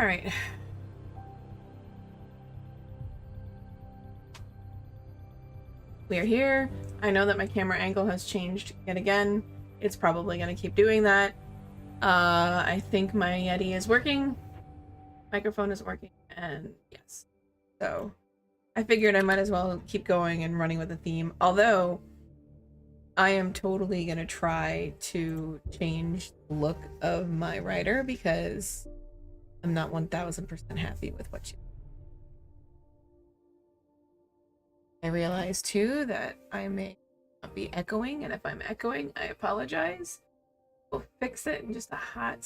Alright. We're here. I know that my camera angle has changed yet again. It's probably going to keep doing that. I think my Yeti is working. Microphone is working, and yes. So, I figured I might as well keep going and running with the theme. Although, I am totally going to try to change the look of my Ryder because I'm not 1000% happy with what she... I realize too that I may not be echoing, and if I'm echoing, I apologize. We'll fix it in just a hot...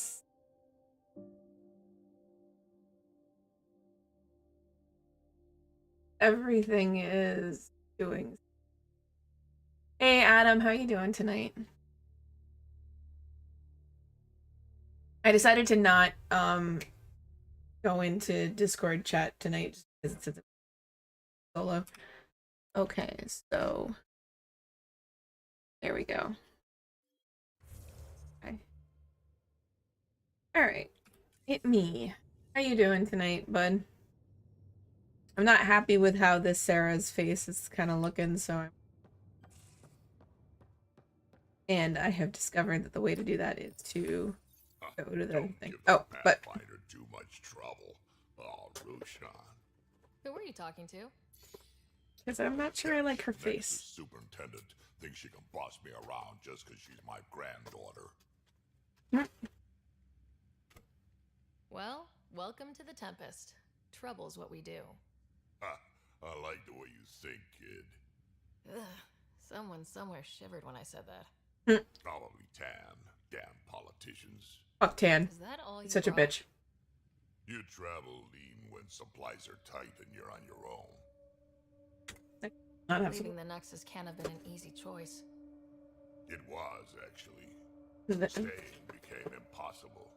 Everything is doing... Hey Adam, how you doing tonight? I decided to not go into Discord chat tonight just because it's a solo. Okay, so there we go. Okay. Alright. Hit me. How you doing tonight, bud? I'm not happy with how this Sarah's face is kind of looking, so and I have discovered that the way to do that is to go to the thing. Oh, but too much trouble. Oh, Rushan. Who were you talking to? Because I'm not sure I like her face. The superintendent thinks she can boss me around just because she's my granddaughter. Well, welcome to the Tempest. Trouble's what we do. I like the way you think, kid. Ugh, someone somewhere shivered when I said that. Probably Tan. Damn politicians. Fuck Tan. Is that all you Such a brought? bitch. You travel lean when supplies are tight and you're on your own. Not have Leaving the Nexus can't have been an easy choice. It was, actually. Staying became impossible.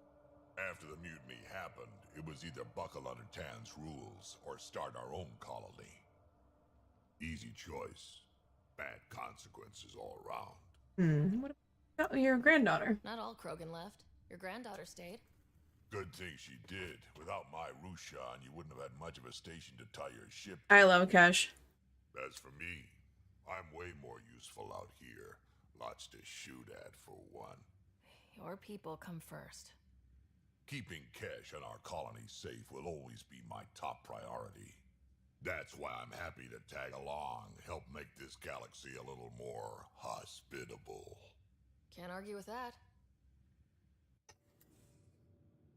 After the mutiny happened, it was either buckle under Tan's rules or start our own colony. Easy choice. Bad consequences all around. What about your granddaughter? Not all Krogan left. Your granddaughter stayed. Good thing she did. Without my Rushan, you wouldn't have had much of a station to tie your ship to. I love Cash. As for me, I'm way more useful out here. Lots to shoot at, for one. Your people come first. Keeping Kesh and our colony safe will always be my top priority. That's why I'm happy to tag along, help make this galaxy a little more hospitable. Can't argue with that.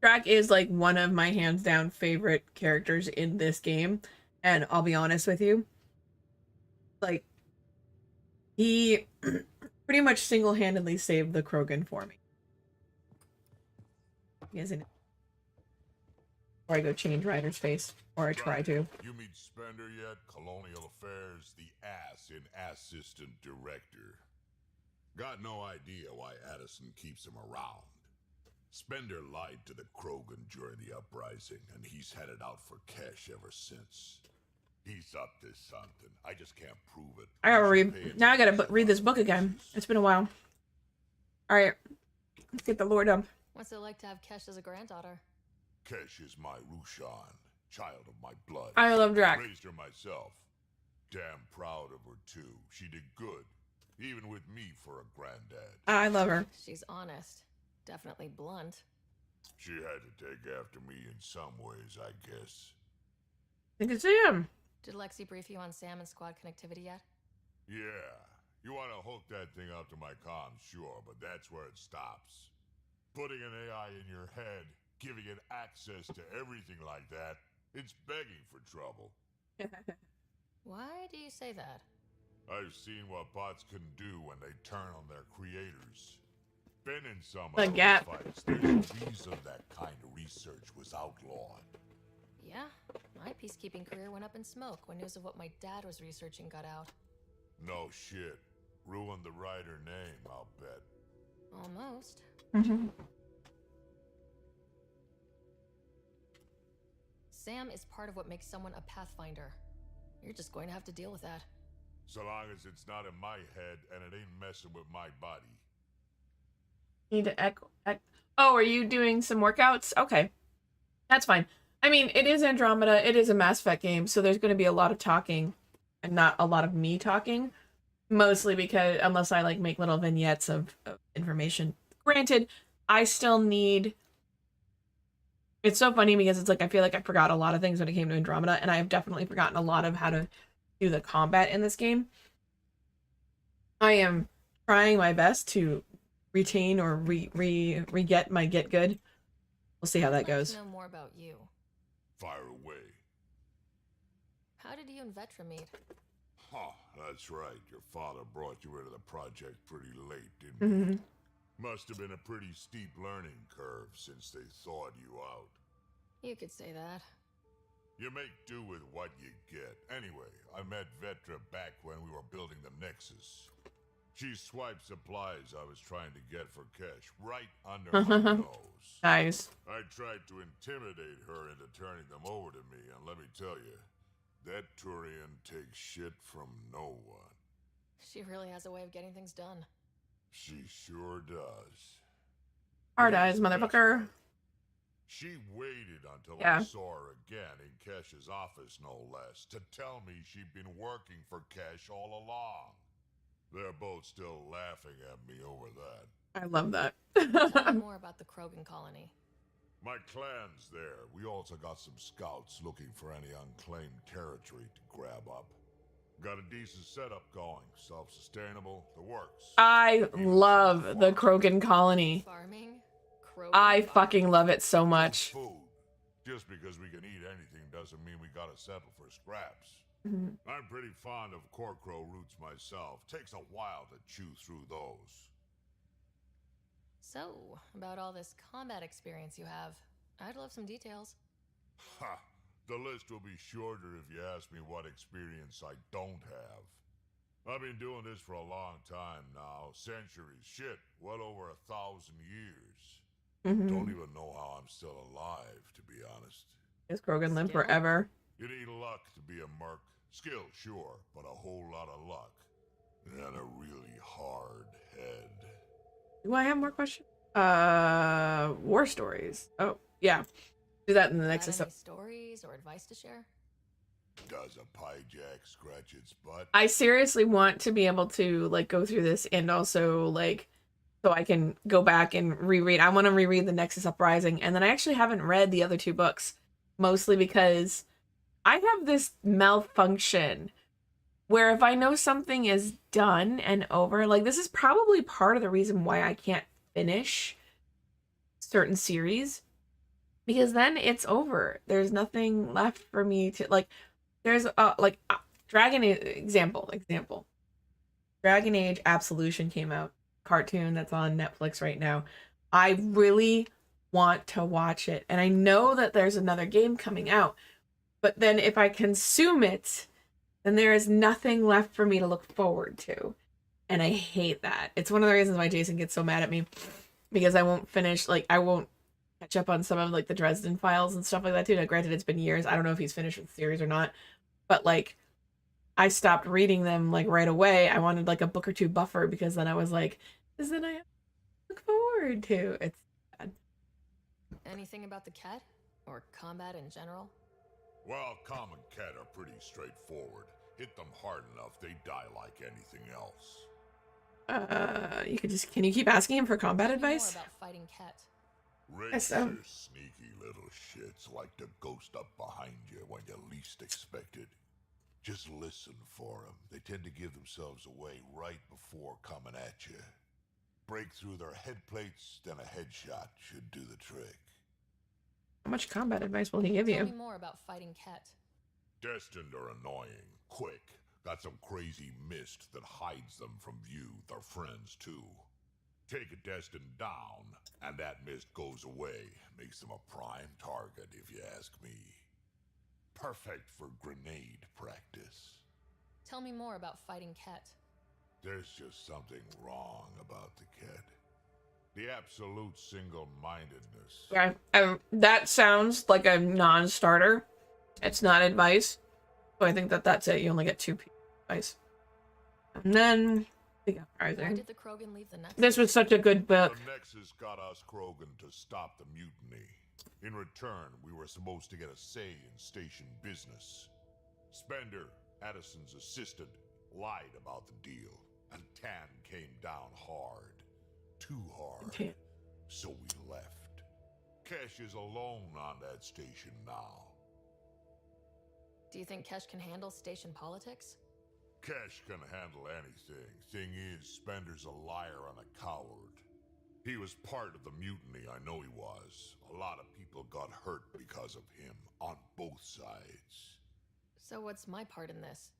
Drac is like one of my hands down favorite characters in this game, and I'll be honest with you, like, he pretty much single-handedly saved the Krogan for me. Isn't it? Or I go change Ryder's face, or I try to. You meet Spender yet? Colonial Affairs, the ass in Assistant Director. Got no idea why Addison keeps him around. Spender lied to the Krogan during the uprising, and he's headed out for Kesh ever since. He's up to something. I just can't prove it. I gotta read. Now I gotta read this book again. It's been a while. Alright. Let's get the lore dump. What's it like to have Kesh as a granddaughter? Kesh is my Rushan, child of my blood. I love Drac. Raised her myself. Damn proud of her, too. She did good, even with me for a granddad. I love her. She's honest. Definitely blunt. She had to take after me in some ways, I guess. I can see him. Did Lexi brief you on Sam and squad connectivity yet? Yeah. You want to hook that thing up to my comms, sure, but that's where it stops. Putting an AI in your head, giving it access to everything like that, it's begging for trouble. Why do you say that? I've seen what bots can do when they turn on their creators. Been in some The of Gap. those fights. There's a reason that kind of research was outlawed. Yeah, my peacekeeping career went up in smoke when news of what my dad was researching got out. No shit. Ruined the Ryder name, I'll bet. Almost. Sam is part of what makes someone a pathfinder. You're just going to have to deal with that. So long as it's not in my head and it ain't messing with my body. Need to echo. Oh, are you doing some workouts? Okay. That's fine. I mean, it is Andromeda. It is a Mass Effect game, so there's going to be a lot of talking and not a lot of me talking. Mostly because, unless I like make little vignettes of information. Granted, I still need... It's so funny because it's like I feel like I forgot a lot of things when it came to Andromeda, and I have definitely forgotten a lot of how to do the combat in this game. I am trying my best to retain or re-get my get good. We'll see how that goes. I'd like to know more about you. Fire away. How did you and Vetra meet? Huh, that's right. Your father brought you into the project pretty late, didn't he? Must have been a pretty steep learning curve since they thawed you out. You could say that. You make do with what you get. Anyway, I met Vetra back when we were building the Nexus. She swiped supplies I was trying to get for Kesh right under my nose. Nice. I tried to intimidate her into turning them over to me, and let me tell you, that Turian takes shit from no one. She really has a way of getting things done. She sure does. Hard eyes, motherfucker. She waited until Yeah. I saw her again in Kesh's office, no less, to tell me she'd been working for Kesh all along. They're both still laughing at me over that. I love that. Tell me more about the Krogan colony. My clan's there. We also got some scouts looking for any unclaimed territory to grab up. Got a decent setup going. Self-sustainable. The works. I love the Krogan colony. Farming? Krogan I farming? fucking love it so much. Food. Just because we can eat anything doesn't mean we gotta settle for scraps. I'm pretty fond of Corcrow roots myself. Takes a while to chew through those. So, about all this combat experience you have, I'd love some details. Ha! The list will be shorter if you ask me what experience I don't have. I've been doing this for a long time now. Centuries. Shit, well over 1,000 years. Don't even know how I'm still alive, to be honest. Is Krogan live Skill? forever? You need luck to be a merc. Skill, sure, but a whole lot of luck. And a really hard head. Do I have more questions? War stories. Oh, yeah. Do that in the next Got any episode. stories or advice to share? Does a pyjack scratch its butt? I seriously want to be able to like go through this and also like so I can go back and reread. I want to reread the Nexus Uprising, and then I actually haven't read the other two books, mostly because I have this malfunction where if I know something is done and over, like this is probably part of the reason why I can't finish certain series, because then it's over. There's nothing left for me to like. There's Dragon example. Dragon Age Absolution came out, cartoon that's on Netflix right now. I really want to watch it, and I know that there's another game coming out, but then if I consume it, then there is nothing left for me to look forward to, and I hate that. It's one of the reasons why Jason gets so mad at me, because I won't finish, like I won't catch up on some of like the Dresden Files and stuff like that too. Now, granted, it's been years. I don't know if he's finished with the series or not, but like I stopped reading them like right away. I wanted like a book or two buffer, because then I was like, this is then I look forward to. It's sad. Anything about the cat? Or combat in general? Well, common cat are pretty straightforward. Hit them hard enough, they die like anything else. Can you keep asking him for combat Tell me more advice? about fighting cat. Rangers so. are sneaky little shits, like to ghost up behind you when you least expect it. Just listen for them. They tend to give themselves away right before coming at you. Break through their head plates, then a headshot should do the trick. How much combat advice will he give Tell you? me more about fighting cat. Destined are annoying. Quick. Got some crazy mist that hides them from view. Their friends, too. Take a Destined down, and that mist goes away. Makes them a prime target, if you ask me. Perfect for grenade practice. Tell me more about fighting cat. There's just something wrong about the cat. The absolute single-mindedness. Okay, that sounds like a non-starter. It's not advice. So I think that's it. You only get 2 pieces of advice. And then the Why Uprising. did the Krogan leave the Nexus? This was such a good book. The Nexus got us Krogan to stop the mutiny. In return, we were supposed to get a say in station business. Spender, Addison's assistant, lied about the deal, and Tan came down hard. Too hard. Okay. So we left. Kesh is alone on that station now. Do you think Kesh can handle station politics? Kesh can handle anything. Thing is, Spender's a liar and a coward. He was part of the mutiny, I know he was. A lot of people got hurt because of him, on both sides. So what's my part in this?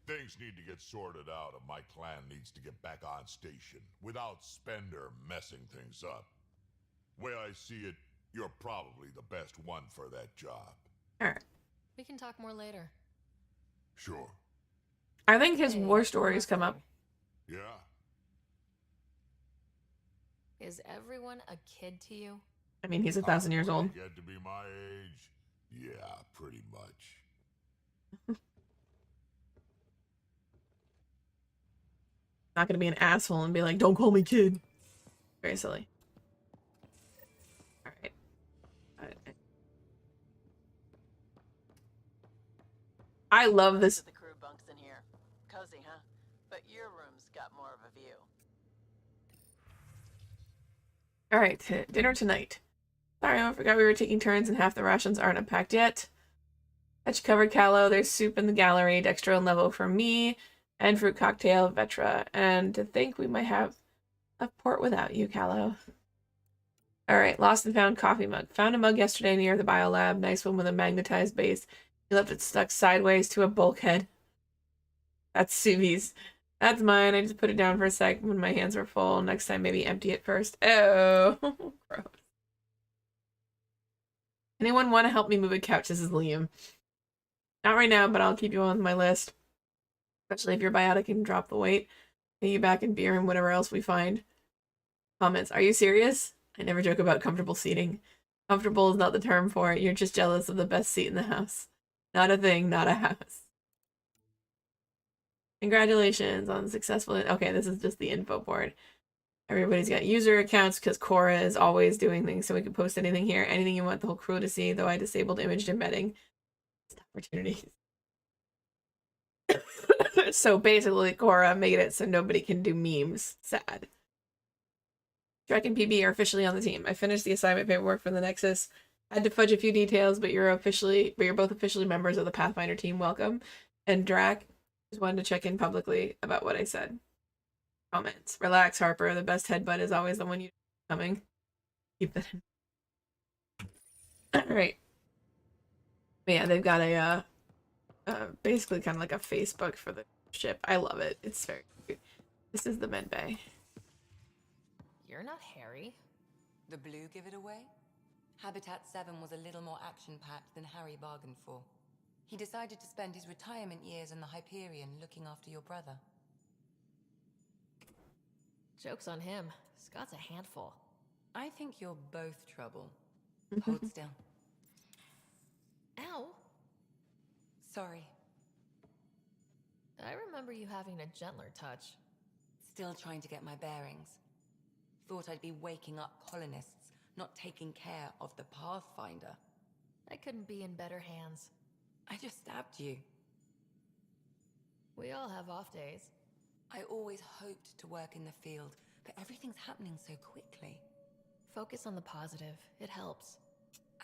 Things need to get sorted out, and my clan needs to get back on station, without Spender messing things up. Way I see it, you're probably the best one for that job. Alright. We can talk more later. Sure. I think his Hey, war stories one come last up. thing. Yeah? Is everyone a kid to you? I mean, he's 1,000 years old. Get to be my age? Yeah, pretty much. Not gonna be an asshole and be like, don't call me kid. Very silly. Alright. I love this. The crew bunks in here. Cozy, huh? But your room's got more of a view. Alright, dinner tonight. Sorry, I forgot we were taking turns and half the rations aren't unpacked yet. Fetch covered callow, there's soup in the gallery, dextro and level for me, and fruit cocktail, Vetra. And to think we might have a port without you, callow. Alright, lost and found coffee mug. Found a mug yesterday near the biolab, nice one with a magnetized base. He left it stuck sideways to a bulkhead. That's Suvi's. That's mine. I just put it down for a sec when my hands were full. Next time, maybe empty it first. Oh, gross. Anyone want to help me move a couch? This is Liam. Not right now, but I'll keep you on my list. Especially if you're biotic and drop the weight. Pay you back in beer and whatever else we find. Comments. Are you serious? I never joke about comfortable seating. Comfortable is not the term for it. You're just jealous of the best seat in the house. Not a thing, not a house. Congratulations on the successful... Okay, this is just the info board. Everybody's got user accounts because Cora is always doing things, so we can post anything here. Anything you want the whole crew to see, though I disabled imaged embedding. Opportunities. So basically, Cora made it so nobody can do memes. Sad. Trek and PB are officially on the team. I finished the assignment paperwork for the Nexus. Had to fudge a few details, but you're both officially members of the Pathfinder team. Welcome. And Drac just wanted to check in publicly about what I said. Comments. Relax, Harper. The best headbutt is always the one you coming. Keep that in. Alright. But yeah, they've got a basically kind of like a Facebook for the ship. I love it. It's very cute. This is the med bay. You're not Harry. The blue give it away? Habitat 7 was a little more action-packed than Harry bargained for. He decided to spend his retirement years in the Hyperion looking after your brother. Joke's on him. Scott's a handful. I think you're both trouble. Hold still. Ow! Sorry. I remember you having a gentler touch. Still trying to get my bearings. Thought I'd be waking up colonists, not taking care of the Pathfinder. I couldn't be in better hands. I just stabbed you. We all have off days. I always hoped to work in the field, but everything's happening so quickly. Focus on the positive. It helps.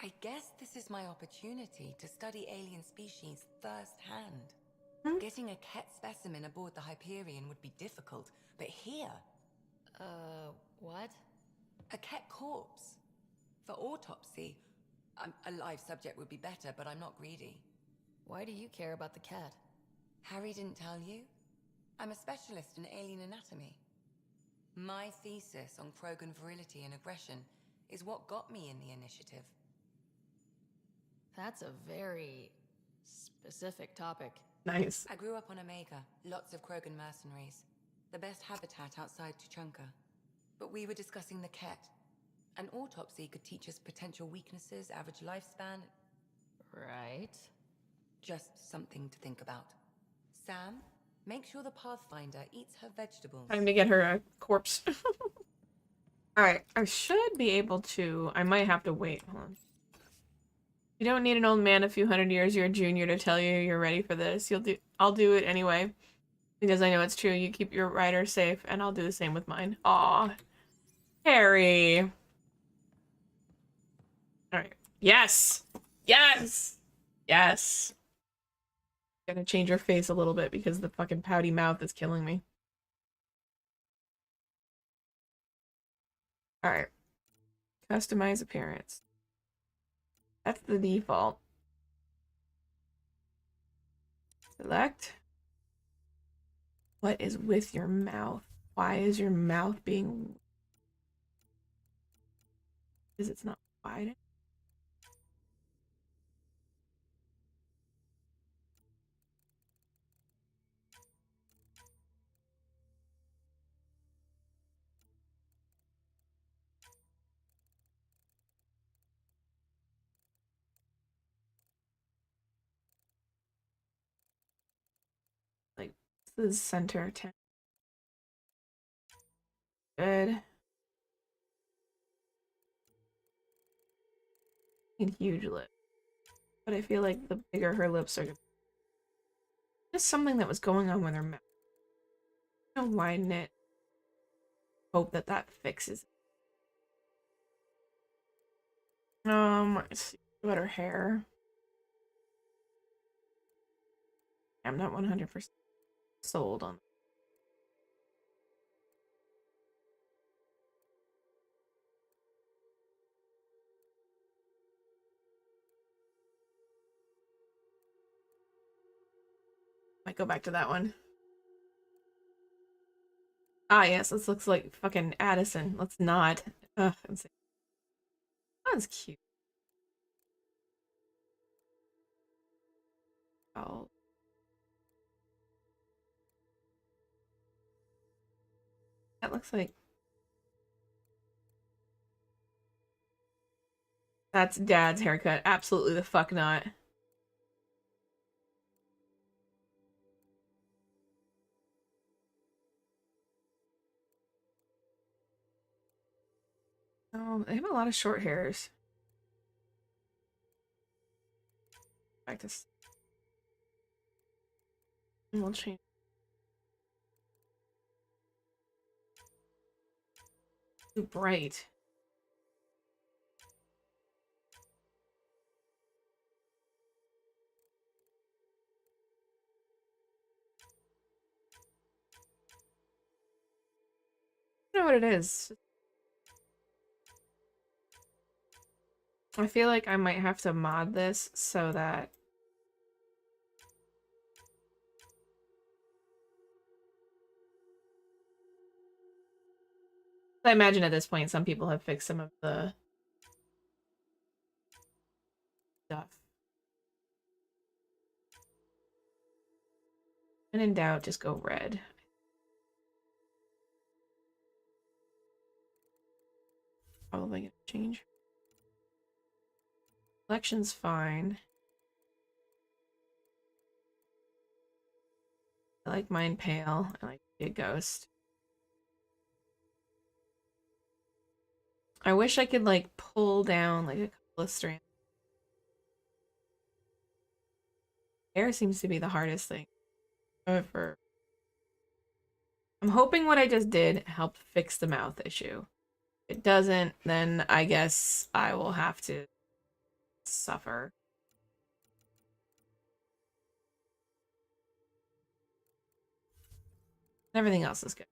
I guess this is my opportunity to study alien species firsthand. Getting a Ket specimen aboard the Hyperion would be difficult, but here... What? A Ket corpse. For autopsy. A live subject would be better, but I'm not greedy. Why do you care about the cat? Harry didn't tell you? I'm a specialist in alien anatomy. My thesis on Krogan virility and aggression is what got me in the initiative. That's a very specific topic. Nice. I grew up on Omega, lots of Krogan mercenaries. The best habitat outside Tuchanka. But we were discussing the Ket. An autopsy could teach us potential weaknesses, average lifespan. Right. Just something to think about. Sam, make sure the Pathfinder eats her vegetables. Time to get her a corpse. Alright, I should be able to... I might have to wait. Hold on. You don't need an old man a few hundred years, you're a junior, to tell you you're ready for this. I'll do it anyway. Because I know it's true. You keep your rider safe, and I'll do the same with mine. Aw. Harry. Alright. Yes! Yes! Yes! Gonna change her face a little bit because the fucking pouty mouth is killing me. Alright. Customize appearance. That's the default. Select. What is with your mouth? Why is your mouth being... Because it's not wide? Like, this is center 10. Good. And huge lip. But I feel like the bigger her lips are... Just something that was going on with her mouth. I'm gonna widen it. Hope that that fixes it. Let's see about her hair. I'm not 100% sold on. Might go back to that one. Ah, yes, this looks like fucking Addison. Let's not. Ugh, insane. That's cute. Oh. That looks like... That's Dad's haircut. Absolutely the fuck not. Oh, they have a lot of short hairs. Back to... We'll change. Too bright. I don't know what it is. I feel like I might have to mod this so that... I imagine at this point some people have fixed some of the stuff. When in doubt, just go red. Probably gonna change. Collection's fine. I like mine pale. I like to be a ghost. I wish I could like pull down like a couple of strands. Hair seems to be the hardest thing. However, I'm hoping what I just did helped fix the mouth issue. If it doesn't, then I guess I will have to suffer. Everything else is good.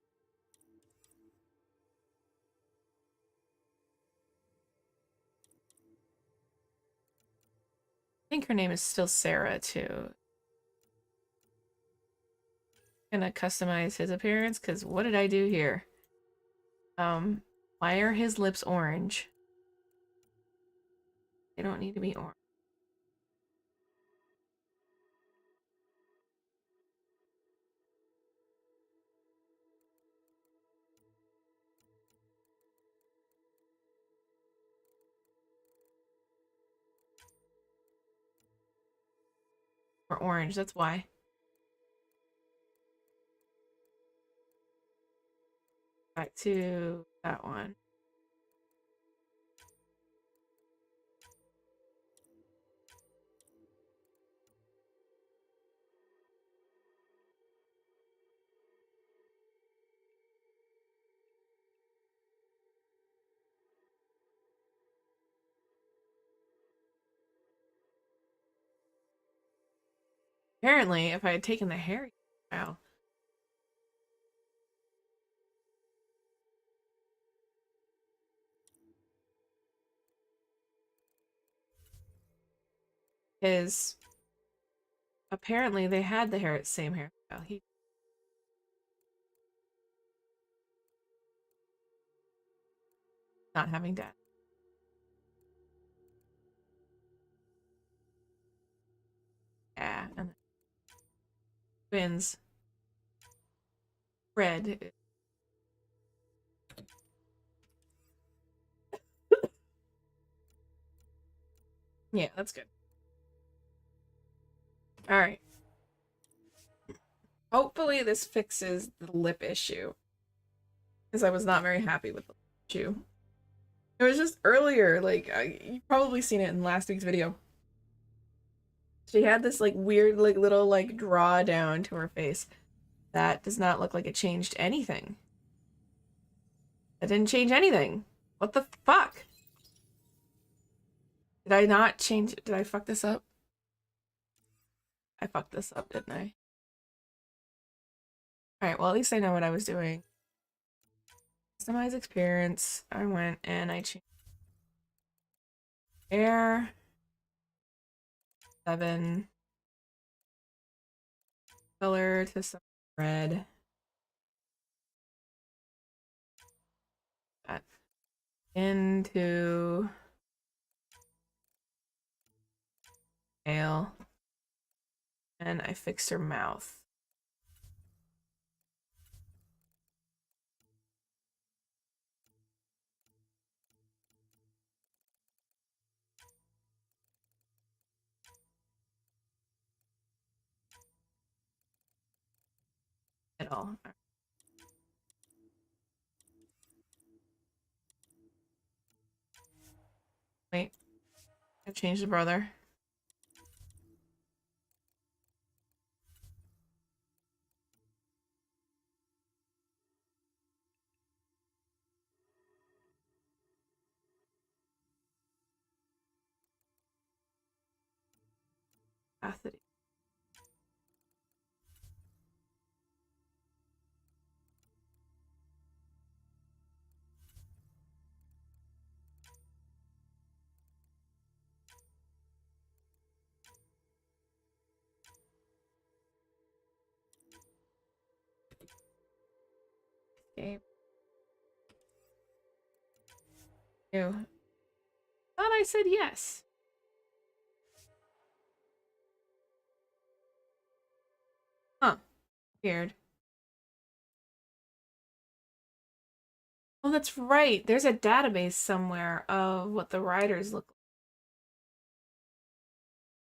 I think her name is still Sarah too. Gonna customize his appearance because what did I do here? Why are his lips orange? They don't need to be orange. Or orange, that's why. Back to that one. Apparently, if I had taken the hair out, is apparently they had the same hairstyle. He not having dad. Yeah, and then twins. Red. Yeah, that's good. All right. Hopefully this fixes the lip issue. Because I was not very happy with the issue. It was just earlier, like, you've probably seen it in last week's video. She had this, like, weird, like, little, like, draw down to her face. That does not look like it changed anything. That didn't change anything. What the fuck? Did I not change? Did I fuck this up? I fucked this up, didn't I? Alright, well, at least I know what I was doing. Customize experience. I went and I changed air 7 color to some red. That into pale. And I fixed her mouth. At all. Wait. I changed the brother. Capacity. Okay. Ew. Thought I said yes. Huh. Weird. Oh, that's right. There's a database somewhere of what the Ryders look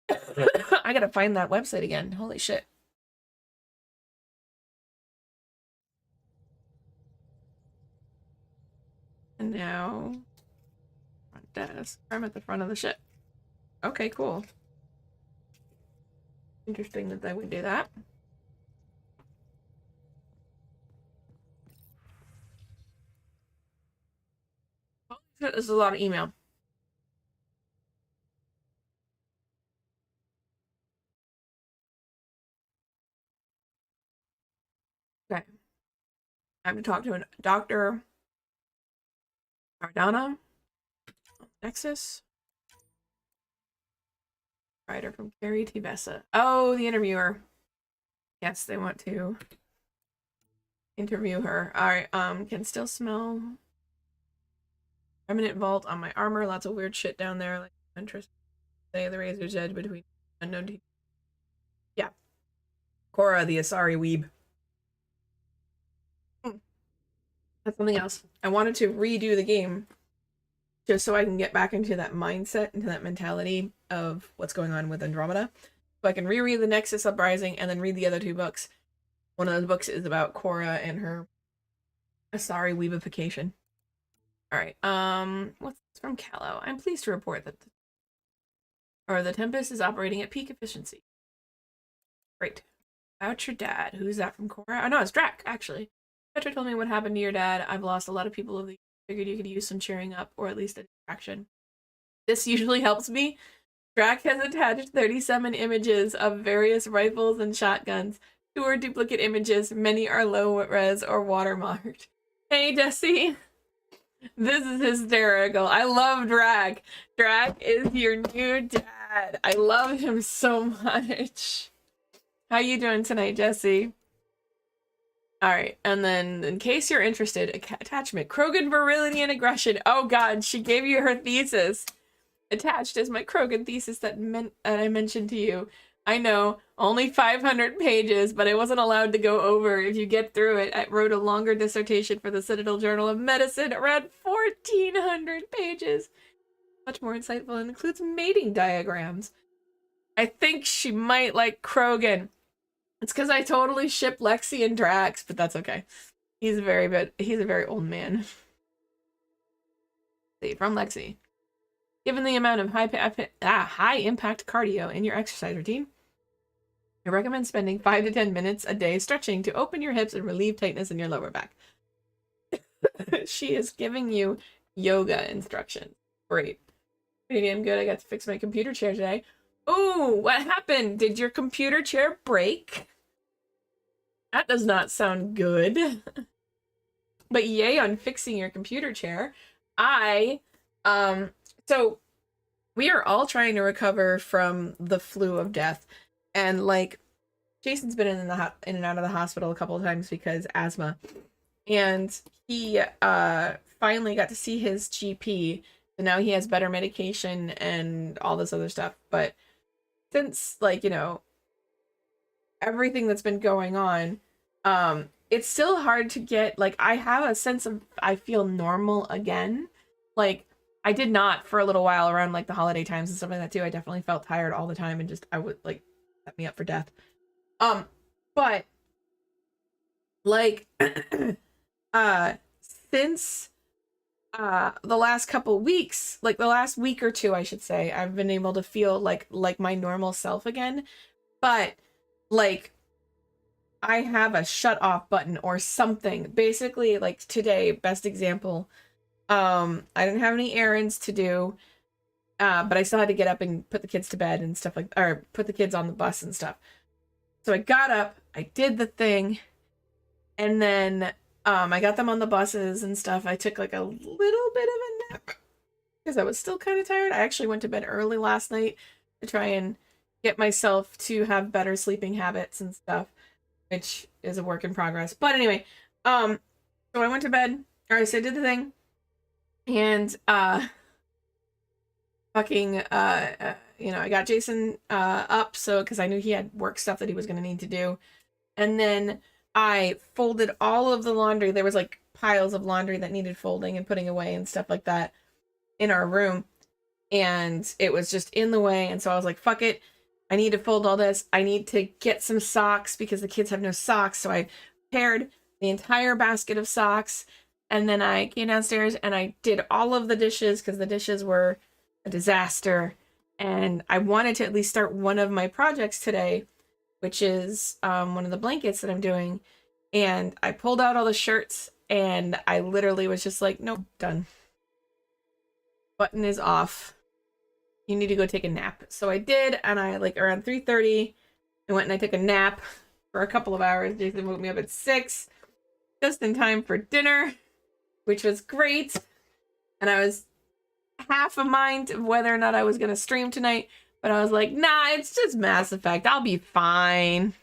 like. I gotta find that website again. Holy shit. And now front desk. I'm at the front of the ship. Okay, cool. Interesting that they would do that. This is a lot of email. Okay. I have to talk to a Dr. Ardana. Nexus. Writer from Carrie T. Vessa. Oh, the interviewer. Yes, they want to interview her. Alright, can still smell remnant vault on my armor. Lots of weird shit down there. Like interest. Say the razor's edge between unknown. Yeah. Cora, the Asari weeb. That's something else. I wanted to redo the game just so I can get back into that mindset, into that mentality of what's going on with Andromeda. So I can reread the Nexus Uprising and then read the other 2 books. One of those books is about Cora and her Asari weebification. Alright, what's from Callow? I'm pleased to report that the Tempest is operating at peak efficiency. Great. About your dad. Who's that from Cora? Oh no, it's Drac, actually. Petra told me what happened to your dad. I've lost a lot of people of the figured you could use some cheering up, or at least a distraction. This usually helps me Drac has attached 37 images of various rifles and shotguns. 2 are duplicate images. Many are low res or watermarked. Hey, Jesse. This is hysterical. I love Drac. Drac is your new dad. I love him so much. How you doing tonight, Jesse? All right, and then in case you're interested, attachment, Krogan virility and aggression. Oh God, she gave you her thesis. Attached is my Krogan thesis that I mentioned to you. I know, only 500 pages, but I wasn't allowed to go over. If you get through it, I wrote a longer dissertation for the Citadel Journal of Medicine, around 1,400 pages. Much more insightful and includes mating diagrams. I think she might like Krogan. It's because I totally ship Lexi and Drax, but that's okay. He's a very old man. See, from Lexi. Given the amount of high impact cardio in your exercise routine, I recommend spending 5 to 10 minutes a day stretching to open your hips and relieve tightness in your lower back. She is giving you yoga instructions. Great. Pretty damn good. I got to fix my computer chair today. Ooh, what happened? Did your computer chair break? That does not sound good. But yay on fixing your computer chair. So we are all trying to recover from the flu of death. And like, Jason's been in and out of the hospital a couple of times because asthma. And he finally got to see his GP. So now he has better medication and all this other stuff. But since, like, you know, everything that's been going on, it's still hard to get, like, I have a sense of, I feel normal again. Like, I did not for a little while around, like, the holiday times and stuff like that, too. I definitely felt tired all the time and just, I would, like, set me up for death. But, like, since the last couple weeks, like the last week or two, I should say, I've been able to feel like my normal self again. But like, I have a shut off button or something. Basically, like today, best example, I didn't have any errands to do, but I still had to get up and put the kids to bed and stuff or put the kids on the bus and stuff. So I got up, I did the thing, and then I got them on the buses and stuff. I took like a little bit of a nap because I was still kind of tired. I actually went to bed early last night to try and get myself to have better sleeping habits and stuff, which is a work in progress. But anyway, so I went to bed, or I did the thing, and you know, I got Jason up, so because I knew he had work stuff that he was going to need to do, and then I folded all of the laundry. There was like piles of laundry that needed folding and putting away and stuff like that in our room. And it was just in the way. And so I was like, fuck it. I need to fold all this. I need to get some socks because the kids have no socks. So I paired the entire basket of socks. And then I came downstairs and I did all of the dishes because the dishes were a disaster. And I wanted to at least start one of my projects today, which is one of the blankets that I'm doing. And I pulled out all the shirts and I literally was just like, nope, done. Button is off. You need to go take a nap. So I did, and I, like, around 3:30, I went and I took a nap for a couple of hours. Jason woke me up at 6, just in time for dinner, which was great. And I was half a mind of whether or not I was going to stream tonight. But I was like, nah, it's just Mass Effect. I'll be fine.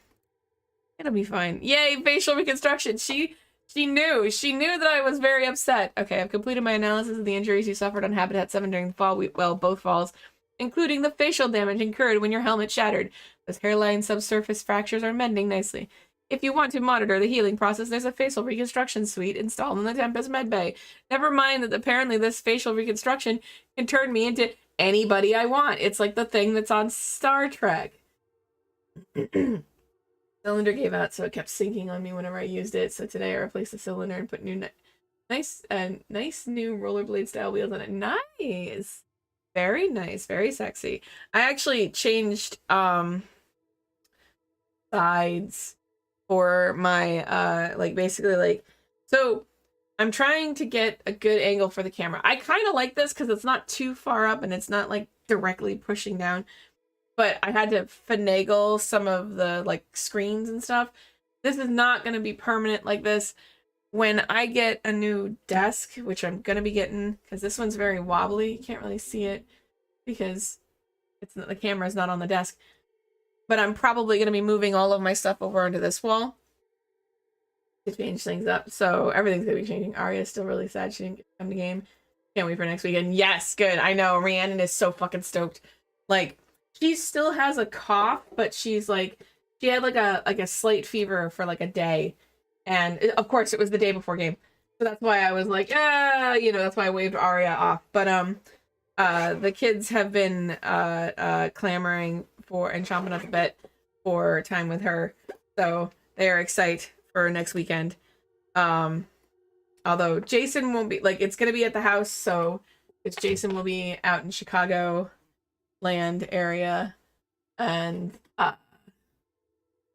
It'll be fine. Yay, facial reconstruction. She knew. She knew that I was very upset. Okay, I've completed my analysis of the injuries you suffered on Habitat 7 during the fall. Well, both falls, including the facial damage incurred when your helmet shattered. Those hairline subsurface fractures are mending nicely. If you want to monitor the healing process, there's a facial reconstruction suite installed in the Tempest medbay. Never mind that apparently this facial reconstruction can turn me into anybody I want. It's like the thing that's on Star Trek. Cylinder gave out, so it kept sinking on me whenever I used it. So today I replaced the cylinder and put new nice new rollerblade style wheels on it. Nice. Very nice, very sexy. I actually changed sides for my like basically like, so I'm trying to get a good angle for the camera. I kind of like this because it's not too far up and it's not like directly pushing down. But I had to finagle some of the like screens and stuff. This is not going to be permanent like this. When I get a new desk, which I'm going to be getting, because this one's very wobbly, you can't really see it because the camera's not on the desk. But I'm probably going to be moving all of my stuff over onto this wall to change things up. So everything's going to be changing. Arya's still really sad she didn't get to come to game. Can't wait for next weekend. Yes, good. I know. Rhiannon is so fucking stoked. Like, she still has a cough, but she's like, she had like a slight fever for like a day. And of course it was the day before game. So that's why I was like, that's why I waved Arya off. But the kids have been clamoring for and chomping at the bit for time with her. So they are excited for next weekend. Although Jason won't be, like, it's gonna be at the house, so Jason will be out in Chicago land area, and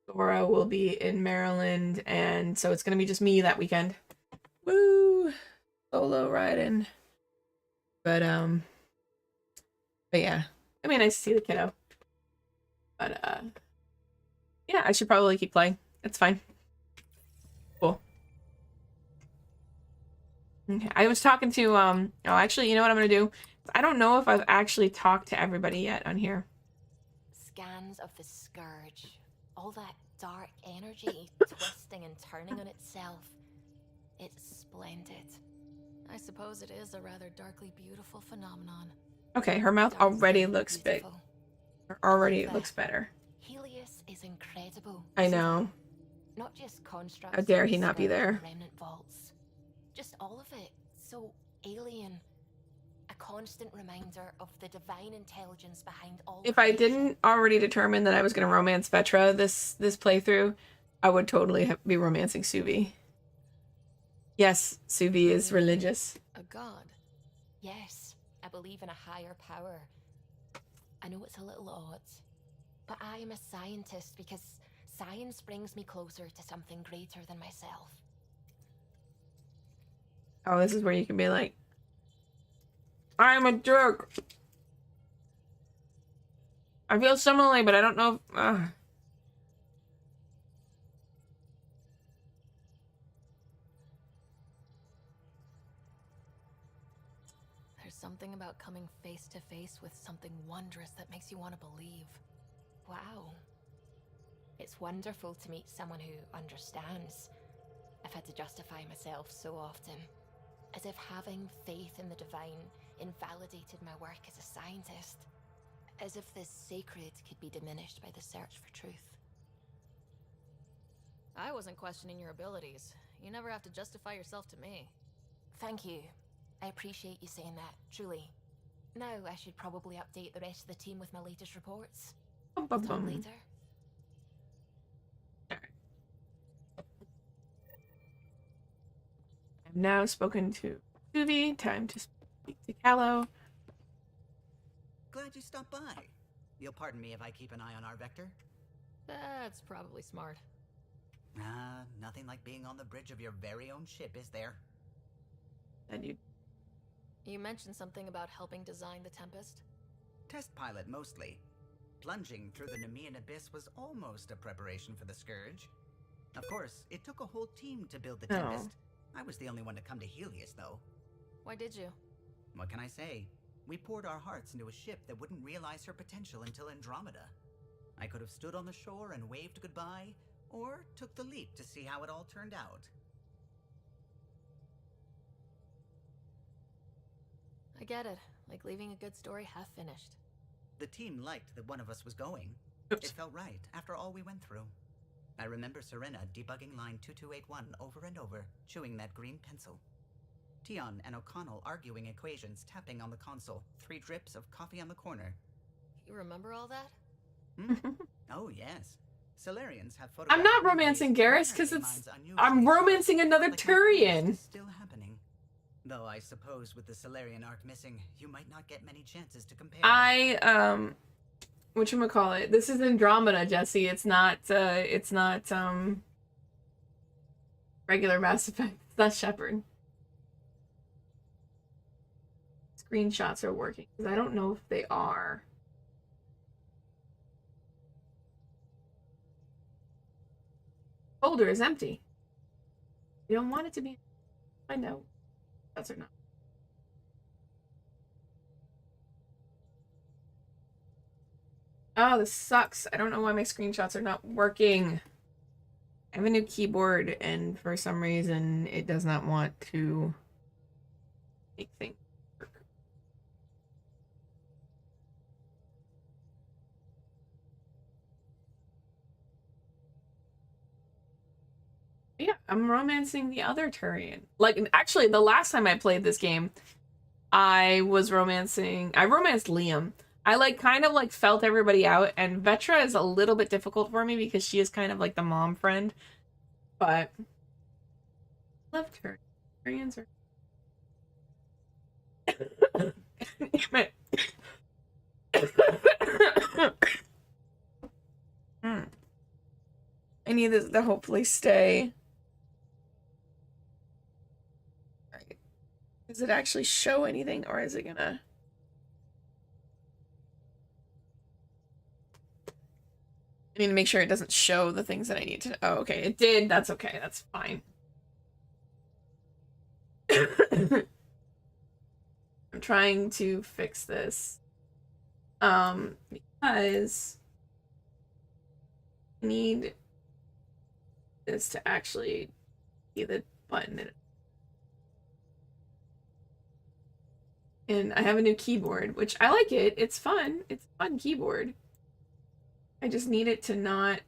Dora will be in Maryland, and so it's gonna be just me that weekend. Woo! Solo riding. But yeah. I mean, nice to see the kiddo. But yeah, I should probably keep playing. It's fine. Cool. Okay, I was talking to actually, you know what I'm gonna do? I don't know if I've actually talked to everybody yet on here. Scans of the Scourge. All that dark energy twisting and turning on itself. It's splendid. I suppose it is a rather darkly beautiful phenomenon. Okay, her mouth already looks big. Already it looks better. Helios is incredible. I know. Not just constructs. How dare he not be there? Remnant vaults. Just all of it. So alien. A constant reminder of the divine intelligence behind all. If I didn't already determine that I was going to romance Vetra this playthrough, I would totally be romancing Suvi. Yes, Suvi is religious. A god. Yes, I believe in a higher power. I know it's a little odd, but I am a scientist because science brings me closer to something greater than myself. Oh, this is where you can be like, I'm a jerk. I feel similarly, but I don't know if... There's something about coming face to face with something wondrous that makes you want to believe. Wow. It's wonderful to meet someone who understands. I've had to justify myself so often. As if having faith in the divine invalidated my work as a scientist. As if the sacred could be diminished by the search for truth. I wasn't questioning your abilities. You never have to justify yourself to me. Thank you. I appreciate you saying that, truly. Now I should probably update the rest of the team with my latest reports. We'll talk later. I've now spoken to Suvi. Time to speak to Callow. Glad you stopped by. You'll pardon me if I keep an eye on our vector? That's probably smart. Nothing like being on the bridge of your very own ship, is there? And You mentioned something about helping design the Tempest? Test pilot, mostly. Plunging through the Nemean abyss was almost a preparation for the Scourge. Of course, it took a whole team to build the Tempest. I was the only one to come to Helios, though. Why did you? What can I say? We poured our hearts into a ship that wouldn't realize her potential until Andromeda. I could have stood on the shore and waved goodbye, or took the leap to see how it all turned out. I get it. Like leaving a good story half finished. The team liked that one of us was going. Oops. It felt right after all we went through. I remember Serena debugging line 2281 over and over, chewing that green pencil. Tion and O'Connell arguing equations, tapping on the console, 3 drips of coffee on the corner. You remember all that? Oh, yes. Solarians have I'm not romancing Garrus because I'm romancing another Turian. Still happening. Though I suppose with the Solarian arc missing, you might not get many chances to compare. Whatchamacallit? This is Andromeda, Jesse. It's not regular Mass Effect. It's not Shepard. screenshots are working, because I don't know if they are. Folder is empty. You don't want it to be. Find out. That's or not. Oh, this sucks. I don't know why my screenshots are not working. I have a new keyboard, and for some reason, it does not want to make things work. Yeah, I'm romancing the other Turian. Like, actually, the last time I played this game, I romanced Liam. I like kind of like felt everybody out, and Vetra is a little bit difficult for me because she is kind of like the mom friend. But love Turians are damn it. I need this to hopefully stay. Alright. Does it actually show anything, or is it gonna... I need to make sure it doesn't show the things that I need to... Oh, okay. It did. That's okay. That's fine. I'm trying to fix this. Because I need this to actually be the button in it. And I have a new keyboard, which I like it. It's fun. It's a fun keyboard. I just need it to not...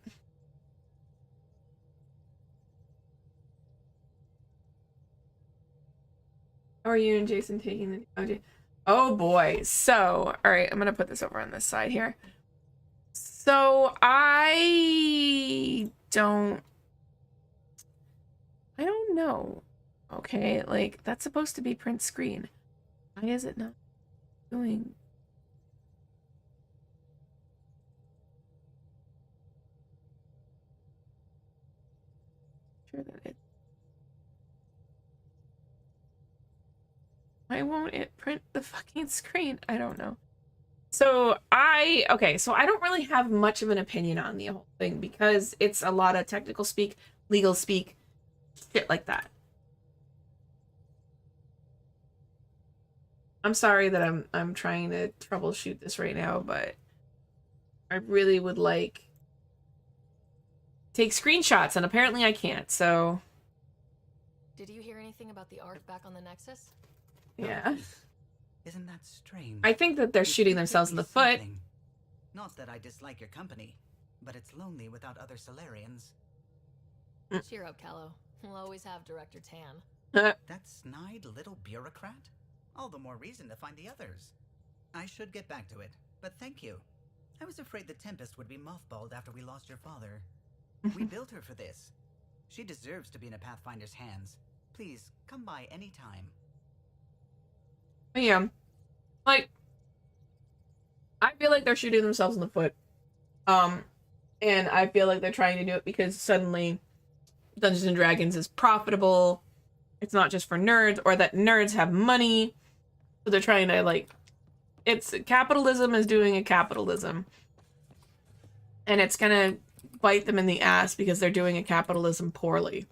How are you and Jason taking the... Oh, oh boy. So, alright, I'm gonna put this over on this side here. So, I don't know. Okay, like, that's supposed to be print screen. Why is it not doing... Sure that it... Why won't it print the fucking screen? I don't know. So okay, so I don't really have much of an opinion on the whole thing because it's a lot of technical speak, legal speak, shit like that. I'm sorry that I'm trying to troubleshoot this right now, but I really would like take screenshots, and apparently I can't, so... Did you hear anything about the arc back on the Nexus? Yeah. Isn't that strange? I think that they're shooting themselves in the foot. Not that I dislike your company, but it's lonely without other Solarians. Cheer up, Kello. We'll always have Director Tan. That snide little bureaucrat? All the more reason to find the others. I should get back to it, but thank you. I was afraid the Tempest would be mothballed after we lost your father. We built her for this. She deserves to be in a Pathfinder's hands. Please, come by any time. Yeah. Like, I feel like they're shooting themselves in the foot. And I feel like they're trying to do it because suddenly Dungeons and Dragons is profitable. It's not just for nerds, or that nerds have money. So they're trying to, like, it's capitalism is doing a capitalism. And it's gonna bite them in the ass because they're doing a capitalism poorly.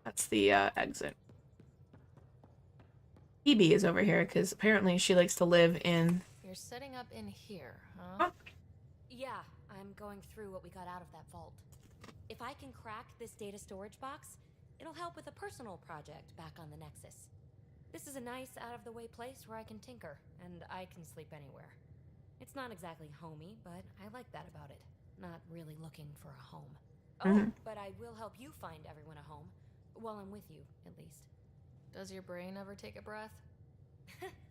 That's the exit. Phoebe is over here because apparently she likes to live in... You're setting up in here, huh? Yeah, I'm going through what we got out of that vault. If I can crack this data storage box, it'll help with a personal project back on the Nexus. This is a nice, out-of-the-way place where I can tinker, and I can sleep anywhere. It's not exactly homey, but I like that about it. Not really looking for a home. Oh, but I will help you find everyone a home. While I'm with you, at least. Does your brain ever take a breath?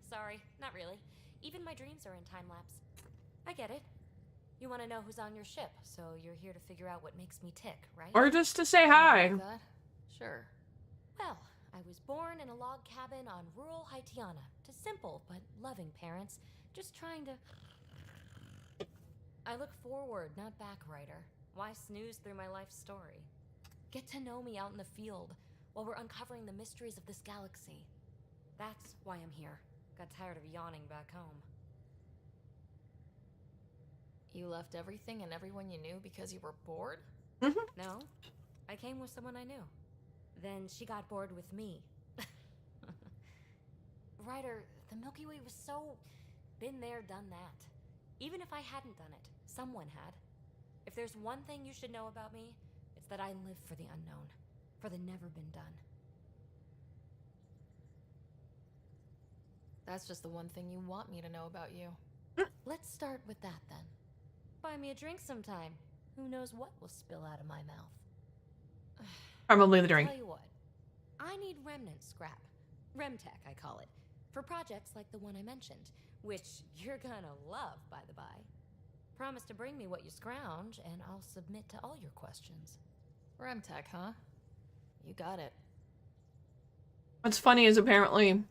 Sorry, not really. Even my dreams are in time-lapse. I get it. You want to know who's on your ship, so you're here to figure out what makes me tick, right? Or just to say hi. Like that? Sure. Well, I was born in a log cabin on rural Haitiana to simple but loving parents, just trying to... I look forward, not back, Ryder. Why snooze through my life story? Get to know me out in the field while we're uncovering the mysteries of this galaxy. That's why I'm here. Got tired of yawning back home. You left everything and everyone you knew because you were bored? No, I came with someone I knew. Then she got bored with me. Ryder, the Milky Way was so... been there, done that. Even if I hadn't done it, someone had. If there's one thing you should know about me, it's that I live for the unknown, for the never been done. That's just the one thing you want me to know about you. Let's start with that then. Buy me a drink sometime. Who knows what will spill out of my mouth. Probably the drink. Tell you what, I need remnant scrap. Remtech, I call it. For projects like the one I mentioned, which you're gonna love, by the by. Promise to bring me what you scrounge, and I'll submit to all your questions. Remtech, huh? You got it. What's funny is apparently...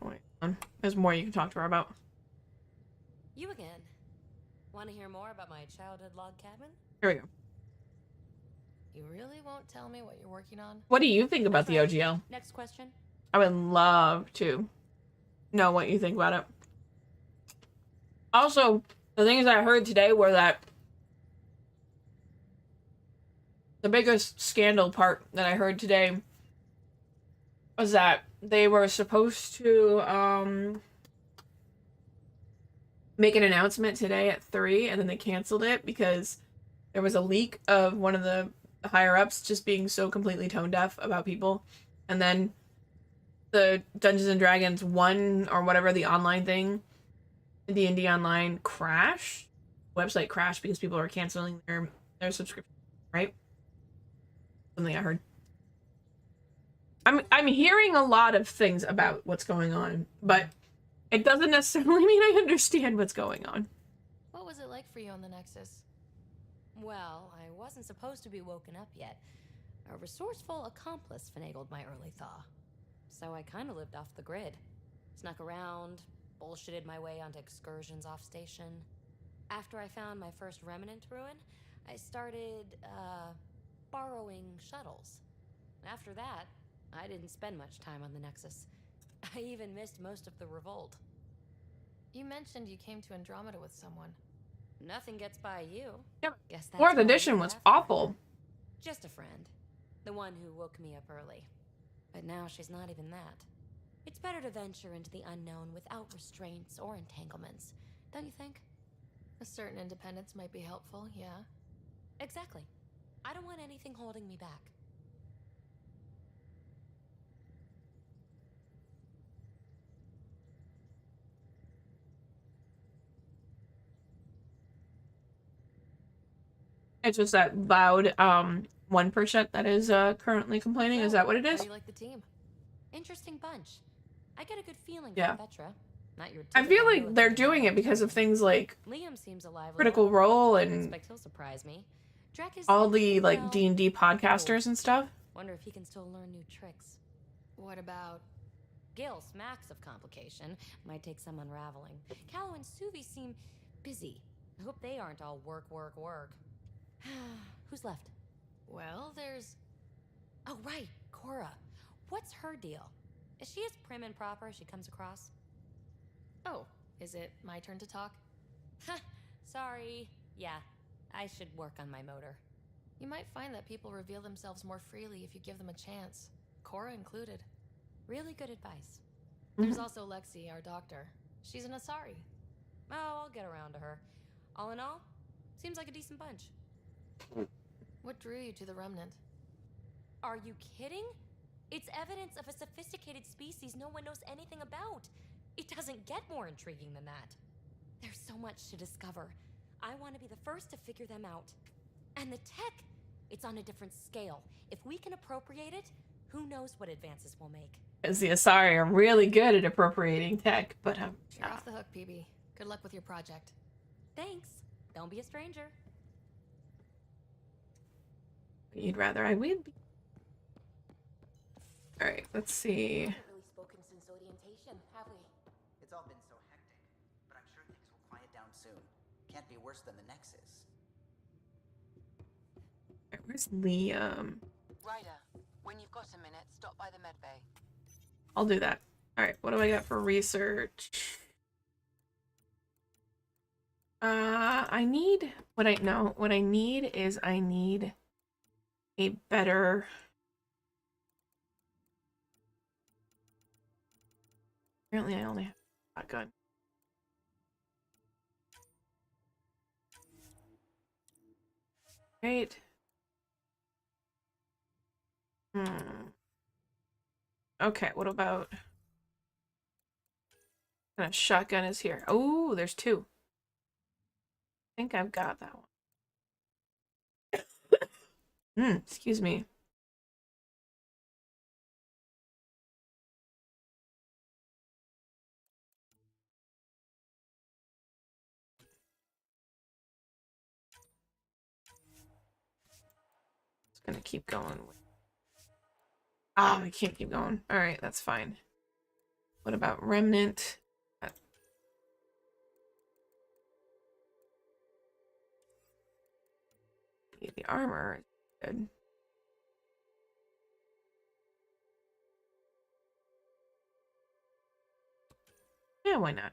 Oh, wait. There's more you can talk to her about. You again. Want to hear more about my childhood log cabin? Here we go. You really won't tell me what you're working on? What do you think about the OGL? Next question. I would love to know what you think about it. Also, the things I heard today were that the biggest scandal part that I heard today was that they were supposed to make an announcement today at 3, and then they canceled it because there was a leak of one of the higher-ups just being so completely tone-deaf about people. And then the Dungeons and Dragons 1 or whatever, the online thing, D&D Online crashed. Website crashed because people are canceling their subscription, right? Something I heard. I'm hearing a lot of things about what's going on, but it doesn't necessarily mean I understand what's going on. What was it like for you on the Nexus? Well, I wasn't supposed to be woken up yet. A resourceful accomplice finagled my early thaw. So I kind of lived off the grid. Snuck around, bullshitted my way onto excursions off station. After I found my first remnant ruin, I started, borrowing shuttles. After that, I didn't spend much time on the Nexus. I even missed most of the revolt. You mentioned you came to Andromeda with someone. Nothing gets by you. Yep. Guess that's 4th what I edition did was after. awful. Just a friend. The one who woke me up early. But now she's not even that. It's better to venture into the unknown without restraints or entanglements, don't you think? A certain independence might be helpful, yeah. Exactly. I don't want anything holding me back. It's just that loud 1% that is currently complaining. Is that what it How is? do you like the team? Interesting bunch. I get a good feeling Yeah. from Petra. Not your I feel typical like they're military doing it man. because of things like Liam seems alive. Critical Role I and expect he'll surprise me. Drek is all the like well, D&D podcasters and stuff. Wonder if he can still learn new tricks. What about... Gil smacks of complication. Might take some unraveling. Callow and Suvi seem busy. I hope they aren't all work. Who's left? Well, there's... Oh, right, Cora. What's her deal? Is she as prim and proper as she comes across? Oh, is it my turn to talk? Sorry. Yeah, I should work on my motor. You might find that people reveal themselves more freely if you give them a chance. Cora included. Really good advice. There's also Lexi, our doctor. She's an Asari. Oh, I'll get around to her. All in all, seems like a decent bunch. What drew you to the Remnant? Are you kidding? It's evidence of a sophisticated species no one knows anything about. It doesn't get more intriguing than that. There's so much to discover. I want to be the first to figure them out. And the tech, it's on a different scale. If we can appropriate it, who knows what advances we'll make. Because the Asari are really good at appropriating tech, but You're off the hook, PB. Good luck with your project. Thanks. Don't be a stranger. you'd rather I would be. Alright, let's see. Haven't really spoken since orientation, have we? It's all been so hectic, but I'm sure things will quiet down soon. Can't be worse than the Nexus. Alright, where's Liam? Ryder, when you've got a minute, stop by the medbay. I'll do that. Alright, what do I got for research? I need what I need is I need a better apparently I only have a shotgun. Right. Okay, what about what kind of shotgun is here? Oh, there's two. I think I've got that one. Excuse me. It's gonna keep going. Ah, I can't keep going. Alright, that's fine. What about Remnant? The armor is good. Yeah, why not?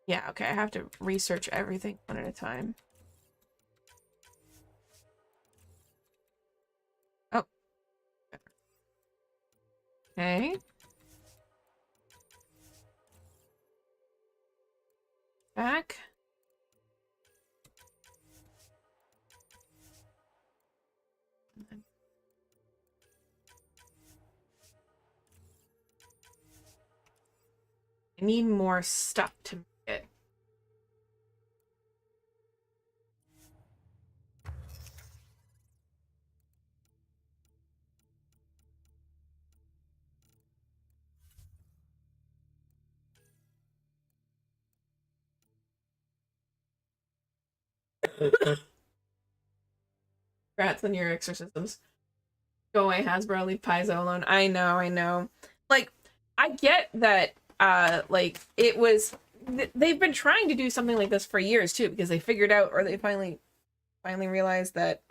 Yeah, okay, I have to research everything one at a time. Oh. Okay. Back. I need more stuff to make it. Congrats on your exorcisms. Go away, Hasbro. Leave Paizo alone. I know. Like, I get that, like, it was... They've been trying to do something like this for years, too, because they figured out, or they finally realized that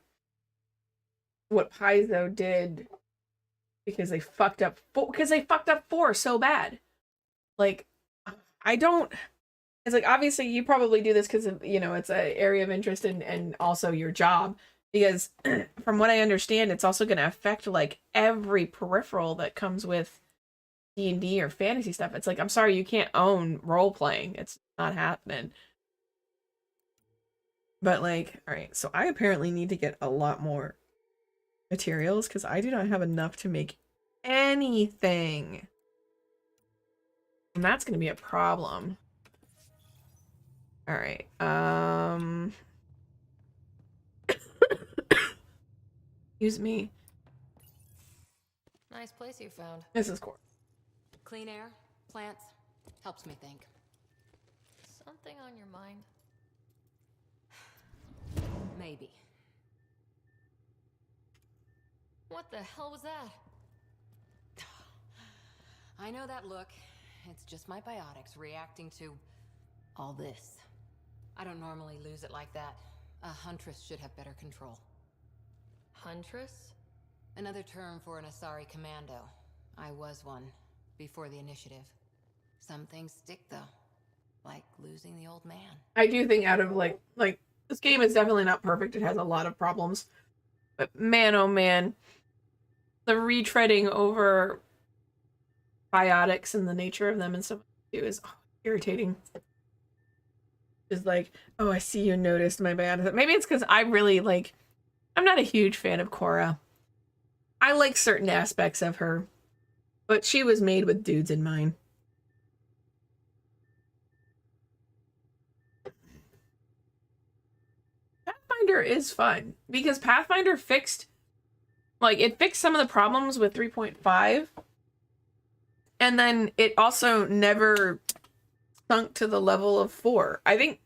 what Paizo did, because they fucked up 4 so bad. Like, I don't... It's like, obviously, you probably do this because of, you know, it's an area of interest and also your job. Because from what I understand, it's also going to affect, like, every peripheral that comes with D&D or fantasy stuff. It's like, I'm sorry, you can't own role-playing. It's not happening. But, like, alright, so I apparently need to get a lot more materials because I do not have enough to make anything. And that's going to be a problem. Alright, excuse me. Nice place you found. This is cool. Clean air, plants, helps me think. Something on your mind? Maybe. What the hell was that? I know that look. It's just my biotics reacting to all this. I don't normally lose it like that. A huntress should have better control. Huntress? Another term for an Asari commando. I was one, before the initiative. Some things stick, though. Like losing the old man. I do think out of, like, this game is definitely not perfect. It has a lot of problems. But man, oh man. The retreading over biotics and the nature of them and stuff too is irritating. It's like, oh, I see you noticed my biotics. Maybe it's because I really, like... I'm not a huge fan of Korra. I like certain aspects of her, but she was made with dudes in mind. Pathfinder is fun because Pathfinder fixed, like, it fixed some of the problems with 3.5, and then it also never sunk to the level of 4. I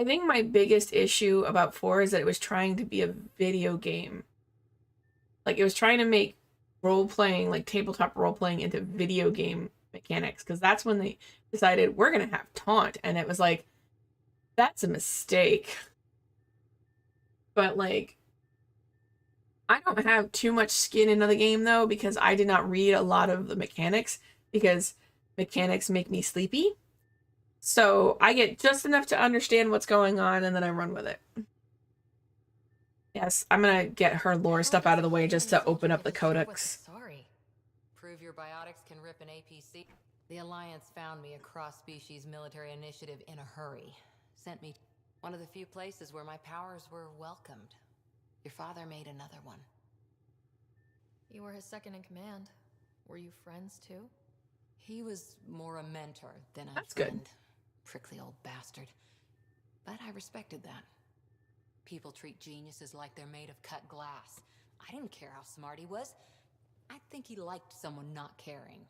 think my biggest issue about 4 is that it was trying to be a video game. Like, it was trying to make role-playing, like tabletop role-playing, into video game mechanics, because that's when they decided we're gonna have taunt, and it was like, that's a mistake. But, like, I don't have too much skin into the game though, because I did not read a lot of the mechanics, because mechanics make me sleepy. So I get just enough to understand what's going on and then I run with it. Yes, I'm gonna get her lore stuff out of the way just to open up the codex. Sorry. Prove your biotics can rip an APC. The Alliance found me a cross-species military initiative in a hurry. Sent me one of the few places where my powers were welcomed. Your father made another one. You were his second in command. Were you friends too? He was more a mentor than a That's friend. good. Prickly old bastard. But I respected that. People treat geniuses like they're made of cut glass. I didn't care how smart he was. I think he liked someone not caring.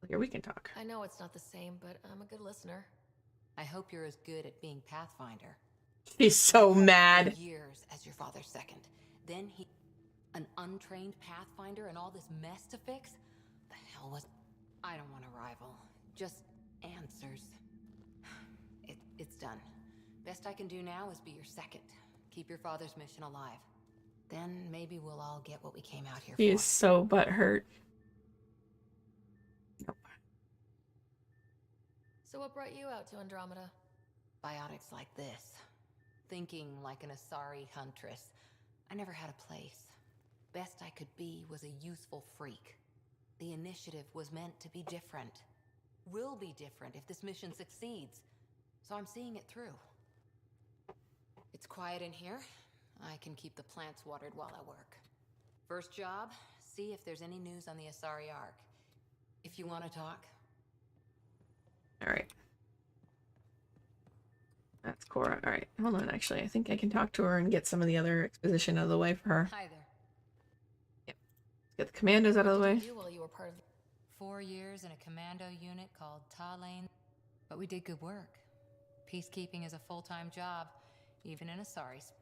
Here we can talk. I know it's not the same, but I'm a good listener. I hope you're as good at being Pathfinder. He's so mad. For years as your father's second. Then he... An untrained Pathfinder and all this mess to fix? The hell was... I don't want a rival. Just answers. It's done. Best I can do now is be your second. Keep your father's mission alive. Then maybe we'll all get what we came out here He for. is so butthurt. So what brought you out to Andromeda? Biotics like this. Thinking like an Asari huntress. I never had a place. Best I could be was a useful freak. The initiative was meant to be different. Will be different if this mission succeeds. So I'm seeing it through. It's quiet in here. I can keep the plants watered while I work. First job, see if there's any news on the Asari Ark. If you want to talk. Alright. That's Cora. Alright, hold on, actually. I think I can talk to her and get some of the other exposition out of the way for her. Hi there. Get the commandos out of the way. You while you were part of 4 years in a commando unit called Lane, but we did good work. Peacekeeping is a full-time job, even in Asari's.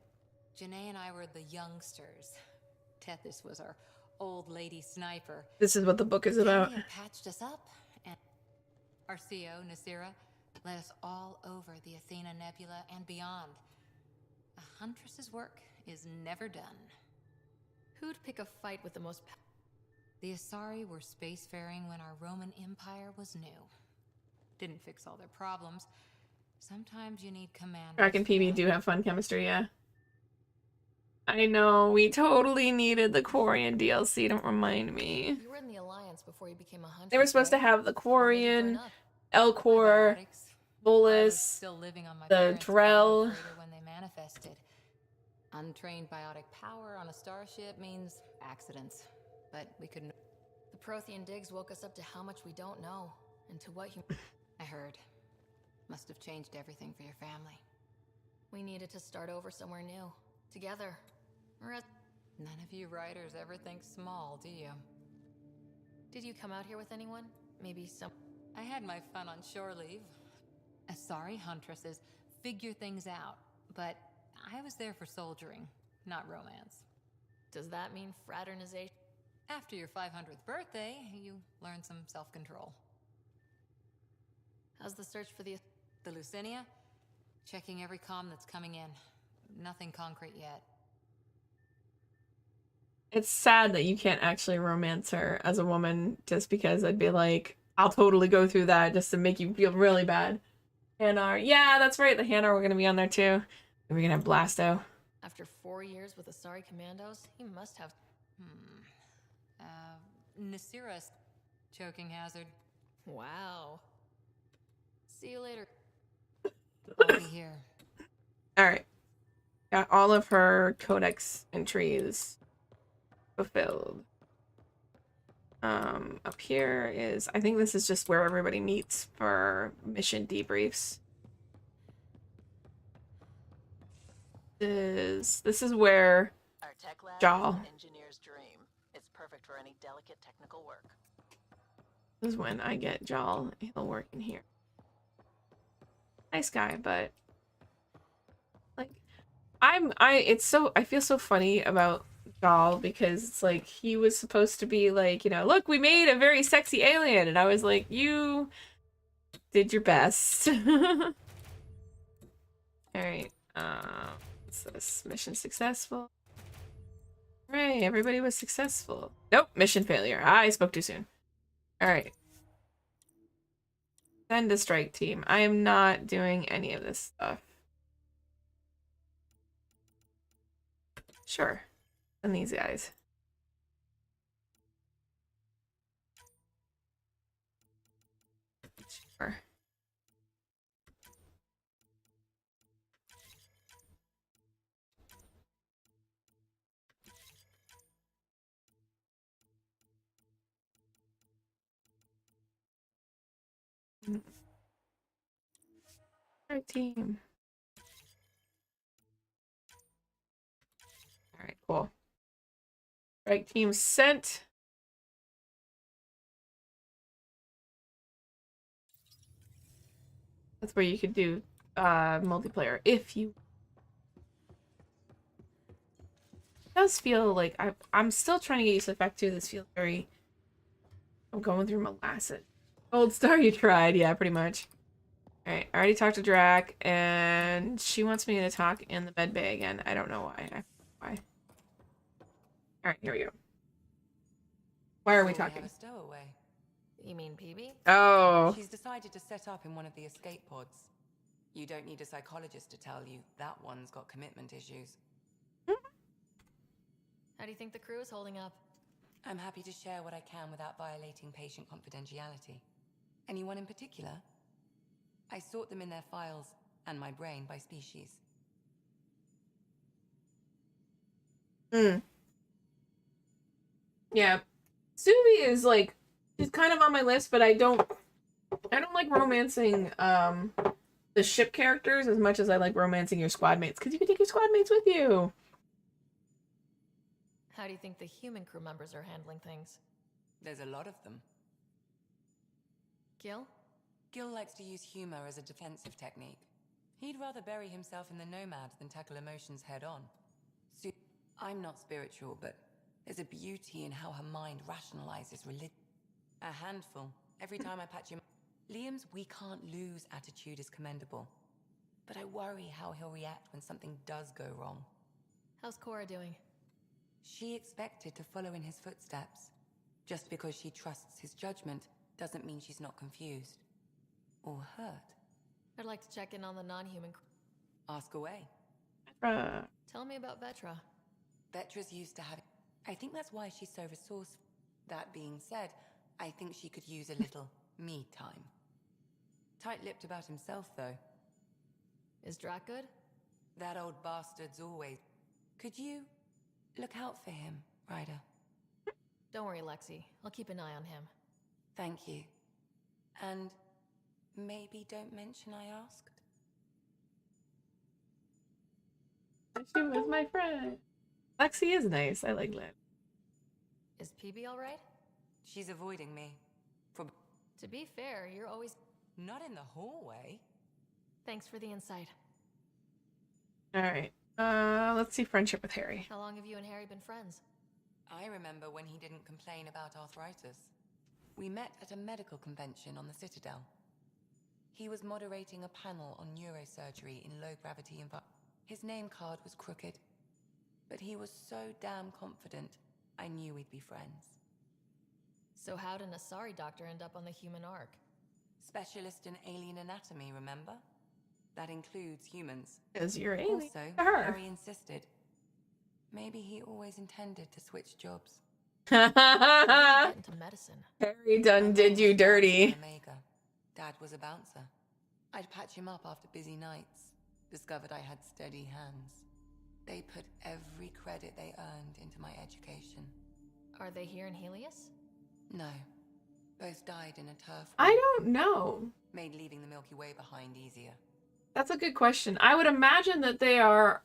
Janae and I were the youngsters. Tethys was our old lady sniper. This is what the book is about. Tanya patched us up, and our CO, Nasira, led us all over the Athena Nebula and beyond. A huntress's work is never done. Who'd pick a fight with the most The Asari were spacefaring when our Roman Empire was new. Didn't fix all their problems. Sometimes you need commanders. Drac and PB do have fun chemistry, yeah. I know, we totally needed the Quarian DLC, don't remind me. You were in the Alliance before you became a hunter. They were supposed to have the Quarian, Elcor, I was Bolus, still living on my the parents' Drell. island freighter when they manifested. Untrained biotic power on a starship means accidents, but we couldn't. The Prothean digs woke us up to how much we don't know, and to what I heard. Must have changed everything for your family. we needed to start over somewhere new. Together. Or as None of you writers ever think small, do you? Did you come out here with anyone? Maybe some... I had my fun on shore leave. Asari huntresses figure things out, but I was there for soldiering, not romance. Does that mean fraternization? After your 500th birthday, you learn some self-control. How's the search for the... The Lucinia? Checking every comm that's coming in. Nothing concrete yet. It's sad that you can't actually romance her as a woman, just because I'd be like, I'll totally go through that just to make you feel really bad. Hanar, yeah, that's right, the Hanar were gonna be on there too. We're gonna have Blasto. After 4 years with Asari Commandos, he must have... Nasira's choking hazard. Wow. See you later. I'll be here. Alright. Got all of her codex entries fulfilled. Up here is, I think this is just where everybody meets for mission debriefs. This is where Our tech lab Jaw. is an engineer's dream. It's perfect for any delicate technical work. This is when I get Jal. He'll work in here. Nice guy, but like I feel so funny about Jal because it's like he was supposed to be like, you know, look, we made a very sexy alien, and I was like, you did your best. Alright, What's this? Mission successful. Hooray, everybody was successful. Nope, mission failure. I spoke too soon. Alright. Send a strike team. I am not doing any of this stuff. Sure. And these guys. Sure. Strike team. Alright, cool. Strike team sent. That's where you could do multiplayer if you. It does feel like I'm still trying to get used to the fact too. This feels very. I'm going through molasses. Gold star, you tried, yeah, pretty much. All right, I already talked to Drac, and she wants me to talk in the med bay again. I don't know why. Why? All right, here we go. Why are we talking? Have a stowaway. You mean PB? Oh. She's decided to set up in one of the escape pods. You don't need a psychologist to tell you that one's got commitment issues. How do you think the crew is holding up? I'm happy to share what I can without violating patient confidentiality. Anyone in particular? I sort them in their files and my brain by species. Yeah. Suvi is like, she's kind of on my list, but I don't like romancing the ship characters as much as I like romancing your squad mates, because you can take your squad mates with you. How do you think the human crew members are handling things? There's a lot of them. Gil? Gil likes to use humor as a defensive technique. He'd rather bury himself in the Nomad than tackle emotions head-on. I'm not spiritual, but there's a beauty in how her mind rationalizes religion. A handful. Every time I patch him. Liam's "we can't lose" attitude is commendable. But I worry how he'll react when something does go wrong. How's Cora doing? She expected to follow in his footsteps. Just because she trusts his judgment doesn't mean she's not confused. Or hurt. I'd like to check in on the non-human crew. Ask away. Tell me about Vetra. Vetra's used to having... I think that's why she's so resourceful. That being said, I think she could use a little me time. Tight-lipped about himself, though. Is Drac good? That old bastard's always... Could you look out for him, Ryder? Don't worry, Lexi. I'll keep an eye on him. Thank you. And maybe don't mention I asked. She was my friend. Lexi is nice. I like Lynn. Is PB alright? She's avoiding me. To be fair, you're always... Not in the hallway. Thanks for the insight. Alright. Let's see friendship with Harry. How long have you and Harry been friends? I remember when he didn't complain about arthritis. We met at a medical convention on the Citadel. He was moderating a panel on neurosurgery in low-gravity environments. His name card was crooked, but he was so damn confident, I knew we'd be friends. So how did an Asari doctor end up on the human ark? Specialist in alien anatomy, remember? That includes humans. Because you're alien Also, to her. Harry insisted. Maybe he always intended to switch jobs. Get into medicine. Harry done did you dirty. Omega. Dad was a bouncer. I'd patch him up after busy nights. Discovered I had steady hands. They put every credit they earned into my education. Are they here in Helios? No. Both died in a turf war. I don't know. Made leaving the Milky Way behind easier. That's a good question. I would imagine that they are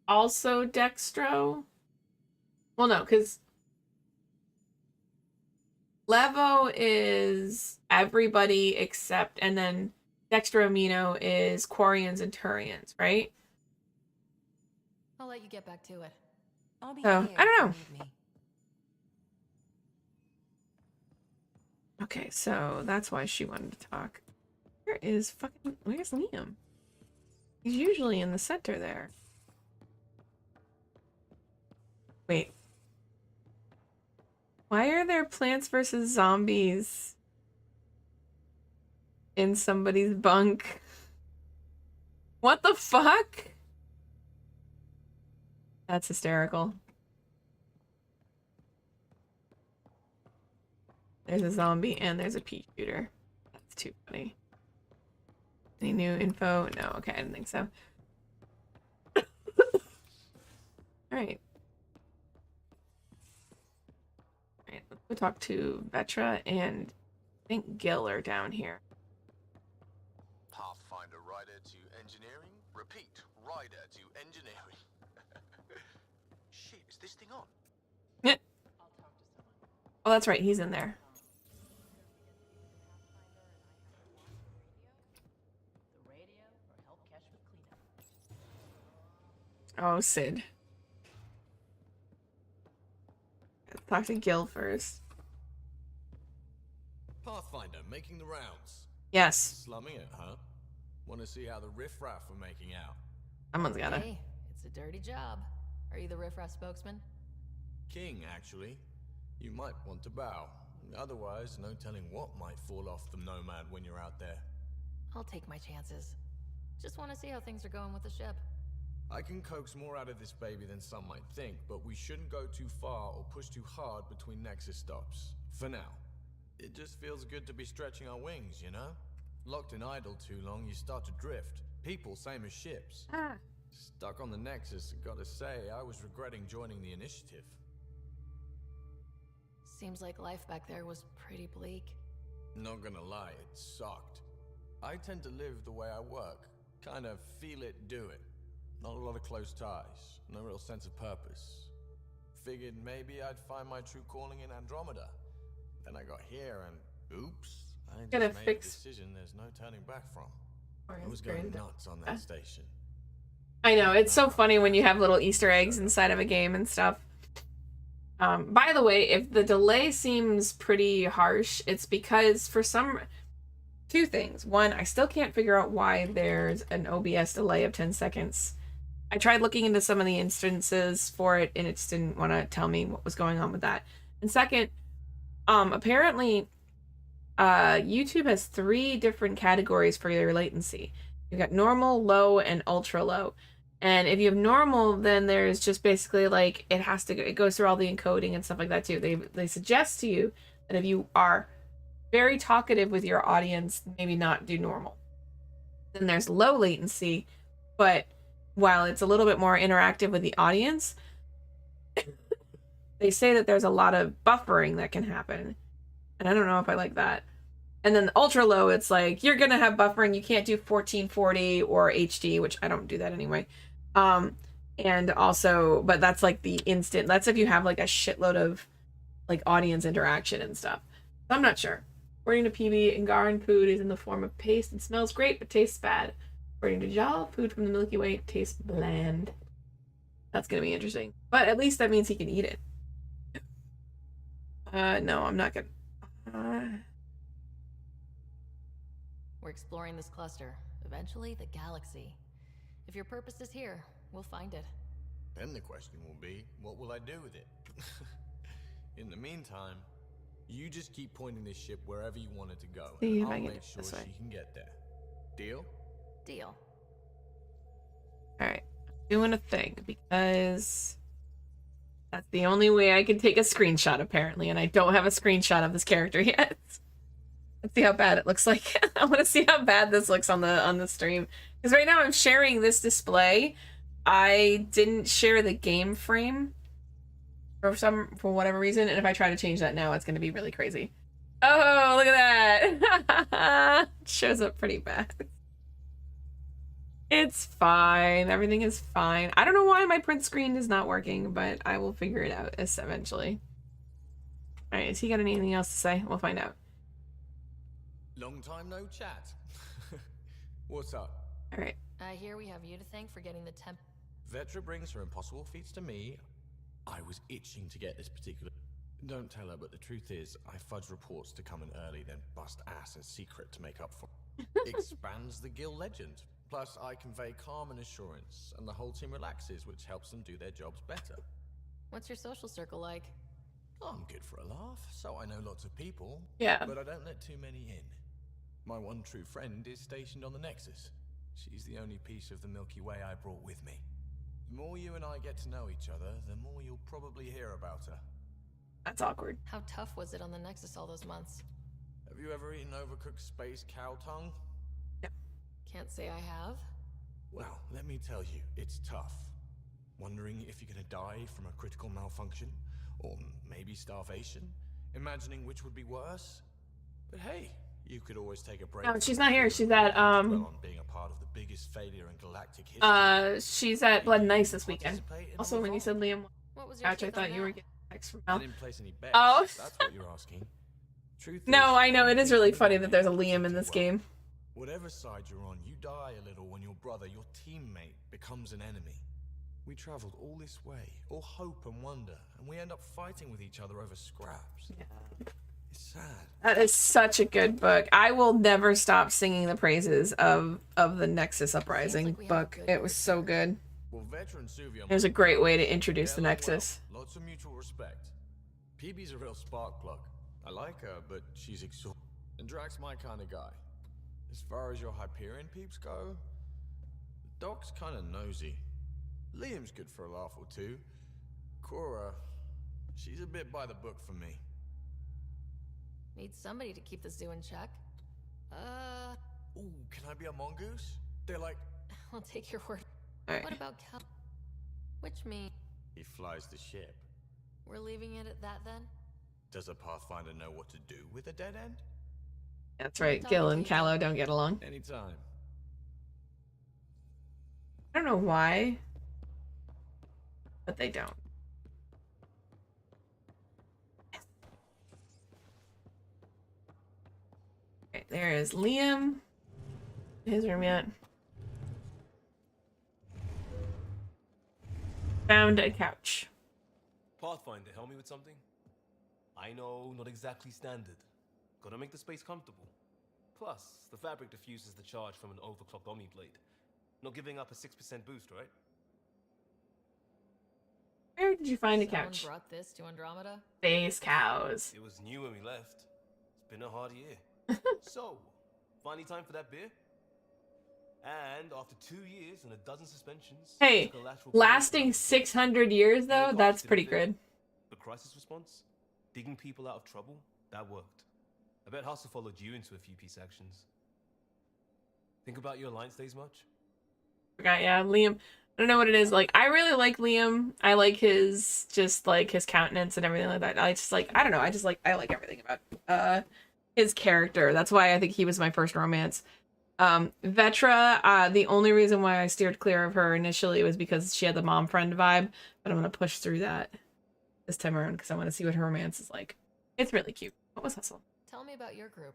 also Dextro. Well, no, because Levo is everybody except, and then Dextro Amino is Quarians and Turians, right? I'll let you get back to it. I'll be So, here I don't know. if you need me. Okay, so that's why she wanted to talk. Where's Liam? He's usually in the center there. Wait. Why are there Plants vs. Zombies in somebody's bunk? What the fuck? That's hysterical. There's a zombie and there's a pea shooter. That's too funny. Any new info? No, okay, I didn't think so. Alright. Alright, let's go talk to Vetra and I think Gil are down here. Pathfinder Ryder to engineering. Repeat, Ryder to engineering. Shit, is this thing on? Yeah. Oh, that's right, he's in there. Oh, Sid. Let's talk to Gil first. Pathfinder, making the rounds. Yes. Slumming it, huh? Want to see how the riffraff are making out? Someone's gotta. Hey, it's a dirty job. Are you the riffraff spokesman? King, actually. You might want to bow. Otherwise, no telling what might fall off the Nomad when you're out there. I'll take my chances. Just want to see how things are going with the ship. I can coax more out of this baby than some might think, but we shouldn't go too far or push too hard between Nexus stops. For now. It just feels good to be stretching our wings, you know? Locked in idle too long, you start to drift. People, same as ships. Stuck on the Nexus, gotta say, I was regretting joining the initiative. Seems like life back there was pretty bleak. Not gonna lie, it sucked. I tend to live the way I work. Kind of feel it, do it. Not a lot of close ties, no real sense of purpose. Figured maybe I'd find my true calling in Andromeda. Then I got here and oops, I just Gotta made fix- a decision there's no turning back from. Or I was his going granddad. nuts on that station. I know, it's so funny when you have little Easter eggs inside of a game and stuff. By the way, if the delay seems pretty harsh, it's because for some... Two things. One, I still can't figure out why there's an OBS delay of 10 seconds. I tried looking into some of the instances for it, and it just didn't want to tell me what was going on with that. And second, apparently, YouTube has 3 different categories for your latency. You've got normal, low, and ultra low. And if you have normal, then there's just basically like it goes through all the encoding and stuff like that too. They suggest to you that if you are very talkative with your audience, maybe not do normal. Then there's low latency, but while it's a little bit more interactive with the audience, they say that there's a lot of buffering that can happen. And I don't know if I like that. And then the ultra low, it's like, you're going to have buffering. You can't do 1440 or HD, which I don't do that anyway. And also, but that's like the instant, that's if you have like a shitload of like audience interaction and stuff. So I'm not sure. According to PB, Angaran food is in the form of paste and smells great, but tastes bad. According to Jal, food from the Milky Way tastes bland. That's going to be interesting. But at least that means he can eat it. No, I'm not going to. We're exploring this cluster. Eventually, the galaxy. If your purpose is here, we'll find it. Then the question will be, what will I do with it? In the meantime, you just keep pointing this ship wherever you want it to go, See and if I I'll can make get sure this way. she can get there. Deal? Deal. Alright. Doing a thing because that's the only way I can take a screenshot, apparently, and I don't have a screenshot of this character yet. Let's see how bad it looks like. I want to see how bad this looks on the stream. Because right now I'm sharing this display. I didn't share the game frame for whatever reason, and if I try to change that now, it's going to be really crazy. Oh, look at that! It shows up pretty bad. It's fine. Everything is fine. I don't know why my print screen is not working, but I will figure it out eventually. Alright, has he got anything else to say? We'll find out. Long time no chat. What's up? Alright. I hear we have you to thank for getting the temp. Vetra brings her impossible feats to me. I was itching to get this particular... Don't tell her, but the truth is, I fudge reports to come in early, then bust ass in secret to make up for... Expands the guild legend. Plus, I convey calm and assurance, and the whole team relaxes, which helps them do their jobs better. What's your social circle like? I'm good for a laugh, so I know lots of people. Yeah. But I don't let too many in. My one true friend is stationed on the Nexus. She's the only piece of the Milky Way I brought with me. The more you and I get to know each other, the more you'll probably hear about her. That's awkward. How tough was it on the Nexus all those months? Have you ever eaten overcooked space cow tongue? Can't say I have. Well, let me tell you, it's tough. Wondering if you're gonna die from a critical malfunction? Or maybe starvation? Imagining which would be worse? But hey, you could always take a break. No, she's not here. She's at on being a part of the biggest failure in galactic history. she's at Blood and Ice this weekend. Also, when you said Liam What was your couch, I take on thought you were that? getting text from I Mel. didn't place any bets. Oh. That's what you're asking. Truth No, is, I know, it is really funny that there's a everything Liam in this well. game. Whatever side you're on, you die a little when your brother, your teammate, becomes an enemy. We traveled all this way, all hope and wonder, and we end up fighting with each other over scraps. Yeah. It's sad. That is such a good book. I will never stop singing the praises of the Nexus Uprising like we have a book. good It was so good. Well, veteran Suvia. It was a great way to introduce the Yeah, like, Nexus. well, lots of mutual respect. PB's a real spark plug. I like her, but she's exhausted. And Drax's my kind of guy. As far as your Hyperion peeps go, the Doc's kind of nosy. Liam's good for a laugh or two. Cora, she's a bit by the book for me. Need somebody to keep the zoo in check. Ooh, can I be a mongoose? They're like, I'll take your word. Alright. What about Cal? Which means he flies the ship. we're leaving it at that then? Does a Pathfinder know what to do with a dead end? That's right. Gil and Callow don't get along. Anytime. I don't know why, but they don't. Okay, there is Liam. His room yet? Found a couch. Pathfinder, help me with something? I know, not exactly standard. Gotta make the space comfortable. Plus, the fabric diffuses the charge from an overclocked Omni blade. Not giving up a 6% boost, right? Where did you find a Someone couch? brought this to Andromeda? Space cows. It was new when we left. It's been a hard year. So, finally time for that beer? And after 2 years and a dozen suspensions... Hey, took a lateral lasting break. 600 years though, The that's cops pretty didn't fit. good. But crisis response? Digging people out of trouble? That worked. I bet Hustle followed you into a few peace actions. Think about your Alliance days much? Forgot, yeah, Liam. I don't know what it is. Like, I really like Liam. I like his, just like his countenance and everything like that. I just like, I don't know. I like everything about his character. That's why I think he was my first romance. Vetra, the only reason why I steered clear of her initially was because she had the mom friend vibe, but I'm gonna push through that this time around because I want to see what her romance is like. It's really cute. What was Hustle? Tell me about your group.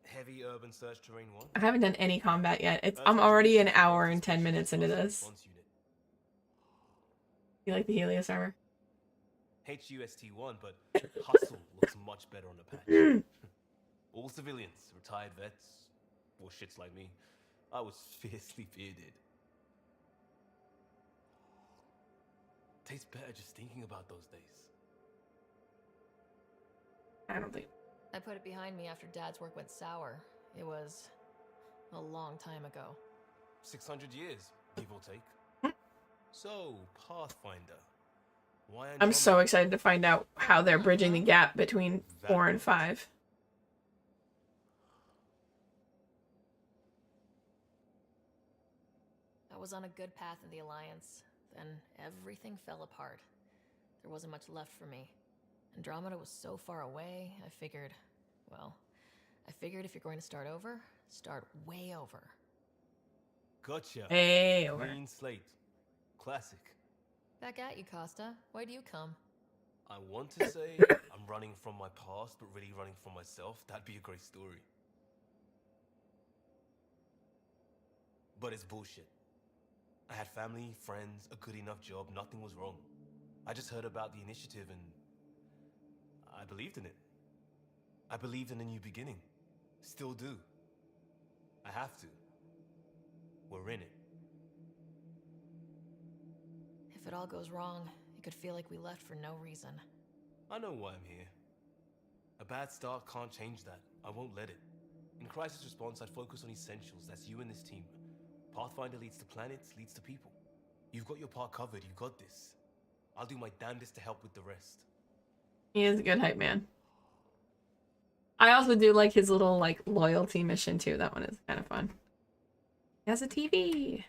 Heavy urban search terrain 1? I haven't done any combat yet. I'm already an hour and 10 minutes into this. You like the Helios armor? HUST1, but Hustle looks much better on the patch. All civilians, retired vets, or shits like me. I was fiercely bearded. Tastes better just thinking about those days. I don't think. I put it behind me after Dad's work went sour. It was a long time ago. 600 years, give or take. So, Pathfinder. Why I'm so Andromeda? excited to find out how they're bridging the gap between 4 and 5. I was on a good path in the Alliance. Then everything fell apart. There wasn't much left for me. Andromeda was so far away, I figured if you're going to start over, start way over. Gotcha. Way over. Clean slate. Classic. Back at you, Costa. Why do you come? I want to say I'm running from my past, but really running from myself. That'd be a great story. But it's bullshit. I had family, friends, a good enough job, nothing was wrong. I just heard about the initiative and I believed in it. I believed in a new beginning. Still do. I have to. We're in it. If it all goes wrong, It could feel like we left for no reason. I know why I'm here. A bad start can't change that. I won't let it. In crisis response, I'd focus on essentials. That's you and this team. Pathfinder leads to planets, leads to people. You've got your part covered. You got this. I'll do my damnedest to help with the rest. He is a good hype man. I also do like his little like loyalty mission too. That one is kind of fun. He has a TV.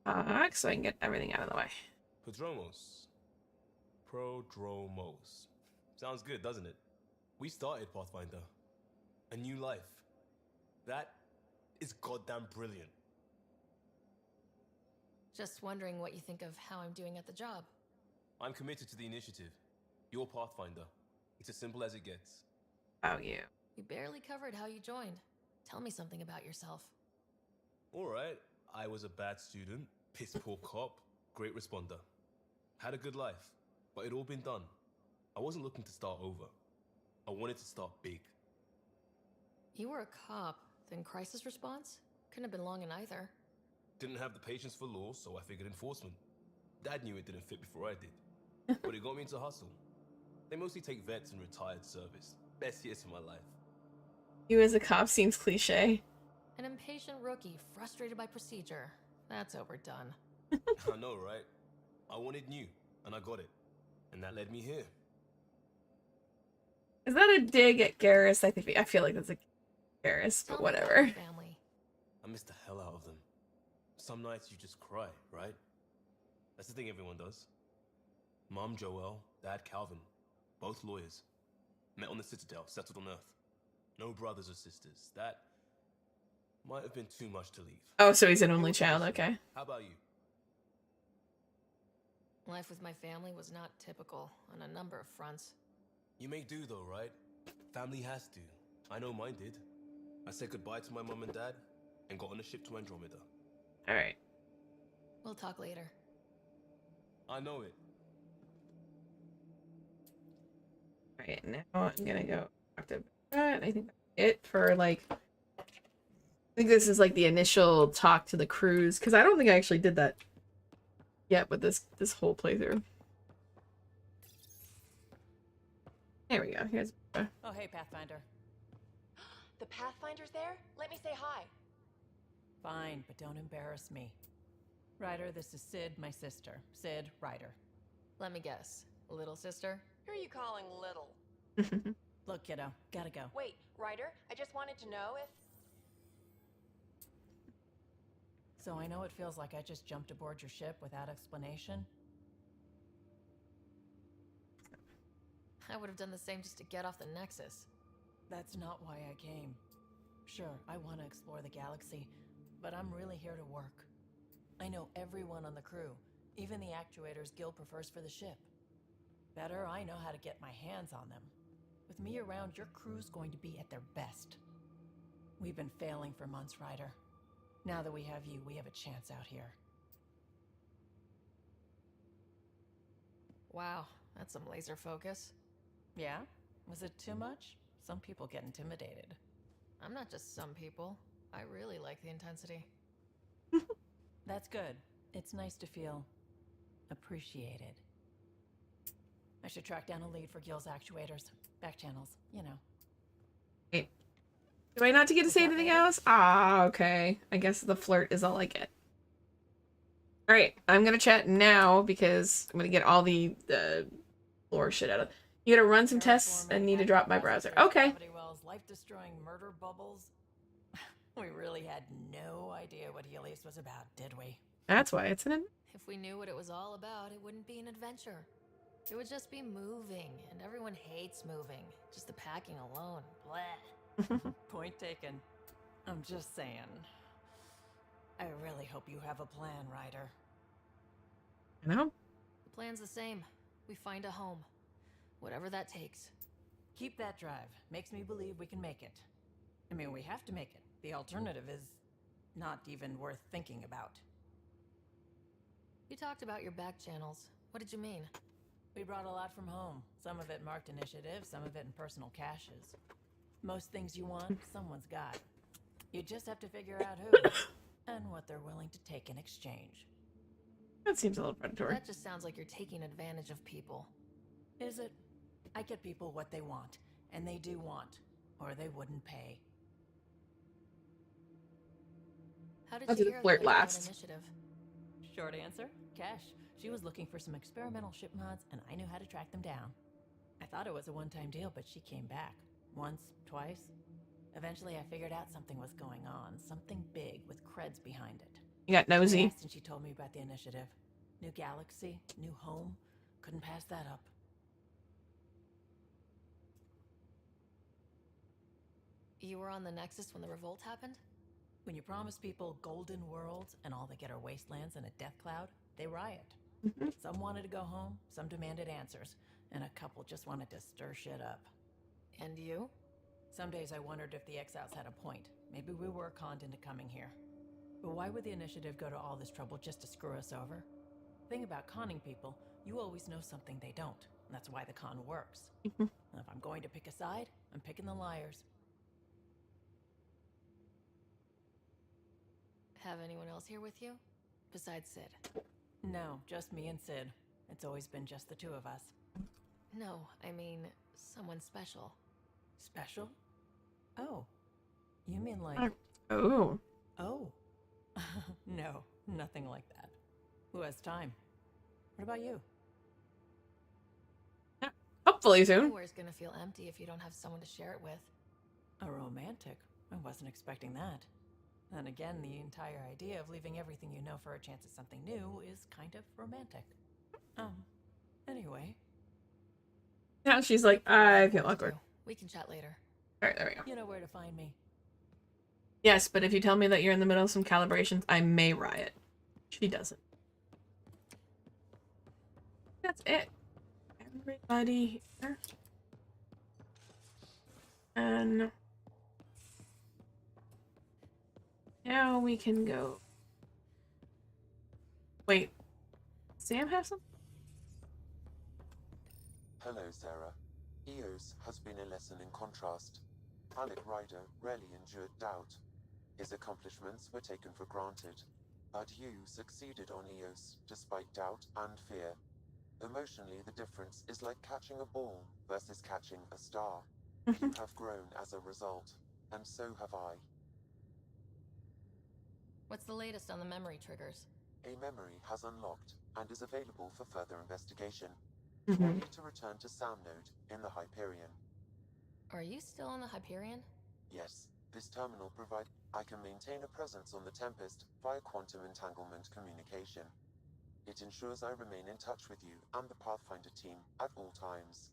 Talk so I can get everything out of the way. Prodromos. Sounds good, doesn't it? We started Pathfinder. A new life. That is goddamn brilliant. Just wondering what you think of how I'm doing at the job. I'm committed to the initiative. You're Pathfinder. It's as simple as it gets. Oh, you. You barely covered how you joined. Tell me something about yourself. Alright, I was a bad student, piss poor cop, great responder. Had a good life, but it'd all been done. I wasn't looking to start over. I wanted to start big. You were a cop, then crisis response? Couldn't have been long in either. Didn't have the patience for law, so I figured enforcement. Dad knew it didn't fit before I did, but it got me into hustle. They mostly take vets and retired service. Best years of my life. You as a cop seems cliche. An impatient rookie, frustrated by procedure. That's overdone. I know, right? I wanted new, and I got it. And that led me here. Is that a dig at Garrus? I feel like that's a Garrus, but whatever. Family. I miss the hell out of them. Some nights you just cry, right? That's the thing everyone does. Mom Joelle, Dad Calvin, both lawyers. Met on the Citadel, settled on Earth. No brothers or sisters. That might have been too much to leave. Oh, so he's an only child, okay. How about you? Life with my family was not typical on a number of fronts. You may do though, right? Family has to. I know mine did. I said goodbye to my mom and dad and got on a ship to Andromeda. Alright. We'll talk later. I know it. Alright, now I'm gonna go talk to that. I think that's it for like... I think this is like the initial talk to the crews, because I don't think I actually did that yet with this whole playthrough. There we go. Here's... Oh, hey, Pathfinder. The Pathfinder's there? Let me say hi. Fine, but don't embarrass me. Ryder, this is Sid, my sister. Sid Ryder. Let me guess. Little sister? Who are you calling little? Look, kiddo, gotta go. Wait, Ryder, I just wanted to know if... So I know it feels like I just jumped aboard your ship without explanation. I would have done the same just to get off the Nexus. That's not why I came. Sure, I want to explore the galaxy, but I'm really here to work. I know everyone on the crew, even the actuators Gil prefers for the ship. Better, I know how to get my hands on them. With me around, your crew's going to be at their best. We've been failing for months, Ryder. Now that we have you, we have a chance out here. Wow, that's some laser focus. Yeah? Was it too much? Some people get intimidated. I'm not just some people. I really like the intensity. That's good. It's nice to feel appreciated. I should track down a lead for Gil's actuators. Back channels, you know. Wait. Do I not get to say anything else? Ah, okay. I guess the flirt is all I get. Alright, I'm gonna chat now because I'm gonna get all the lore shit out of it. You gotta run some tests and need to drop my browser. Okay. Life-destroying murder bubbles. We really had no idea what Helios was about, did we? That's why it's an... If we knew what it was all about, it wouldn't be an adventure. It would just be moving, and everyone hates moving. Just the packing alone. Bleh. Point taken. I'm just saying. I really hope you have a plan, Ryder. No? The plan's the same. We find a home. Whatever that takes. Keep that drive. Makes me believe we can make it. I mean, we have to make it. The alternative is not even worth thinking about. You talked about your back channels. What did you mean? We brought a lot from home. Some of it marked initiative, some of it in personal caches. Most things you want, someone's got. You just have to figure out who, and what they're willing to take in exchange. That seems a little predatory. That just sounds like you're taking advantage of people. Is it? I get people what they want, and they do want, or they wouldn't pay. How did How you did the hear of flirt the Andromeda last? Initiative? Short answer, cash. She was looking for some experimental ship mods, and I knew how to track them down. I thought it was a one-time deal, but she came back. Once, twice. Eventually, I figured out something was going on. Something big with creds behind it. You got nosy. She asked and she told me about the initiative. New galaxy, new home. Couldn't pass that up. You were on the Nexus when the revolt happened? When you promise people golden worlds and all they get are wastelands and a death cloud, they riot. Some wanted to go home, some demanded answers, and a couple just wanted to stir shit up. And you? Some days I wondered if the exiles had a point. Maybe we were conned into coming here. But why would the initiative go to all this trouble just to screw us over? Thing about conning people, you always know something they don't, and that's why the con works. If I'm going to pick a side, I'm picking the liars. Have anyone else here with you? Besides Sid? No, just me and Sid. It's always been just the two of us. No, I mean, someone special. Special? Oh. You mean like... Oh. Oh. No, nothing like that. Who has time? What about you? Hopefully soon. Nowhere's gonna feel empty if you don't have someone to share it with. A romantic? I wasn't expecting that. And again, the entire idea of leaving everything you know for a chance at something new is kind of romantic. Anyway. Now she's like, I feel awkward. We can chat later. Alright, there we go. You know where to find me. Yes, but if you tell me that you're in the middle of some calibrations, I may riot. She doesn't. That's it. Everybody here. And now we can go. Wait. Sam have some? Hello, Sarah. Eos has been a lesson in contrast. Alec Ryder rarely endured doubt. His accomplishments were taken for granted. But you succeeded on Eos, despite doubt and fear. Emotionally, the difference is like catching a ball versus catching a star. You have grown as a result, and so have I. What's the latest on the memory triggers? A memory has unlocked and is available for further investigation. You will need to return to Sound Node in the Hyperion. Are you still on the Hyperion? Yes, this terminal provides... I can maintain a presence on the Tempest via quantum entanglement communication. It ensures I remain in touch with you and the Pathfinder team at all times.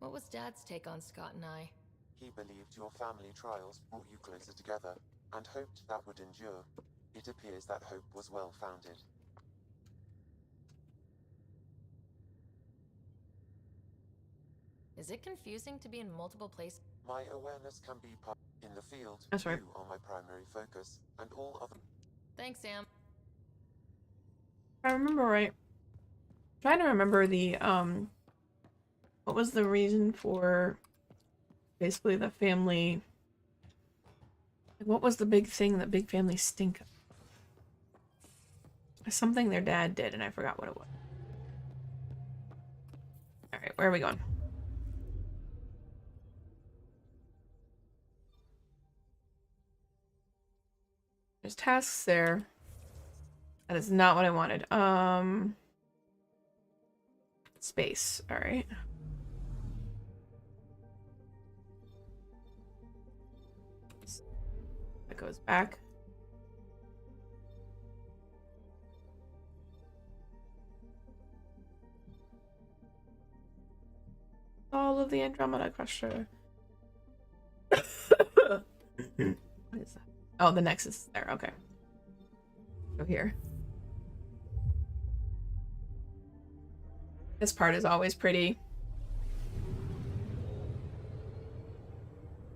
What was Dad's take on Scott and I? He believed your family trials brought you closer together, and hoped that would endure. It appears that hope was well-founded. Is it confusing to be in multiple places? My awareness can be part in the field. That's right. You are my primary focus, and all other... Thanks, Sam. If I remember right. I'm trying to remember the, what was the reason for basically the family... Like, what was the big thing that big families stink of? Something their dad did, and I forgot what it was. Alright, where are we going? There's tasks there. That is not what I wanted. Space. Alright. That goes back. All of the Andromeda cluster. What is that? Oh, the Nexus is there. Okay. Go here. This part is always pretty.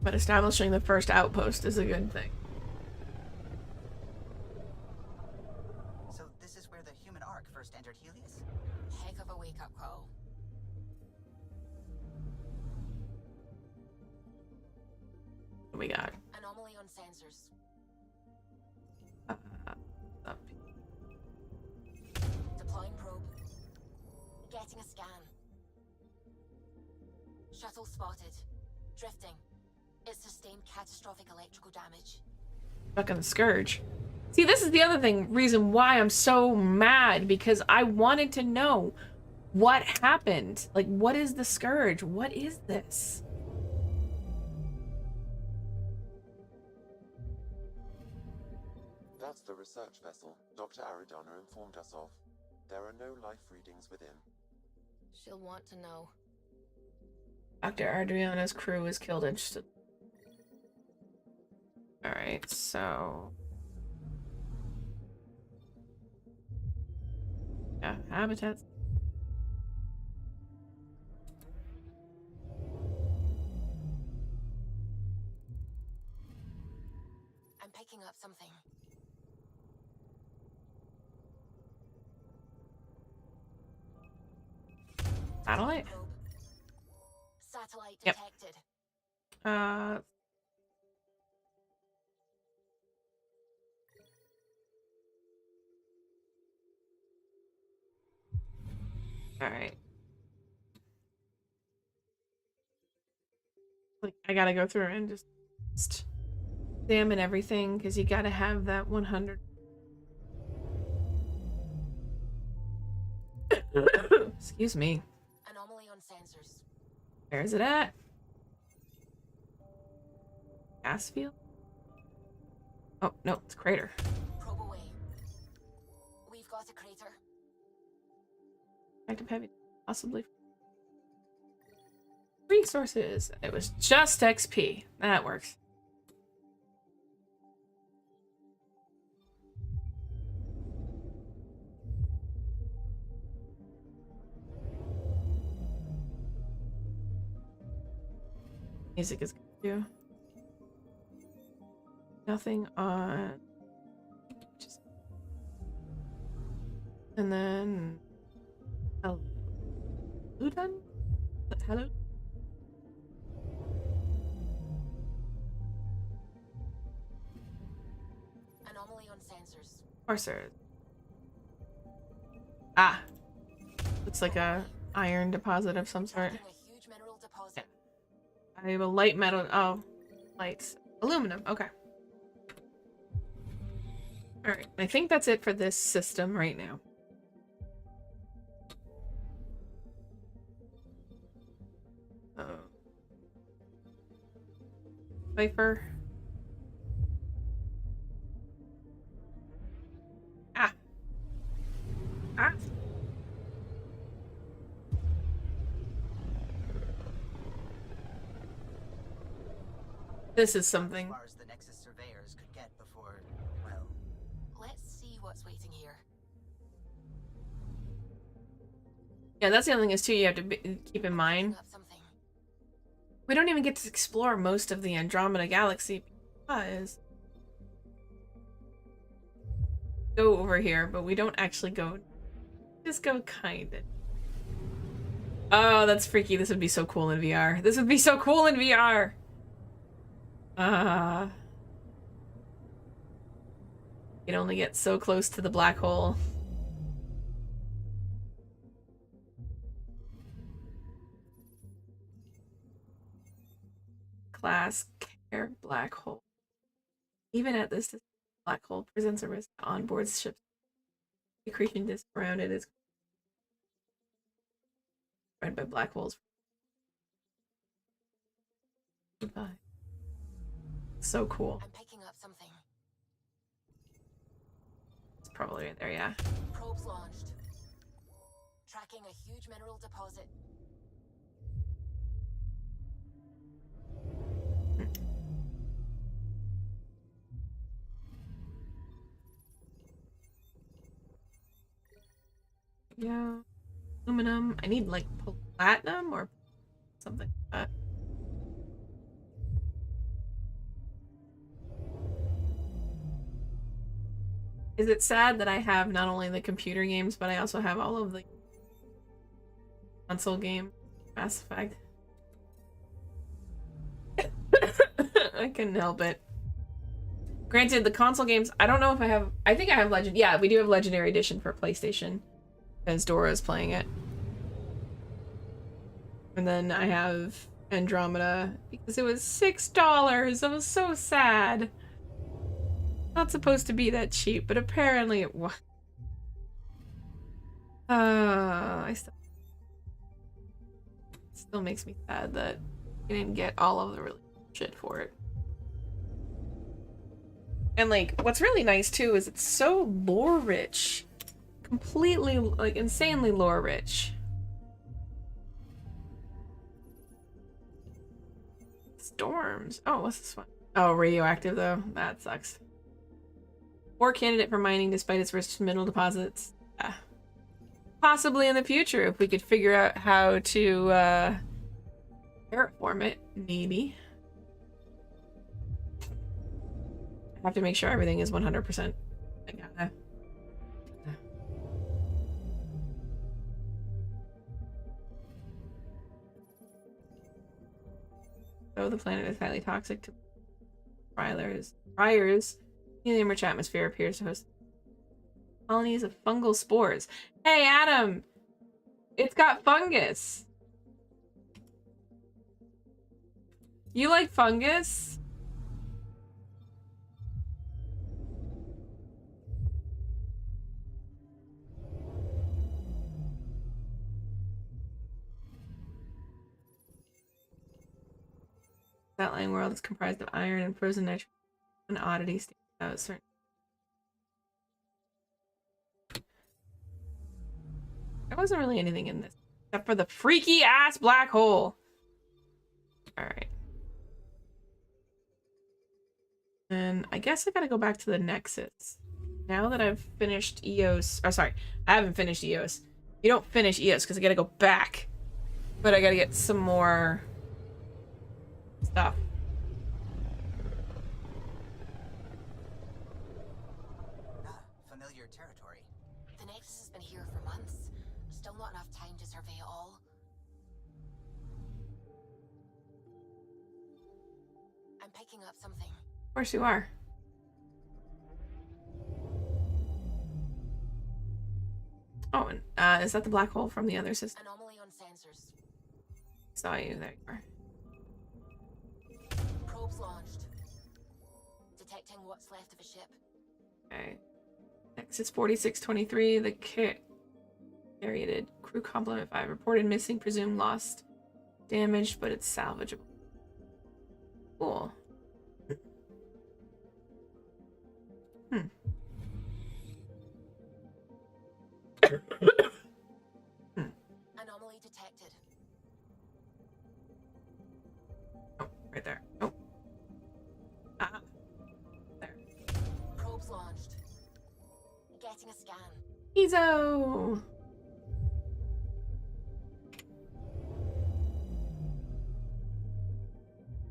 But establishing the first outpost is a good thing. So this is where the human ark first entered Helios? Heck of a wake-up call. What we got? Anomaly on sensors. Up. getting a scan. Shuttle spotted. Drifting. It sustained catastrophic electrical damage. Fucking Scourge. See, this is the other reason why I'm so mad, because I wanted to know what happened. Like, what is the Scourge? What is this? That's the research vessel Dr. Aridana informed us of. There are no life readings within. She'll want to know. Dr. Adriana's crew was killed instantly. Alright, so... yeah, habitats. I'm picking up something. Satellite? Satellite Yep. detected. Alright. Like, I gotta go through and just examine everything, because you gotta have that 100. Excuse me. Anomaly on sensors. Where is it at? Gas field? Oh, no, it's crater. Probe away. We've got a crater. Active heavy. Possibly. Resources. It was just XP. That works. Music is good too. Nothing on. Just. And then. Oh. Luton? Hello? Anomaly on sensors. Parsers. Ah. Looks like a iron deposit of some sort. A huge mineral deposit. I have a light metal. Oh. Lights. Aluminum. Okay. Alright. I think that's it for this system right now. Viper. Ah. Ah. This is something. As far as the Nexus surveyors could get before, well... Let's see what's waiting here. Yeah, that's the other thing is too, you have to keep in mind. We don't even get to explore most of the Andromeda galaxy because go over here, but we don't actually go. Just go kind of. Oh, that's freaky. This would be so cool in VR. This would be so cool in VR. You can only get so close to the black hole. Class care black hole. Even at this black hole presents a risk to onboard ships. The accretion disk around it is spread by black holes. Goodbye. So cool. I'm picking up something. It's probably right there, yeah. Probes launched. Tracking a huge mineral deposit. Yeah. Aluminum. I need like platinum or something like that. Is it sad that I have not only the computer games, but I also have all of the console game Mass Effect? I couldn't help it. Granted, the console games, I don't know if I have... I think I have Legend... Yeah, we do have Legendary Edition for PlayStation. Because Dora is playing it. And then I have Andromeda because it was $6. I was so sad. Not supposed to be that cheap, but apparently it was. I still makes me sad that I didn't get all of the really shit for it. And like, what's really nice too is it's so lore rich. Completely, like, insanely lore rich. Storms. Oh, what's this one? Oh, radioactive though. That sucks. Poor candidate for mining despite its rich mineral deposits. Possibly in the future if we could figure out how to terraform it, maybe. I have to make sure everything is 100%. I gotta. So the planet is highly toxic to priors. Helium-rich atmosphere appears to host colonies of fungal spores. Hey, Adam! It's got fungus! You like fungus? That lying world is comprised of iron and frozen nitrogen. An oddity stands out certain. There wasn't really anything in this except for the freaky ass black hole. Alright. And I guess I gotta go back to the Nexus. Now that I've finished EOS. Oh, sorry. I haven't finished EOS. You don't finish EOS because I gotta go back. But I gotta get some more stuff. Familiar territory. The Nexus has been here for months. Still not enough time to survey it all. I'm picking up something. Of course you are. Oh, and is that the black hole from the other system? Anomaly on sensors. Saw you. There you are. Probes launched. Detecting what's left of a ship. Okay. Nexus 4623, the carried crew complement 5 reported missing, presumed lost, damaged, but it's salvageable. Cool. Anomaly detected. Oh, right there. Oh. Ah. There. Probes launched. Getting a scan. Ezo!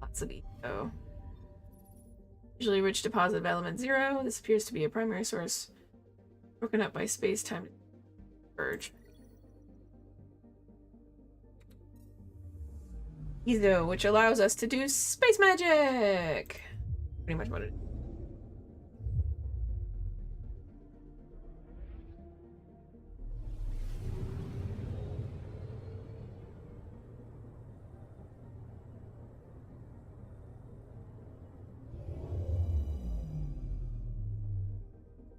Lots of Ezo. Usually rich deposit of element 0. This appears to be a primary source broken up by space-time verge. Ezo, which allows us to do space magic! Pretty much what it is.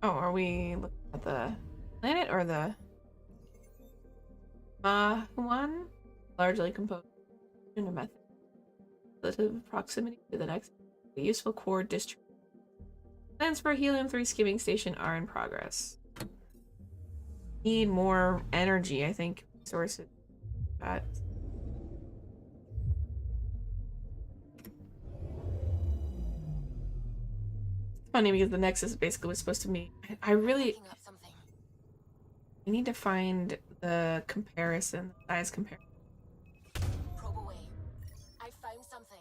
Oh, are we looking at the planet or the one? Largely composed in a method. Relative proximity to the next useful core district. Plans for a helium-3 skimming station are in progress. Need more energy, I think. Sources. Got. Funny because the Nexus basically was supposed to meet. I really. I need to find the comparison, the size comparison. Probe away. I found something.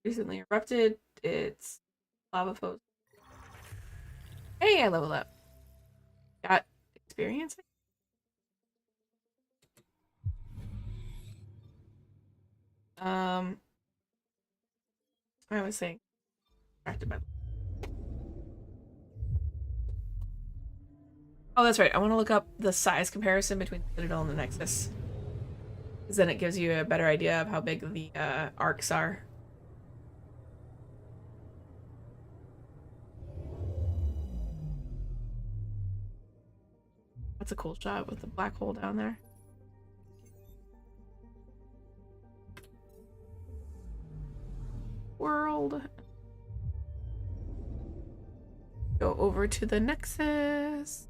Recently erupted. It's lava flows. Hey, I leveled up. Got experience. I was saying. Oh, that's right. I want to look up the size comparison between the Citadel and the Nexus. Because then it gives you a better idea of how big the arcs are. That's a cool shot with the black hole down there. World. Go over to the Nexus.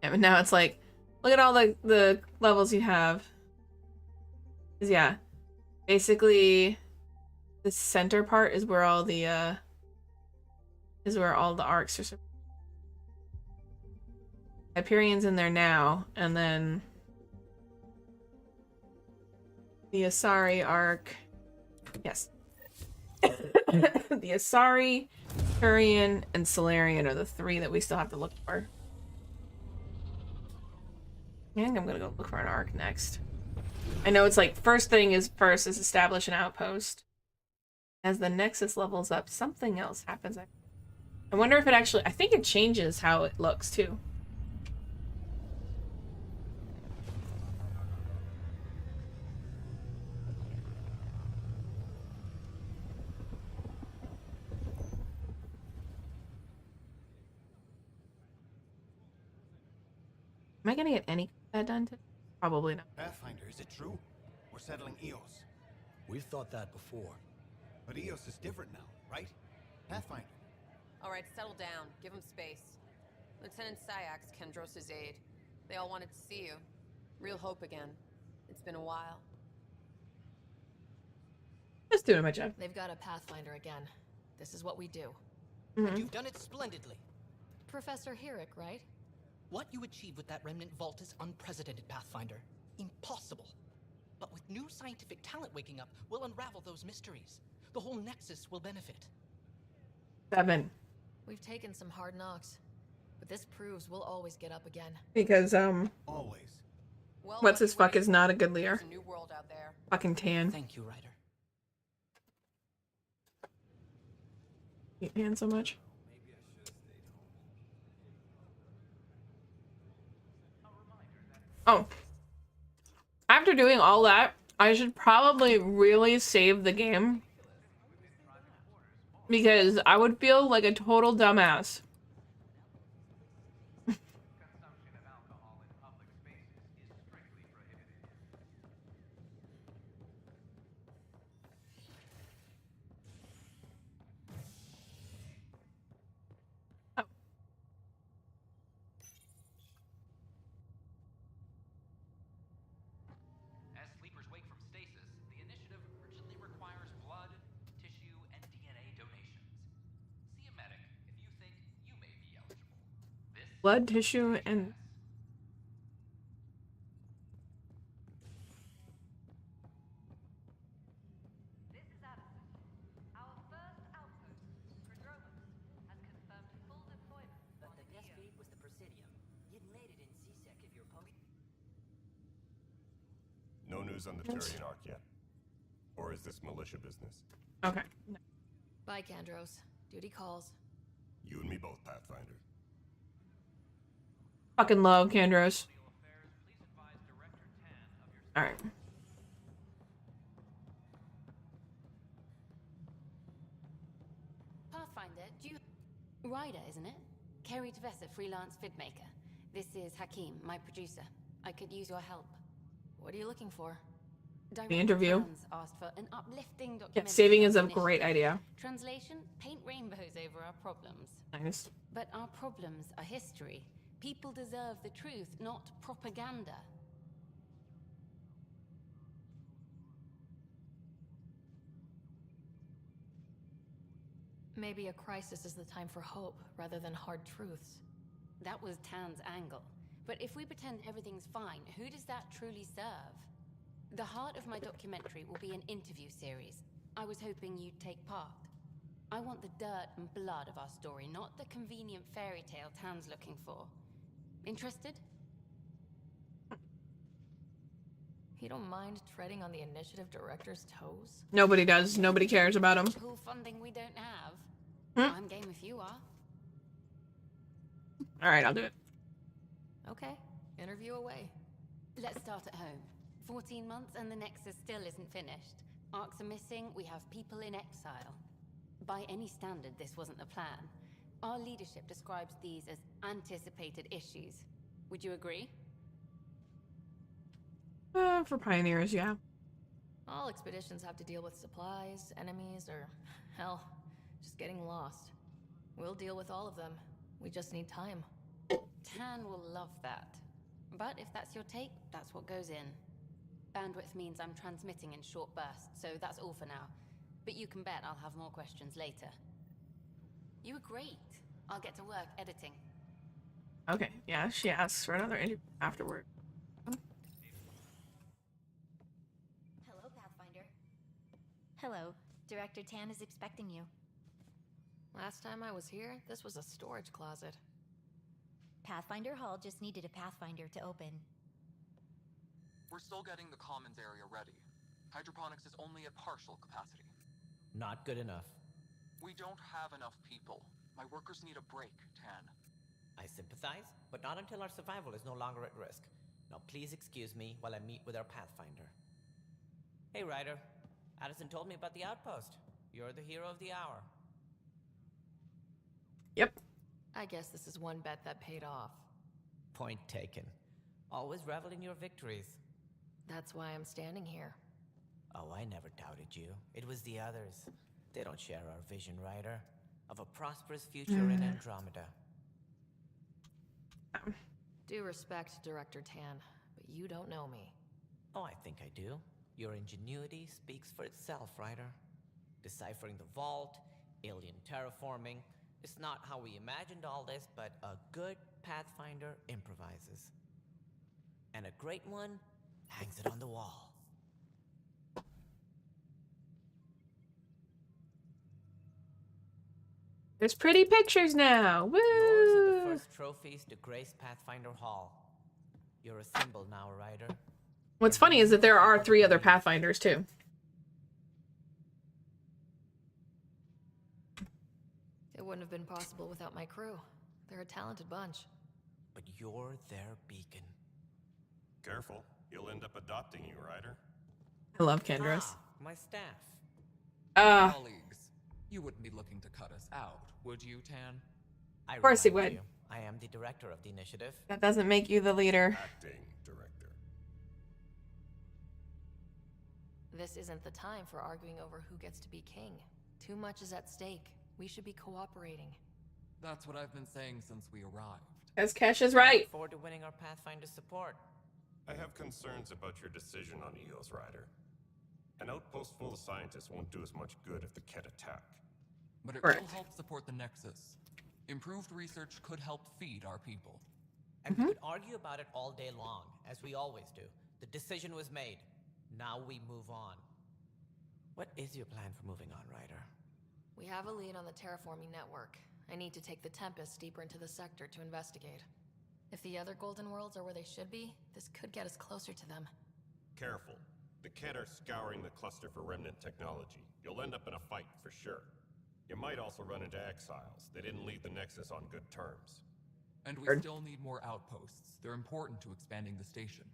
Yeah, but now it's like, look at all the levels you have. 'Cause yeah, basically the center part is where all the arcs are. Hyperion's in there now, and then the Asari arc. Yes. The Asari, Turian, and Solarian are the three that we still have to look for. I think I'm gonna go look for an arc next. I know it's like first is establish an outpost. As the Nexus levels up, something else happens. I wonder if it actually, I think it changes how it looks too. Am I gonna get any of that done today? Probably not. Pathfinder, is it true? We're settling Eos. We've thought that before. But Eos is different now, right? Pathfinder. All right, settle down. Give him space. Lieutenant Syax, Kendros' aide. They all wanted to see you. Real hope again. It's been a while. Just doing my job. They've got a Pathfinder again. This is what we do. And you've done it splendidly. Professor Herrick, right? What you achieved with that remnant vault is unprecedented, Pathfinder. Impossible. But with new scientific talent waking up, we'll unravel those mysteries. The whole Nexus will benefit. 7. We've taken some hard knocks, but this proves we'll always get up again. Because, always. Well, what's his fuck is not a good leader. There's a new world out there. Fucking tan. Thank you, Ryder. Hate tan so much. Oh. After doing all that, I should probably really save the game. Because I would feel like a total dumbass. Blood, tissue, and... This is Addison. Our first outpost, Dragonswithmass, has confirmed full deployment. But the guest gate was the Presidium. You'd made it in C-Sec if you're post. No news on the Turian arc yet. Or is this militia business? Okay. No. Bye, Kendros. Duty calls. You and me both, Pathfinder. Fucking love Kendros. Alright. Pathfinder, do you... Ryder, isn't it? Kerry Tvessa, freelance vidmaker. This is Hakim, my producer. I could use your help. What are you looking for? The interview. Hans asked for an uplifting documentary. Yeah, saving is a great idea. Translation, paint rainbows over our problems. Nice. But our problems are history. People deserve the truth, not propaganda. Maybe a crisis is the time for hope, rather than hard truths. That was Tan's angle. But if we pretend everything's fine, who does that truly serve? The heart of my documentary will be an interview series. I was hoping you'd take part. I want the dirt and blood of our story, not the convenient fairy tale Tan's looking for. Interested? You don't mind treading on the initiative director's toes? Nobody does. Nobody cares about him. Pool funding we don't have. I'm game if you are. All right, I'll do it. Okay, interview away. Let's start at home. 14 months and the Nexus still isn't finished. Arcs are missing, we have people in exile. By any standard, this wasn't the plan. Our leadership describes these as anticipated issues. Would you agree? For pioneers, yeah. All expeditions have to deal with supplies, enemies, or, hell, just getting lost. We'll deal with all of them. We just need time. Tan will love that. But if that's your take, that's what goes in. Bandwidth means I'm transmitting in short bursts, so that's all for now. But you can bet I'll have more questions later. You were great. I'll get to work editing. Okay, yeah, she asks for another interview afterward. Hello, Pathfinder. Hello. Director Tan is expecting you. Last time I was here, this was a storage closet. Pathfinder Hall just needed a Pathfinder to open. We're still getting the commons area ready. Hydroponics is only at partial capacity. Not good enough. We don't have enough people. My workers need a break, Tan. I sympathize, but not until our survival is no longer at risk. Now please excuse me while I meet with our Pathfinder. Hey Ryder, Addison told me about the outpost. You're the hero of the hour. Yep. I guess this is one bet that paid off. Point taken. Always revel in your victories. That's why I'm standing here. Oh, I never doubted you. It was the others. They don't share our vision, Ryder, of a prosperous future in Andromeda. Due respect, Director Tan, but you don't know me. Oh, I think I do. Your ingenuity speaks for itself, Ryder. Deciphering the vault, alien terraforming. It's not how we imagined all this, but a good Pathfinder improvises. And a great one hangs it on the wall. There's pretty pictures now. Woo! Yours are the first trophies to grace Pathfinder Hall. You're a symbol now, Ryder. What's funny is that there are 3 other Pathfinders too. It wouldn't have been possible without my crew. They're a talented bunch. But you're their beacon. Careful, you'll end up adopting you, Ryder. I love Kendris. My staff. Colleagues, you wouldn't be looking to cut us out, would you, Tan? Of course he would. I am the director of the initiative. That doesn't make you the leader. Acting director. This isn't the time for arguing over who gets to be king. Too much is at stake. We should be cooperating. That's what I've been saying since we arrived. As Kesh is right. I look forward to winning our Pathfinder support. I have concerns about your decision on EOS, Ryder. An outpost full of scientists won't do as much good if the Ket attack. But it will help support the Nexus. Improved research could help feed our people. And we could argue about it all day long, as we always do. The decision was made. Now we move on. What is your plan for moving on, Ryder? We have a lead on the terraforming network. I need to take the Tempest deeper into the sector to investigate. If the other Golden Worlds are where they should be, this could get us closer to them. Careful. The Ket are scouring the cluster for remnant technology. You'll end up in a fight, for sure. You might also run into exiles. They didn't leave the Nexus on good terms. And we still need more outposts. They're important to expanding the station.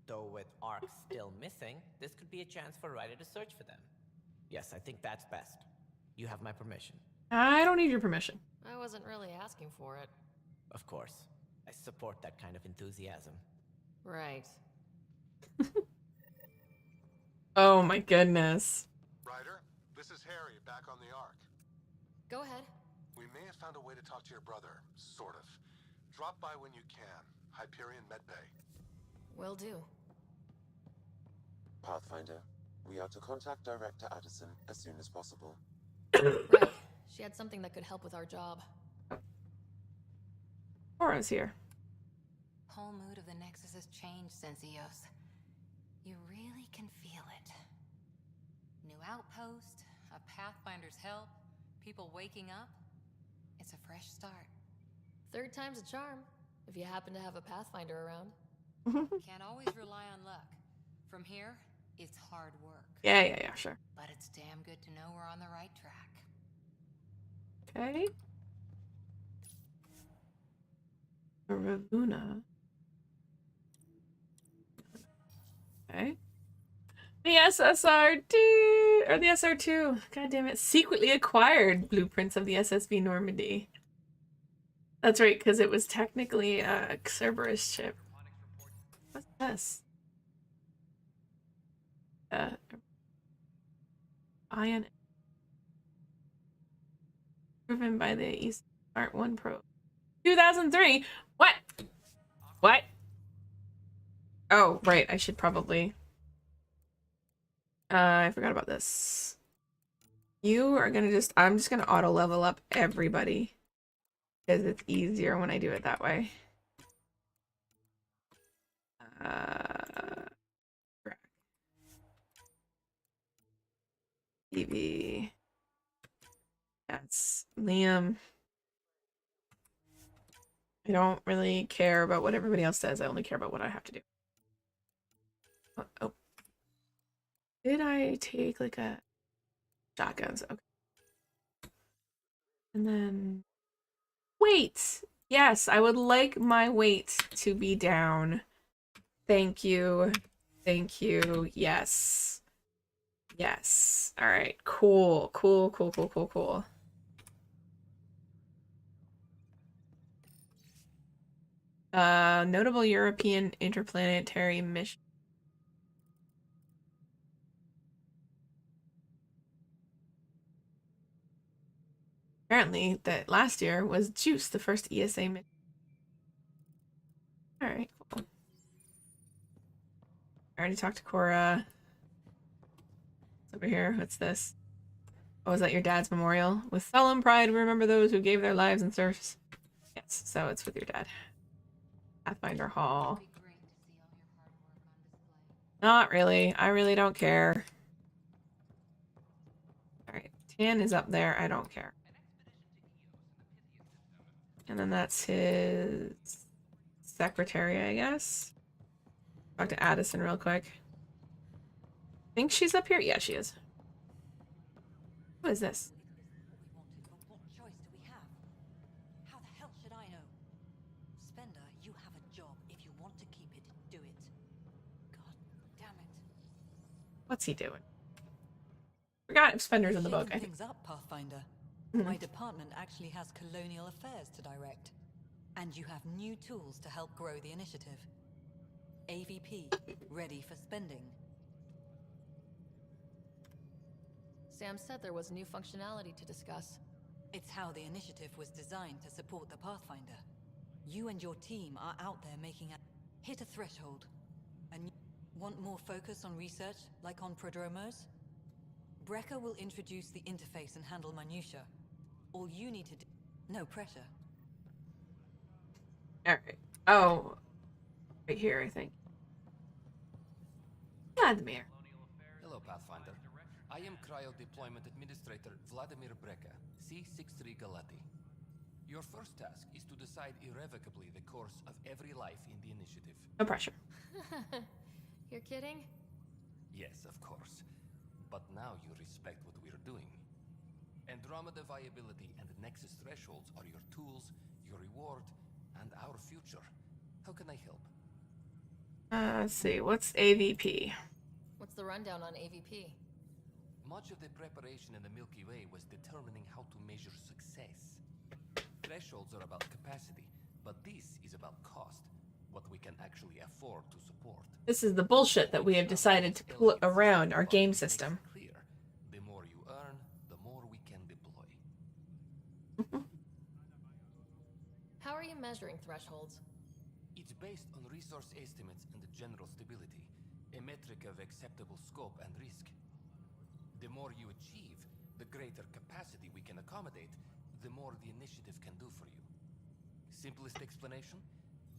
Though with Arcs still missing, this could be a chance for Ryder to search for them. Yes, I think that's best. You have my permission. I don't need your permission. I wasn't really asking for it. Of course. I support that kind of enthusiasm. Right. Oh my goodness. Ryder, this is Harry, back on the Ark. Go ahead. We may have found a way to talk to your brother, sort of. Drop by when you can. Hyperion Medbay. Will do. Pathfinder, we are to contact Director Addison as soon as possible. Right. She had something that could help with our job. Aura's here. Whole mood of the Nexus has changed since EOS. You really can feel it. New outpost, a Pathfinder's help, people waking up. It's a fresh start. Third time's a charm, if you happen to have a Pathfinder around. Can't always rely on luck. From here, it's hard work. Yeah, sure. But it's damn good to know we're on the right track. Okay. Ravuna. Okay. The SSR2 or the SR2. God damn it. Secretly acquired blueprints of the SSB Normandy. That's right, because it was technically a Cerberus ship. What's this? Ion. Proven by the East Art 1 Pro. 2003? What? What? Oh, right. I should probably... I forgot about this. You are gonna just... I'm just gonna auto level up everybody. Because it's easier when I do it that way. TV. That's Liam. I don't really care about what everybody else says. I only care about what I have to do. Oh. Did I take like a shotguns? Okay. And then weight. Yes, I would like my weight to be down. Thank you. Thank you. Yes. Yes. All right. Cool. Cool. Notable European interplanetary mission. Apparently, that last year was Juice, the first ESA mission. Alright, cool. I already talked to Cora. It's over here. What's this? Oh, is that your dad's memorial? With solemn pride, we remember those who gave their lives in service. Yes, so it's with your dad. Pathfinder Hall. Not really. I really don't care. Alright, Tan is up there. I don't care. And then that's his secretary, I guess. Talk to Addison real quick. Think she's up here? Yeah, she is. Who is this? What choice do we have? How the hell should I know? Spender, you have a job. If you want to keep it, do it. God damn it. What's he doing? Forgot if Spender's in the book. Shaking things up, Pathfinder. My department actually has colonial affairs to direct. And you have new tools to help grow the initiative. AVP, ready for spending. Sam said there was new functionality to discuss. It's how the initiative was designed to support the Pathfinder. You and your team are out there making a... Hit a threshold. And want more focus on research, like on prodromos? Brecker will introduce the interface and handle minutiae. All you need to do... No pressure. Alright. Oh. Right here, I think. Vladimir. Hello, Pathfinder. I am Cryo Deployment Administrator Vladimir Brecker, C-63 Galati. Your first task is to decide irrevocably the course of every life in the initiative. No pressure. You're kidding? Yes, of course. But now you respect what we're doing. Andromeda viability and Nexus thresholds are your tools, your reward, and our future. How can I help? Let's see. What's AVP? What's the rundown on AVP? Much of the preparation in the Milky Way was determining how to measure success. Thresholds are about capacity, but this is about cost. What we can actually afford to support. This is the bullshit that we have decided to put around our game system. Clear. The more you earn, the more we can deploy. How are you measuring thresholds? It's based on resource estimates and general stability, a metric of acceptable scope and risk. The more you achieve, the greater capacity we can accommodate, the more the initiative can do for you. Simplest explanation,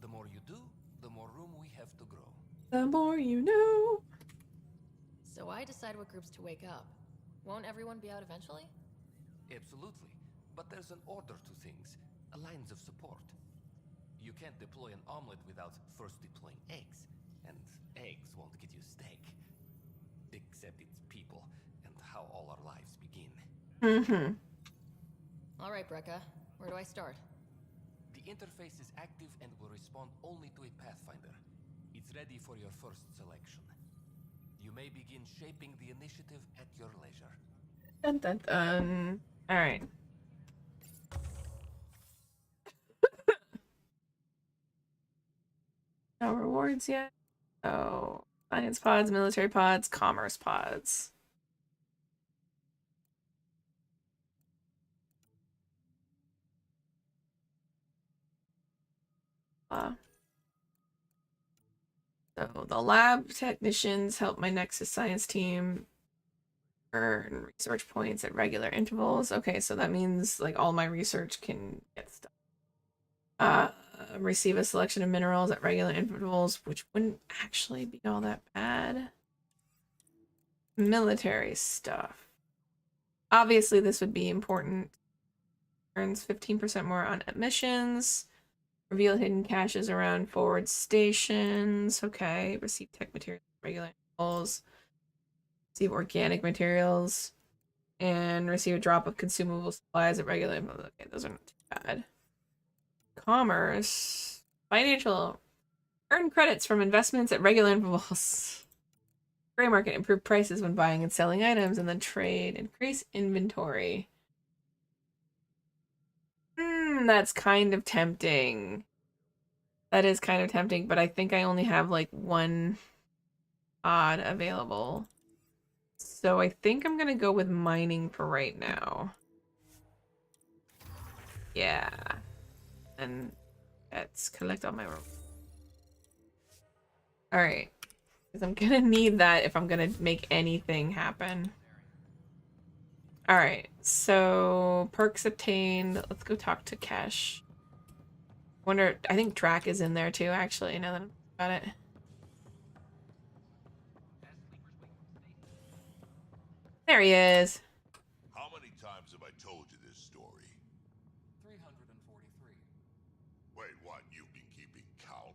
the more you do, the more room we have to grow. The more you know. So I decide what groups to wake up. Won't everyone be out eventually? Absolutely. But there's an order to things, lines of support. You can't deploy an omelet without first deploying eggs. and eggs won't get you steak. Except it's people, and how all our lives begin. Mm-hmm. All right, Brekka. Where do I start? The interface is active and will respond only to a Pathfinder. It's ready for your first selection. You may begin shaping the initiative at your leisure. Dun dun dun. Alright. No rewards yet. Oh, science pods, military pods, commerce pods. So the lab technicians help my Nexus science team earn research points at regular intervals. Okay, so that means like all my research can get stuff. Receive a selection of minerals at regular intervals, which wouldn't actually be all that bad. Military stuff. Obviously, this would be important. Earns 15% more on emissions. Reveal hidden caches around forward stations. Okay. Receive tech materials at regular intervals. Receive organic materials. And receive a drop of consumable supplies at regular intervals. Okay, those are not too bad. Commerce. Financial. Earn credits from investments at regular intervals. Gray market. Improve prices when buying and selling items. And then trade. Increase inventory. That's kind of tempting. That is kind of tempting, but I think I only have like one odd available. So I think I'm gonna go with mining for right now. Yeah. And let's collect all my rope. Alright. Because I'm gonna need that if I'm gonna make anything happen. Alright, so perks obtained. Let's go talk to Kesh. Wonder, I think Drac is in there too, actually, now that I'm about it. There he is. How many times have I told you this story? 343. Wait, what? You've been keeping count?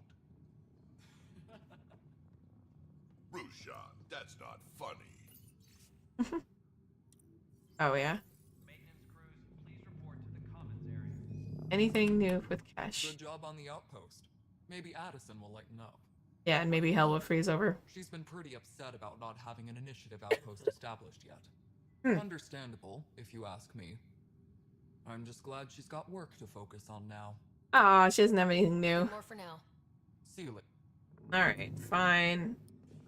Rushan, that's not funny. Oh, yeah? Anything new with Kesh? Good job on the outpost. Maybe Addison will lighten up. Yeah, and maybe hell will freeze over. She's been pretty upset about not having an initiative outpost established yet. Understandable, if you ask me. I'm just glad she's got work to focus on now. Aw, she doesn't have anything new. More for now. See you later. Alright, fine.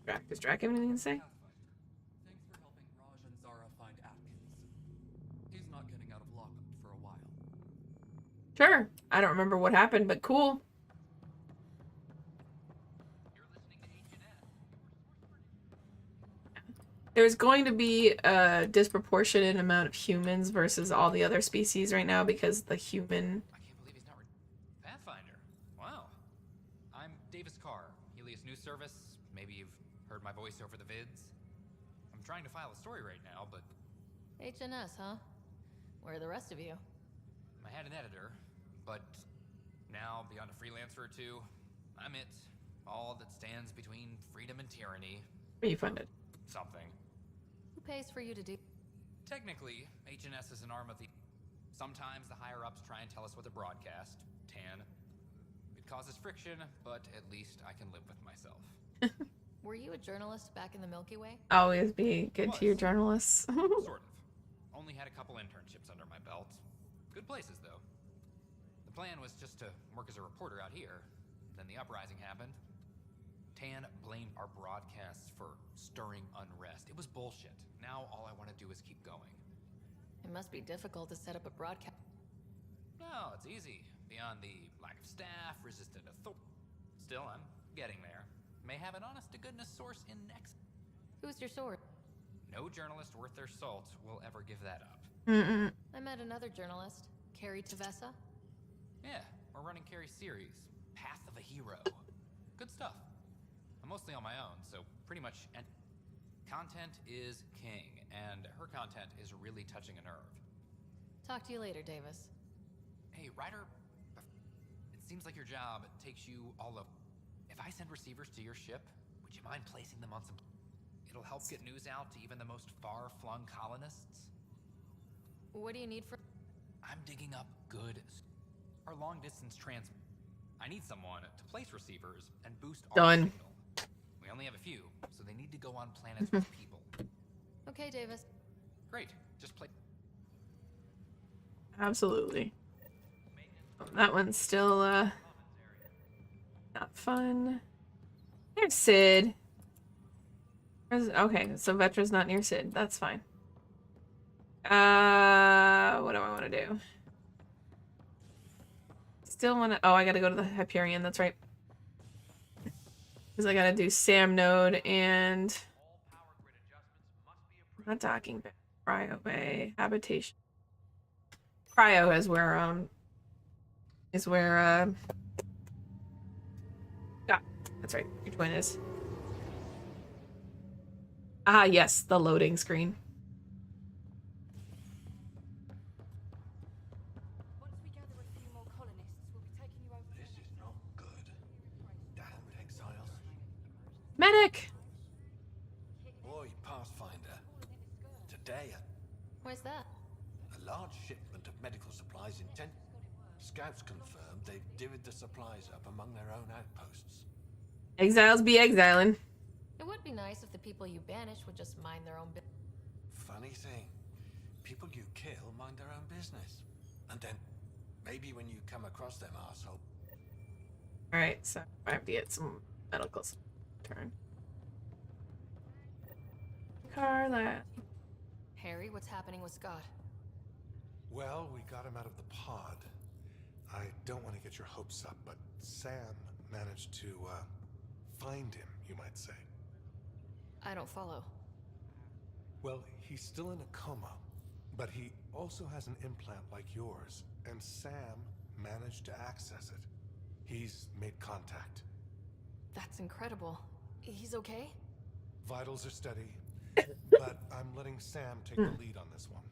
Drac, does Drac have anything to say? Thanks for helping Raj and Zara find Atkins. He's not getting out of lockup for a while. Sure. I don't remember what happened, but cool. There's going to be a disproportionate amount of humans versus all the other species right now because the human... I can't believe he's not... Pathfinder. Wow. I'm Davis Carr, Helios News Service. Maybe you've heard my voice over the vids. I'm trying to file a story right now, but... HNS, huh? Where are the rest of you? I had an editor, but now, beyond a freelancer or two, I'm it. All that stands between freedom and tyranny. Refunded. Something. Who pays for you to do? Technically, HNS is an arm of the... Sometimes the higher-ups try and tell us what to broadcast. Tan. It causes friction, but at least I can live with myself. Were you a journalist back in the Milky Way? Always be good to your journalists. Sort of. Only had a couple internships under my belt. Good places, though. The plan was just to work as a reporter out here. Then the uprising happened. Tan blamed our broadcasts for stirring unrest. It was bullshit. Now all I want to do is keep going. It must be difficult to set up a broadcast. No, it's easy. Beyond the lack of staff, resistant authority. Still, I'm getting there. May have an honest-to-goodness source in next. Who's your source? No journalist worth their salt will ever give that up. I met another journalist, Carrie Tavessa. Yeah, we're running Carrie's series, Path of a Hero. Good stuff. I'm mostly on my own, so pretty much content is king, and her content is really touching a nerve. Talk to you later, Davis. Hey, Ryder, it seems like your job takes you all of If I send receivers to your ship, would you mind placing them on some... It'll help get news out to even the most far-flung colonists. What do you need for... I'm digging up good... Our long-distance transmit. I need someone to place receivers and boost our Done. signal. We only have a few, so they need to go on planets with people. Okay, Davis. Great. Just play... Absolutely. That one's still, not fun. There's Sid. Okay, so Vetra's not near Sid. That's fine. What do I want to do? Still want to... Oh, I gotta go to the Hyperion. That's right. Because I gotta do Sam node and... Not docking bay. Cryo bay. Habitation. Cryo is where, yeah, that's right. Your twin is. Ah, yes, the loading screen. Once we gather a few more colonists, we'll be taking you over. This is not good. Damned exiles. Medic! Boy, Pathfinder. Today, Where's that? a large shipment of medical supplies intent. Scouts confirmed they've divvied the supplies up among their own outposts. Exiles be exiling. It would be nice if the people you banish would just mind their own business. Funny thing, people you kill mind their own business. And then, maybe when you come across them arsehole. Alright, so I have to get some medical turn. Carla. Harry, what's happening with Scott? Well, we got him out of the pod. I don't want to get your hopes up, but Sam managed to, find him, you might say. I don't follow. Well, he's still in a coma, but he also has an implant like yours, and Sam managed to access it. He's made contact. That's incredible. He's okay? Vitals are steady, but I'm letting Sam take the lead on this one.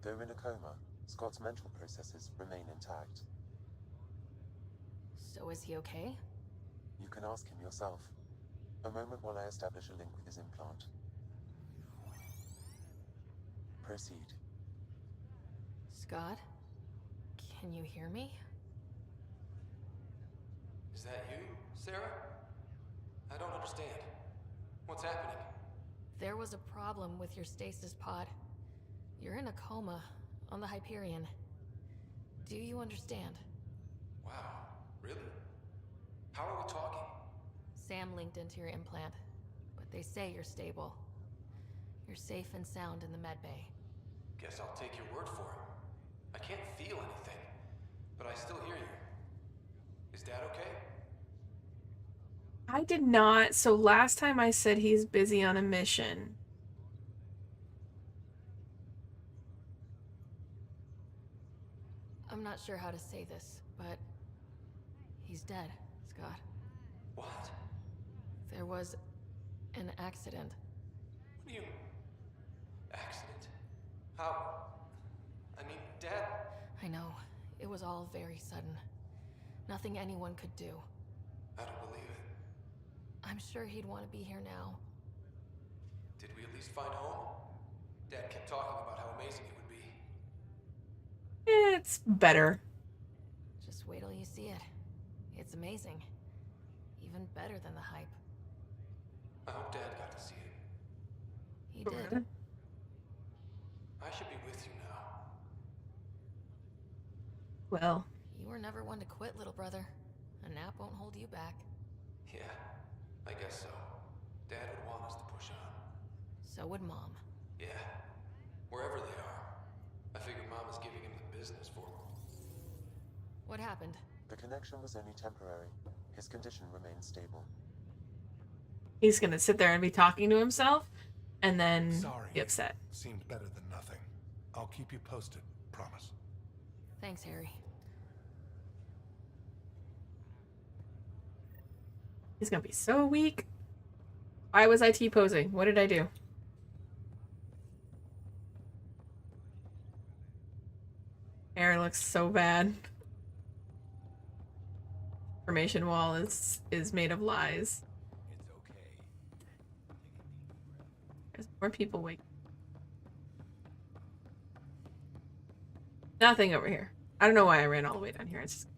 Though in a coma, Scott's mental processes remain intact. So is he okay? You can ask him yourself. A moment while I establish a link with his implant. Proceed. Scott? Can you hear me? Is that you, Sarah? I don't understand. What's happening? There was a problem with your stasis pod. You're in a coma on the Hyperion. Do you understand? Wow, really? How are we talking? Sam linked into your implant, but they say you're stable. You're safe and sound in the medbay. Guess I'll take your word for it. I can't feel anything, but I still hear you. Is Dad okay? I did not. So last time I said he's busy on a mission. I'm not sure how to say this, but he's dead, Scott. What? There was an accident. What do you... Accident? How? I mean, Dad... I know. It was all very sudden. Nothing anyone could do. I don't believe it. I'm sure he'd want to be here now. Did we at least find home? Dad kept talking about how amazing it would be. It's better. Just wait till you see it. It's amazing. Even better than the hype. I hope Dad got to see it. He did. I should be with you now. Well. You were never one to quit, little brother. A nap won't hold you back. Yeah, I guess so. Dad would want us to push on. So would Mom. Yeah, wherever they are. I figure Mom is giving him the business for him. What happened? The connection was only temporary. His condition remains stable. He's gonna sit there and be talking to himself and then be upset. Seemed better than nothing. I'll keep you posted, promise. Thanks, Harry. He's gonna be so weak. Why was I T-posing? What did I do? Hair looks so bad. information wall is made of lies. It's okay. There's more people waiting. Nothing over here. I don't know why I ran all the way down here. It's just...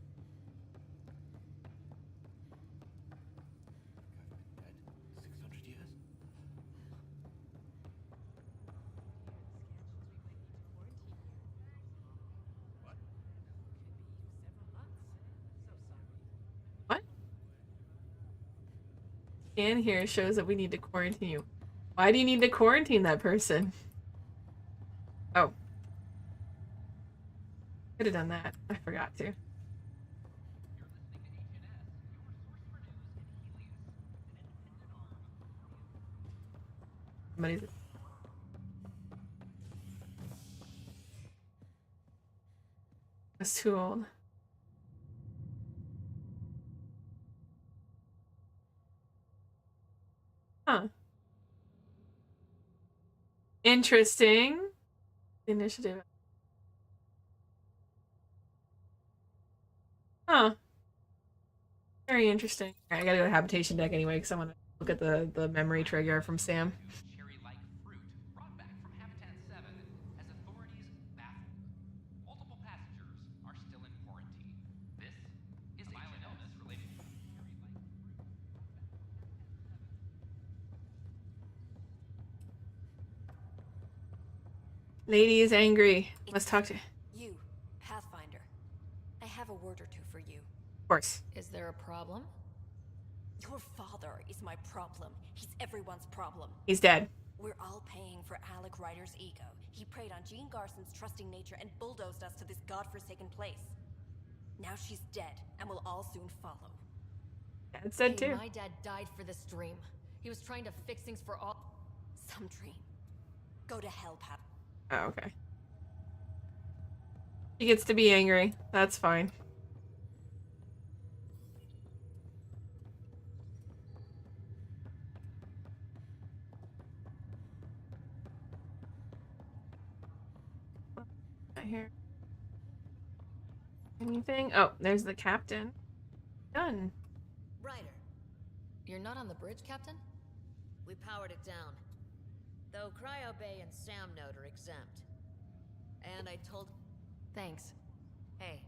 What? And here shows that we need to quarantine you. Why do you need to quarantine that person? Oh. Could have done that. I forgot to. Somebody's... That's too old. Huh. Interesting. Initiative. Huh. Very interesting. Alright, I gotta go to habitation deck anyway because I want to look at the memory trigger from Sam. Cherry-like fruit brought back from Habitat 7 as authorities baffled. Multiple passengers are still in quarantine. This is a violent illness related to cherry-like fruit. Lady is angry. Let's talk to... You, Pathfinder. I have a word or two for you. Of course. Is there a problem? Your father is my problem. He's everyone's problem. He's dead. We're all paying for Alec Ryder's ego. He preyed on Jean Garson's trusting nature and bulldozed us to this godforsaken place. Now she's dead, and we'll all soon follow. Dad's dead too. My dad died for this dream. He was trying to fix things for all... Some dream. Go to hell, Pat. Oh, okay. He gets to be angry. That's fine. Not here. Anything? Oh, there's the captain. Done. Ryder, You're not on the bridge, Captain? we powered it down. Though Cryo Bay and Sam Node are exempt. And I told... Thanks. Hey,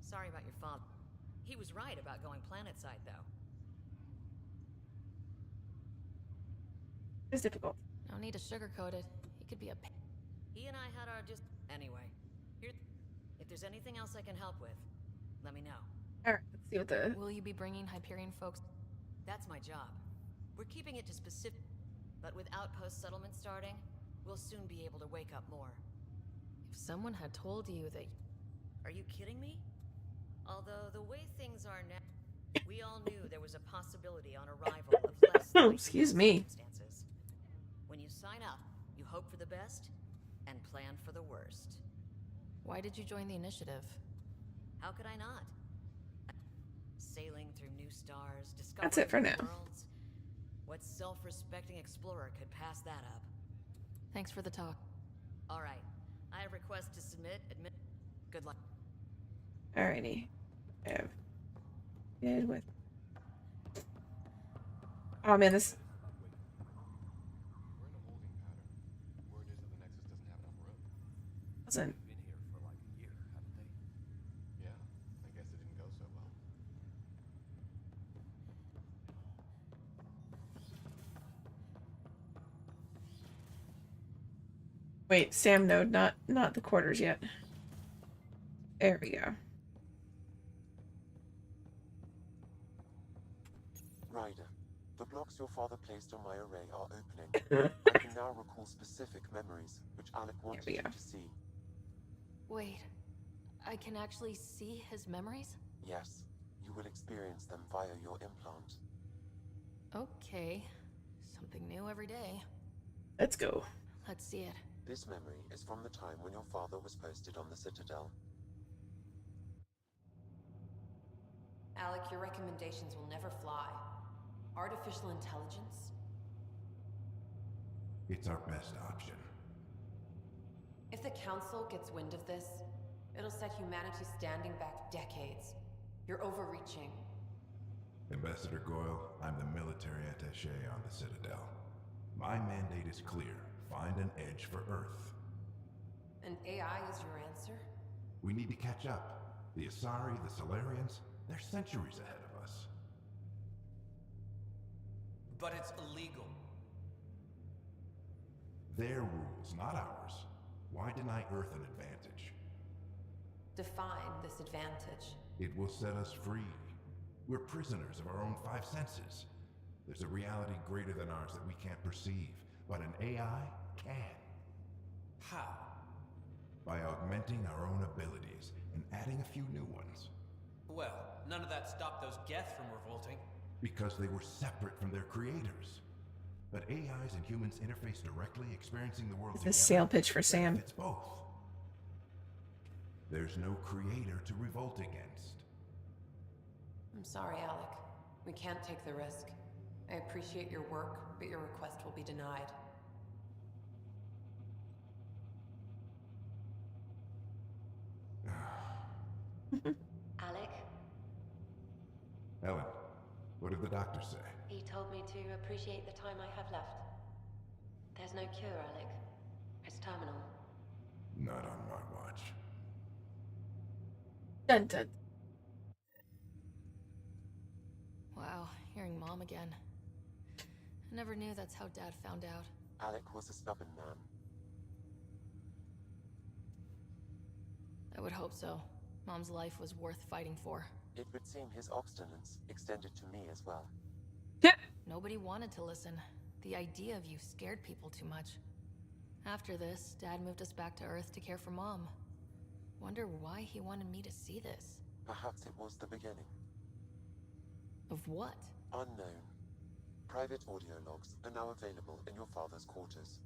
sorry about your father. He was right about going planetside, though. It's difficult. No need to sugarcoat it. He could be a... He and I had our Anyway, here... If there's anything else I can help with, let me know. Alright, let's see what the... Will you be bringing Hyperion folks? That's my job. We're keeping it to specific... But with outpost settlement starting, we'll soon be able to wake up more. If someone had told you that... Are you kidding me? Although the way things are now, we all knew there was a possibility on arrival of less likely Excuse me. circumstances. When you sign up, you hope for the best and plan for the worst. Why did you join the initiative? How could I not? Sailing through new stars, discovering That's it for new now. worlds. What self-respecting explorer could pass that up? Thanks for the talk. All right. I have request to submit. Good luck. Alrighty. I have... Good with... Oh man, this... We're in a holding pattern. Word is that the Nexus doesn't have enough room. Wasn't... Been here for like a year, haven't they? Yeah, I guess it didn't go so well. Wait, Sam node, not the quarters yet. There we go. Ryder, the blocks your father placed on my array are opening. I can now recall specific memories, which Alec wanted you to see. Wait, I can actually see his memories? Yes, you will experience them via your implant. Okay. Something new every day. Let's go. Let's see it. This memory is from the time when your father was posted on the Citadel. Alec, your recommendations will never fly. Artificial intelligence? It's our best option. If the Council gets wind of this, it'll set humanity standing back decades. You're overreaching. Ambassador Goyle, I'm the military attaché on the Citadel. My mandate is clear. Find an edge for Earth. And AI is your answer? We need to catch up. The Asari, the Solarians, they're centuries ahead of us. But it's illegal. Their rules, not ours. Why deny Earth an advantage? Define this advantage. It will set us free. We're prisoners of our own five senses. There's a reality greater than ours that we can't perceive, but an AI can. How? By augmenting our own abilities and adding a few new ones. Well, none of that stopped those Geth from revolting. Because they were separate from their creators. But AIs and humans interface directly, experiencing the world together. This sale pitch for Sam. It's both. There's no creator to revolt against. I'm sorry, Alec. We can't take the risk. I appreciate your work, but your request will be denied. Alec, Ellen, what did the doctor say? he told me to appreciate the time I have left. There's no cure, Alec. It's terminal. Not on my watch. Dun dun. Wow, hearing Mom again. I never knew that's how Dad found out. Alec was a stubborn man. I would hope so. Mom's life was worth fighting for. It would seem his obstinance extended to me as well. Nobody wanted to listen. The idea of you scared people too much. After this, Dad moved us back to Earth to care for Mom. Wonder why he wanted me to see this. Perhaps it was the beginning. Of what? Unknown. Private audio logs are now available in your father's quarters.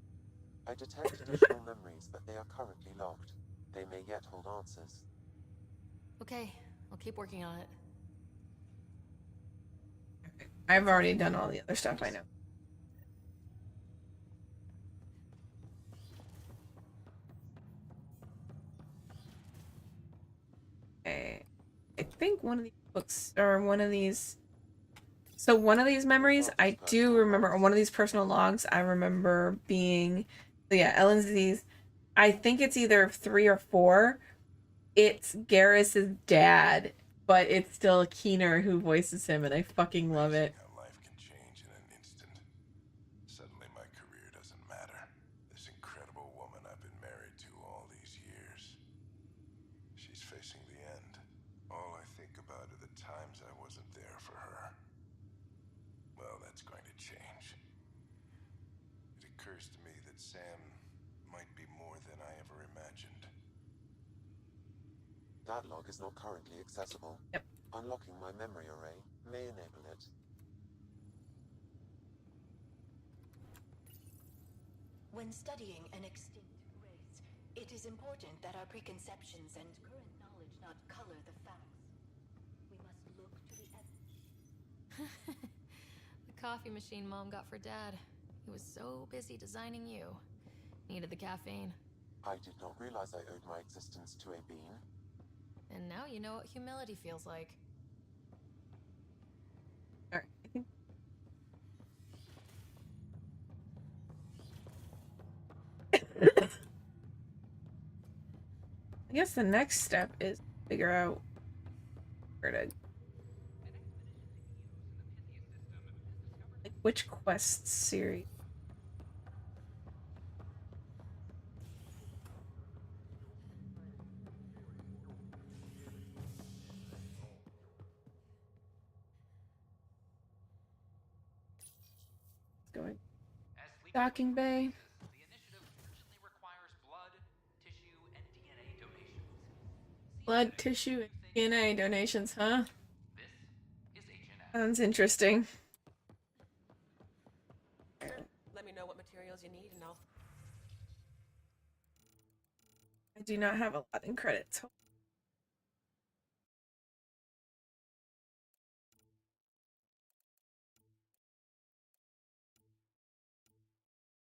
I detect additional memories, but they are currently logged. They may yet hold answers. Okay, I'll keep working on it. I've already done all the other stuff I know. Okay. I think one of these books, or one of these... So one of these memories, I do remember, or one of these personal logs, I remember being... So yeah, Ellen's disease. I think it's either 3 or 4. It's Garrus's dad, but it's still Keener who voices him, and I fucking love it. How life can change in an instant. Suddenly my career doesn't matter. This incredible woman I've been married to all these years. She's facing the end. All I think about are the times I wasn't there for her. Well, that's going to change. It occurs to me that Sam might be more than I ever imagined. That log is not currently accessible. Yep. Unlocking my memory array may enable it. When studying an extinct race, it is important that our preconceptions and current knowledge not color the facts. We must look to the evidence. The coffee machine Mom got for Dad. He was so busy designing you. Needed the caffeine. I did not realize I owed my existence to a bean. And now you know what humility feels like. Alright, I think... I guess the next step is to figure out where to... Like, which quest series? Going. Docking bay. The initiative urgently requires blood, tissue, and DNA donations. Blood, tissue, and DNA donations, huh? This is HNS. Sounds interesting. Let me know what materials you need and I'll... I do not have a lot in credits.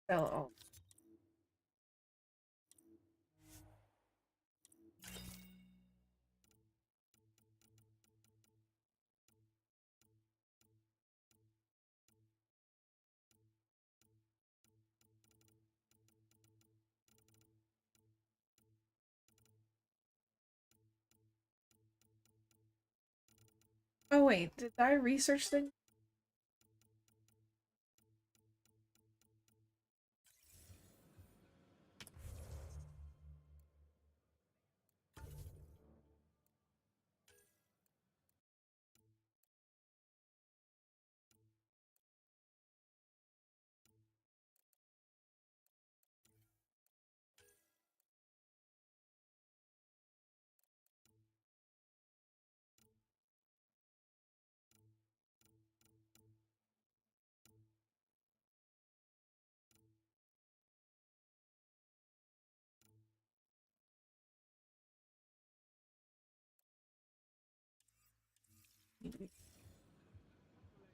Sell all. Oh wait, did I research things?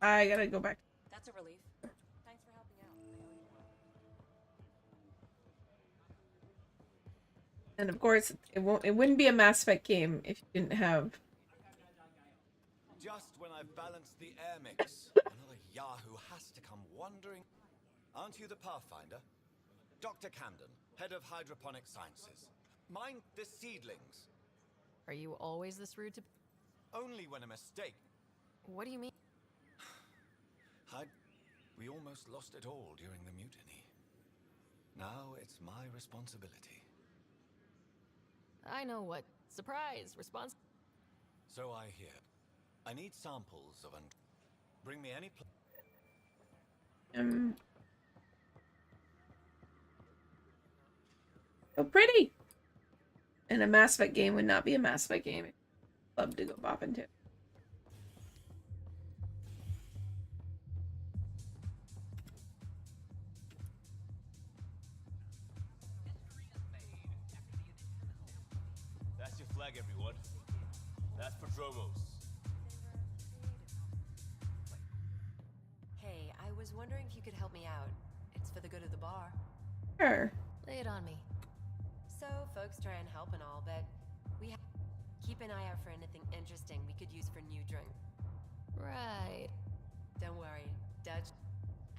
I gotta go back. That's a relief. Thanks for helping out. And of course, it wouldn't be a Mass Effect game if you didn't have. Just when I've balanced the air mix, another Yahoo has to come wandering. Aren't you the Pathfinder? Dr. Camden, head of hydroponic sciences. Mind the seedlings. Are you always this rude to... Only when a mistake. What do you mean? We almost lost it all during the mutiny. Now it's my responsibility. I know what. Surprise! Response. So I hear. I need samples of bring me any So pretty! And a Mass Effect game would not be a Mass Effect game. I'd love to go bop into. That's your flag, everyone. That's Prodromos. Hey, I was wondering if you could help me out. It's for the good of the bar. Sure. Lay it on me. So, folks try and help and all, but we keep an eye out for anything interesting we could use for new drink. Right. Don't worry, Dutch.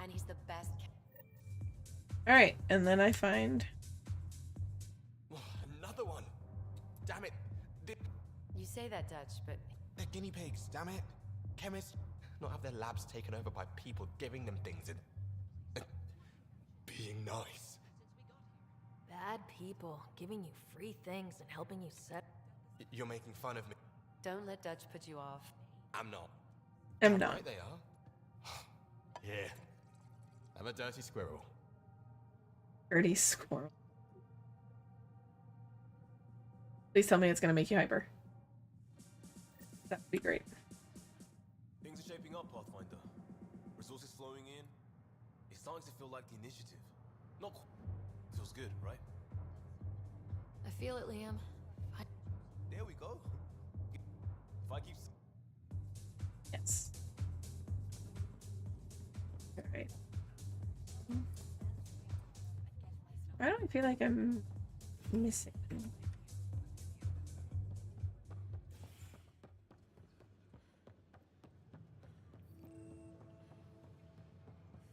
And he's the best. Alright, and then I find... Another one! Damn it! You say that, Dutch, but... They're guinea pigs, damn it! Chemists not have their labs taken over by people giving them things and being nice. Bad people giving you free things and helping you set... You're making fun of me. Don't let Dutch put you off. I'm not. I'm not. Right they are. Yeah. I'm a dirty squirrel. Dirty squirrel. Please tell me it's gonna make you hyper. That would be great. Things are shaping up, Pathfinder. Resources flowing in. It's starting to feel like the initiative. Not feels good, right? I feel it, Liam. There we go. If I keep... Yes. Alright. Why do I feel like I'm missing?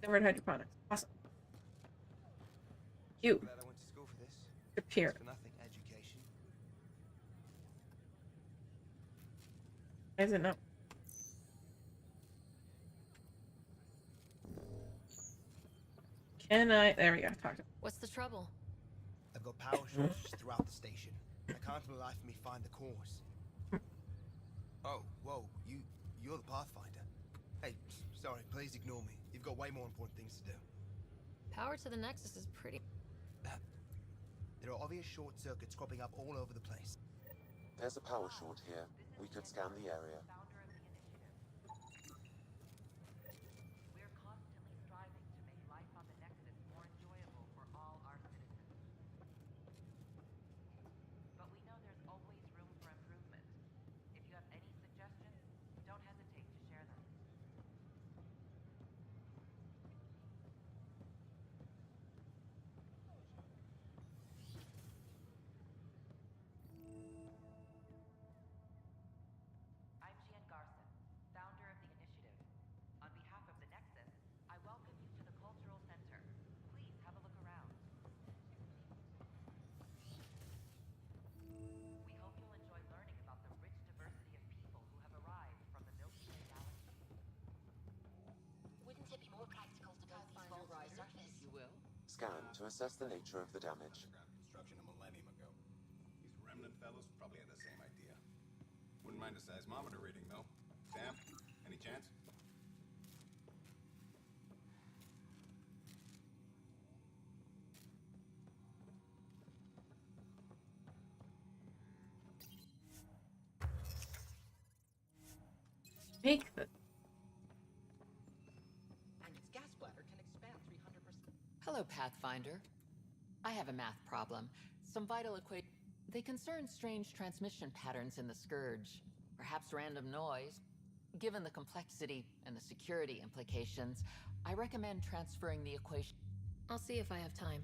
Never had hydroponics. Awesome. You. Glad I went to school for this. Appear. For nothing, education. Why is it not? Can I? There we go. Talk to. What's the trouble? I've got power shortages throughout the station. I can't for the life of me find the cause. Oh, whoa, you're the Pathfinder. Hey, sorry, please ignore me. You've got way more important things to do. Power to the Nexus is pretty... There are obvious short circuits cropping up all over the place. There's a power short here. We could scan the area. We're constantly striving to make life on the Nexus more enjoyable for all our citizens. But we know there's always room for improvement. If you have any suggestions, don't hesitate to share them. IGN scan to assess the nature of the damage. Construction a millennium ago. These remnant fellows probably had the same idea. Wouldn't mind a seismometer reading, though. Sam, any chance? Make the And its gas bladder can expand 300%. Hello, Pathfinder. I have a math problem. Some vital equations. They concern strange transmission patterns in the Scourge. Perhaps random noise. Given the complexity and the security implications, I recommend transferring the equation. I'll see if I have time.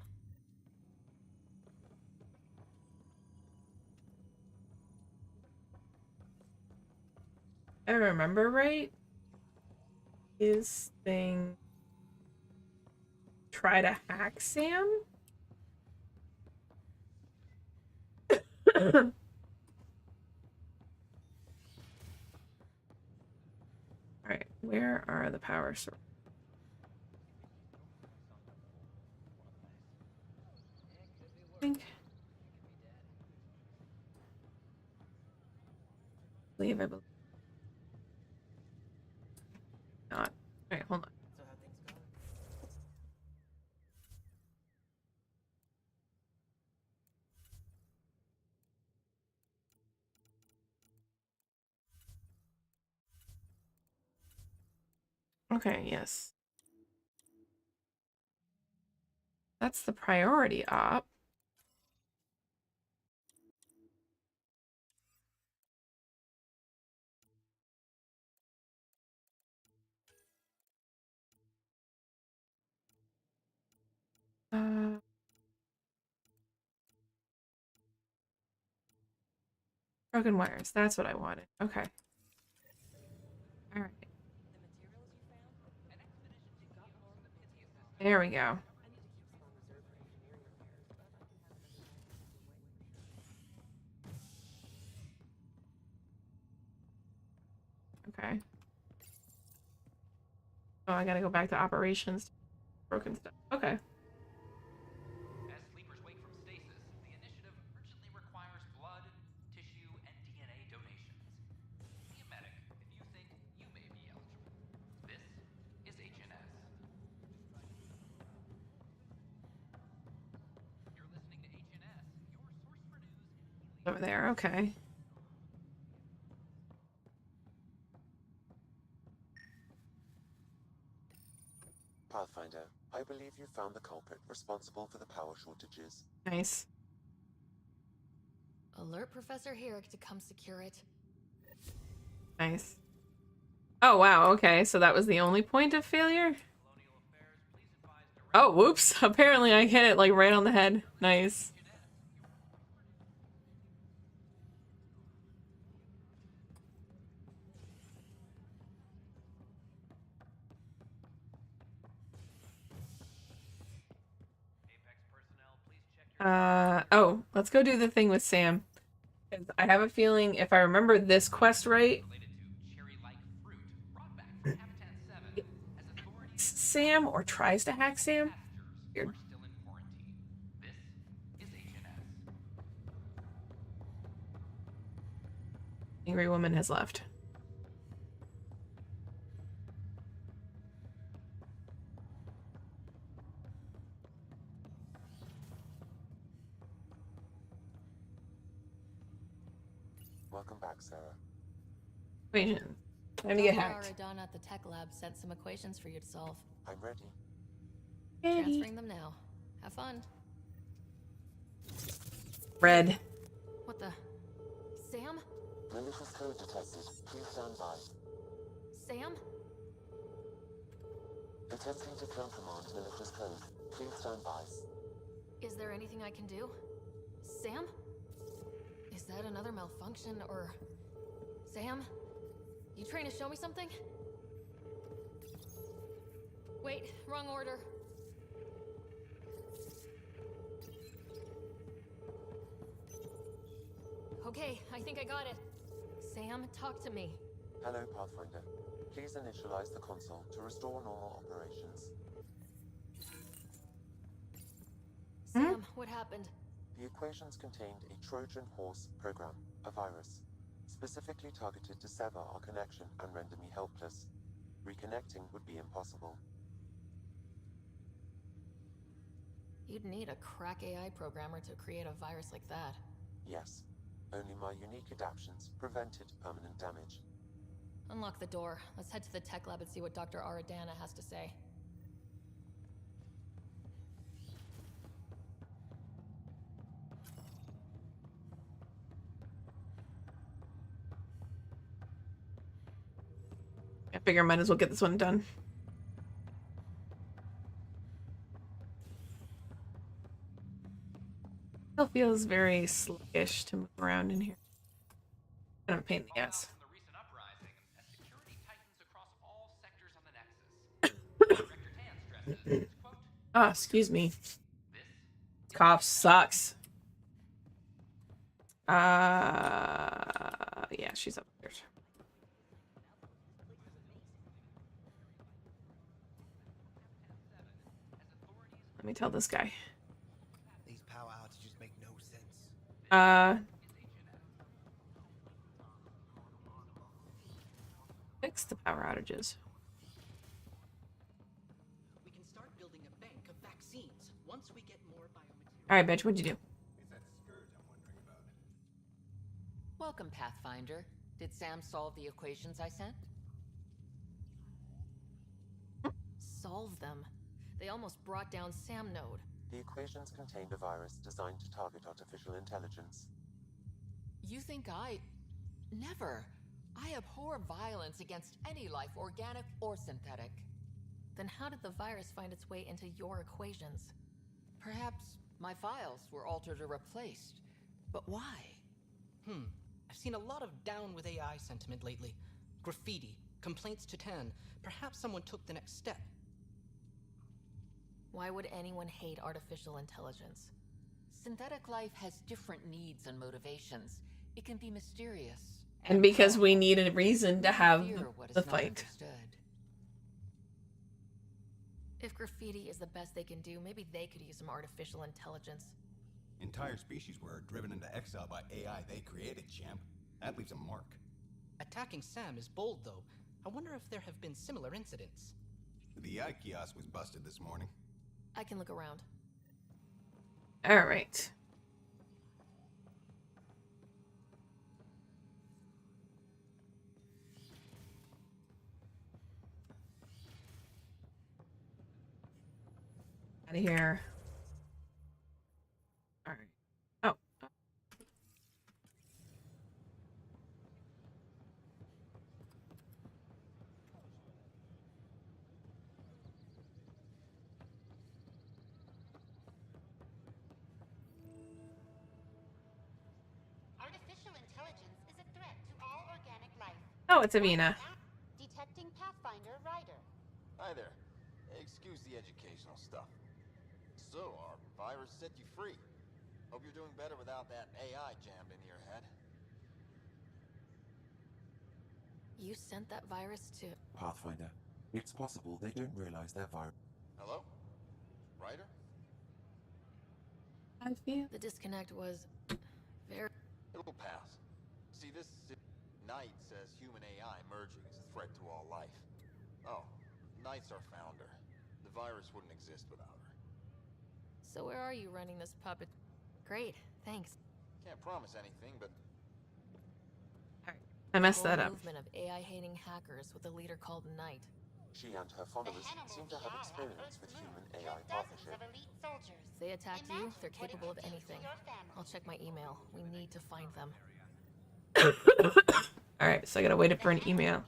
I remember right. His thing. Try to hack Sam? Alright, where are the power sources? I believe not. Alright, hold on. Okay, yes. That's the priority op. Broken wires. That's what I wanted. Okay. All right. There we go. Okay. Oh, I gotta go back to operations. Broken stuff. Okay. As sleepers wake from stasis, the initiative urgently requires blood, tissue, and DNA donations. Be a medic if you think you may be eligible. This is HNS. You're listening to HNS, your source for news in Over there. Okay. Pathfinder, I believe you found the culprit responsible for the power shortages. Nice. Alert Professor Herrick to come secure it. Nice. Oh, wow. Okay, so that was the only point of failure? Oh, whoops. Apparently I hit it like right on the head. Nice. Oh, let's go do the thing with Sam. 'Cause I have a feeling if I remember this quest right, Sam or tries to hack Sam. Weird. Angry woman has left. Welcome back, Sarah. Equation. Time to get hacked. Don at the tech lab sent some equations for you to solve. I'm ready. Transferring them now. Have fun. Red. What the? Sam? Malicious code detected. Please stand by. Sam? Attempting to countermand malicious code. Please stand by. Is there anything I can do? Sam? Is that another malfunction or... Sam? You trying to show me something? Wait, wrong order. Okay, I think I got it. Sam, talk to me. Hello, Pathfinder. Please initialize the console to restore normal operations. What happened? The equations contained a Trojan horse program, a virus, specifically targeted to sever our connection and render me helpless. Reconnecting would be impossible. You'd need a crack AI programmer to create a virus like that. Yes. Only my unique adaptions prevented permanent damage. Unlock the door. Let's head to the tech lab and see what Dr. Aradana has to say. I figure I might as well get this one done. Still feels very sluggish to move around in here. Kind of a pain in the ass. Ah, excuse me. Cough sucks. Yeah, she's upstairs. Let me tell this guy. These power outages make no sense. Fix the power outages. We can start building a bank of vaccines once we get more biomaterials. All right, bitch, what'd you do? It's that scourge I'm wondering about. Welcome, Pathfinder. Did Sam solve the equations I sent? Solve them. They almost brought down Sam Node. The equations contained a virus designed to target artificial intelligence. You think I... Never. I abhor violence against any life, organic or synthetic. Then how did the virus find its way into your equations? Perhaps my files were altered or replaced. But why? I've seen a lot of down with AI sentiment lately. Graffiti, complaints to 10. Perhaps someone took the next step. Why would anyone hate artificial intelligence? Synthetic life has different needs and motivations. It can be mysterious. And because we need a reason to have the fight. If graffiti is the best they can do, maybe they could use some artificial intelligence. Entire species were driven into exile by AI they created, champ. That leaves a mark. Attacking Sam is bold, though. I wonder if there have been similar incidents. The AI kiosk was busted this morning. I can look around. All right. Out of here. All right. Oh. Artificial intelligence is a threat to all organic life. Oh, it's Avina. Detecting Pathfinder Ryder. Hi there. Excuse the educational stuff. So, our virus set you free. Hope you're doing better without that AI jammed into your head. You sent that virus to... Pathfinder. It's possible they don't realize their virus. Hello? Ryder? I feel the disconnect was very... It'll pass. See, this Knight says human AI merging is a threat to all life. Oh, Knight's our founder. The virus wouldn't exist without her. So where are you running this puppet? Great, thanks. Can't promise anything, but... I messed that up. Movement of AI-hating hackers with a leader called Knight. She and her followers seem to have experience with human-AI partnership. If they attacked you, they're capable of anything. I'll check my email. We need to find them. Alright, so I gotta wait for an email.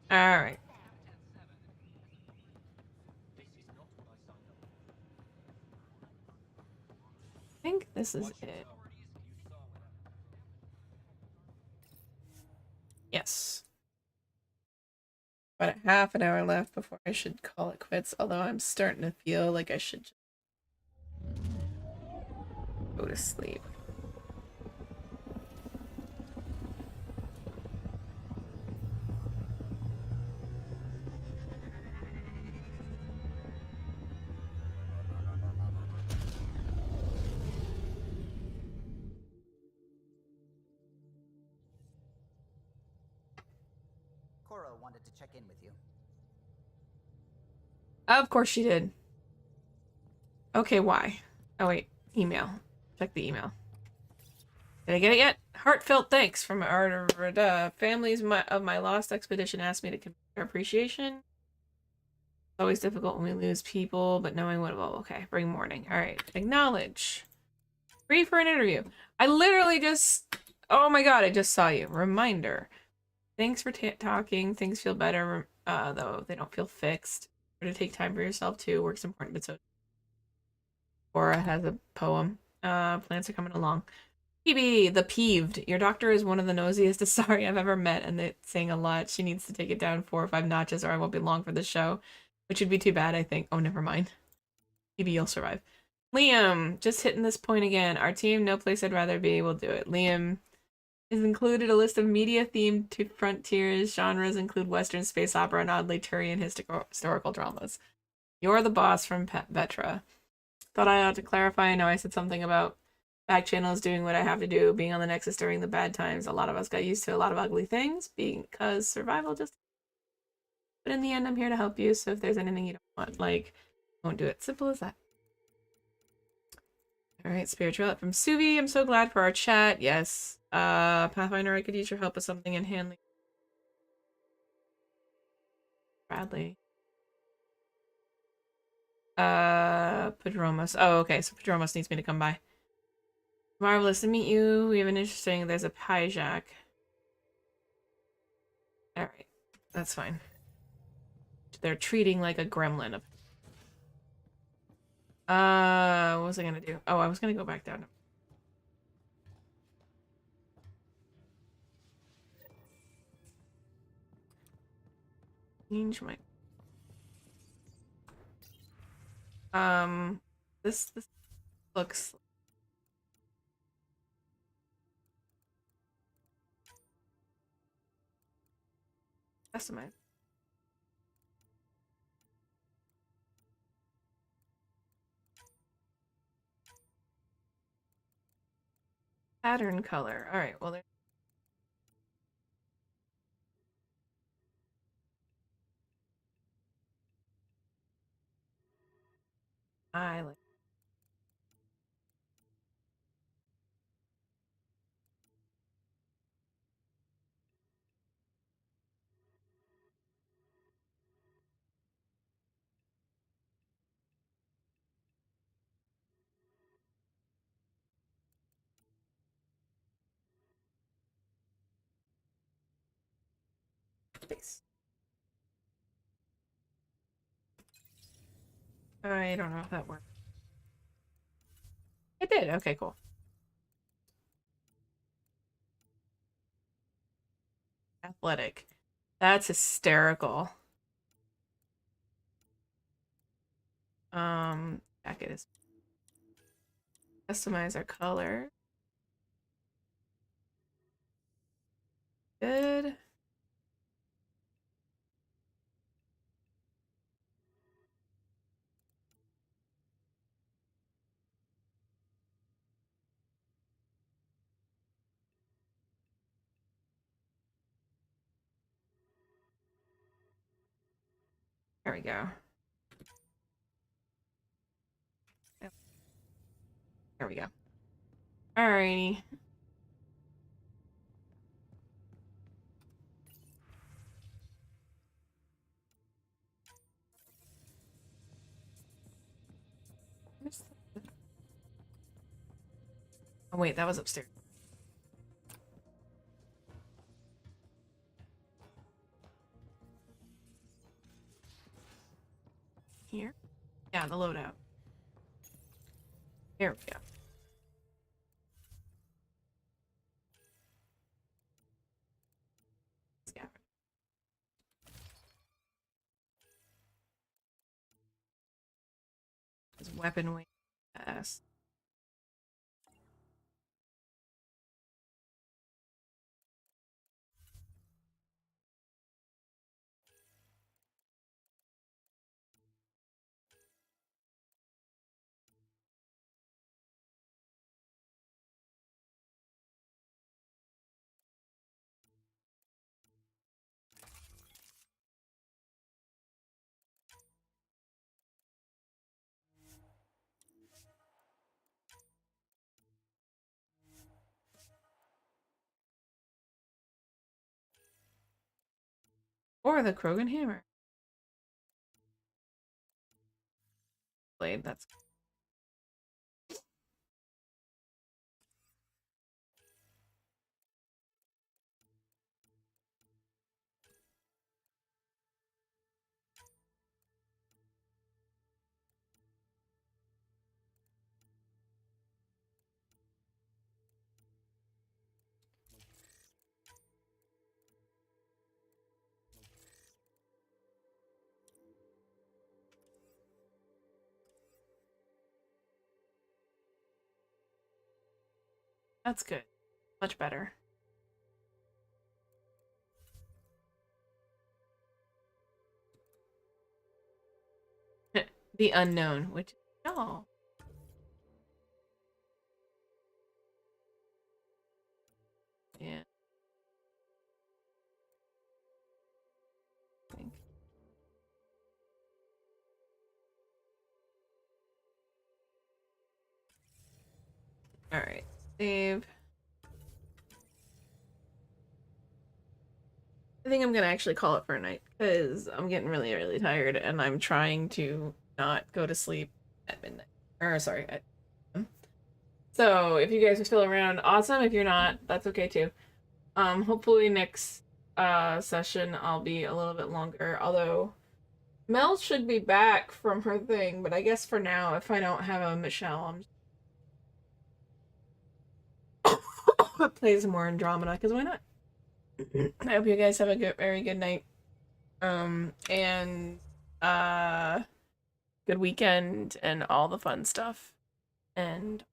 Alright. I think this is it. Yes. About a half an hour left before I should call it quits, although I'm starting to feel like I should just go to sleep. wanted to check in with you. Of course she did. Okay, why? Oh wait, email. Check the email. Did I get it yet? Heartfelt thanks from our families of my lost expedition asked me to convey their appreciation. It's always difficult when we lose people, but knowing what will. Okay, bring mourning. All right, acknowledge. Free for an interview. I literally just. Oh my god! I just saw you. Reminder. Thanks for talking. Things feel better, though they don't feel fixed. To take time for yourself too. Work's important, but so. Cora has a poem. Plants are coming along. Phoebe, the peeved. Your doctor is one of the nosiest Asari I've ever met, and it's saying a lot. She needs to take it down 4 or 5 notches, or I won't be long for the show. Which would be too bad, I think. Oh, never mind. Maybe you'll survive. Liam, just hitting this point again. Our team, no place I'd rather be. We'll do it. Liam has included a list of media-themed to frontiers. Genres include Western space opera and oddly Turian historical dramas. You're the boss from Vetra. Thought I ought to clarify. I know I said something about back channels doing what I have to do, being on the Nexus during the bad times. A lot of us got used to a lot of ugly things because survival just... But in the end, I'm here to help you, so if there's anything you don't want, like, won't do it. Simple as that. Alright, spiritual from Suvi. I'm so glad for our chat. Yes. Pathfinder, I could use your help with something in handling. Bradley. Padromos. Oh, okay, so Padromos needs me to come by. Marvelous to meet you. We have an interesting... There's a Pyjak. Alright, that's fine. They're treating like a gremlin. What was I gonna do? Oh, I was gonna go back down. Change my... This looks... Customize. Pattern color. Alright, well there... I like... Face. I don't know if that worked. It did. Okay, cool. Athletic. That's hysterical. Jacket is... Customize our color. Good. There we go. There we go. Alrighty. Oh wait, that was upstairs. Here? Yeah, the loadout. Here we go. Yeah. His weapon weight. Yes. Or the Krogan hammer. Blade, that's good. Much better. The unknown, which no. Yeah. Alright. Save. I think I'm gonna actually call it for a night because I'm getting really, really tired and I'm trying to not go to sleep at midnight. Or sorry, at so if you guys are still around, awesome. If you're not, that's okay too. Hopefully next session I'll be a little bit longer. Although Mel should be back from her thing, but I guess for now, if I don't have a Michelle, I'm play some more Andromeda because why not? I hope you guys have a very good night. And good weekend and all the fun stuff. And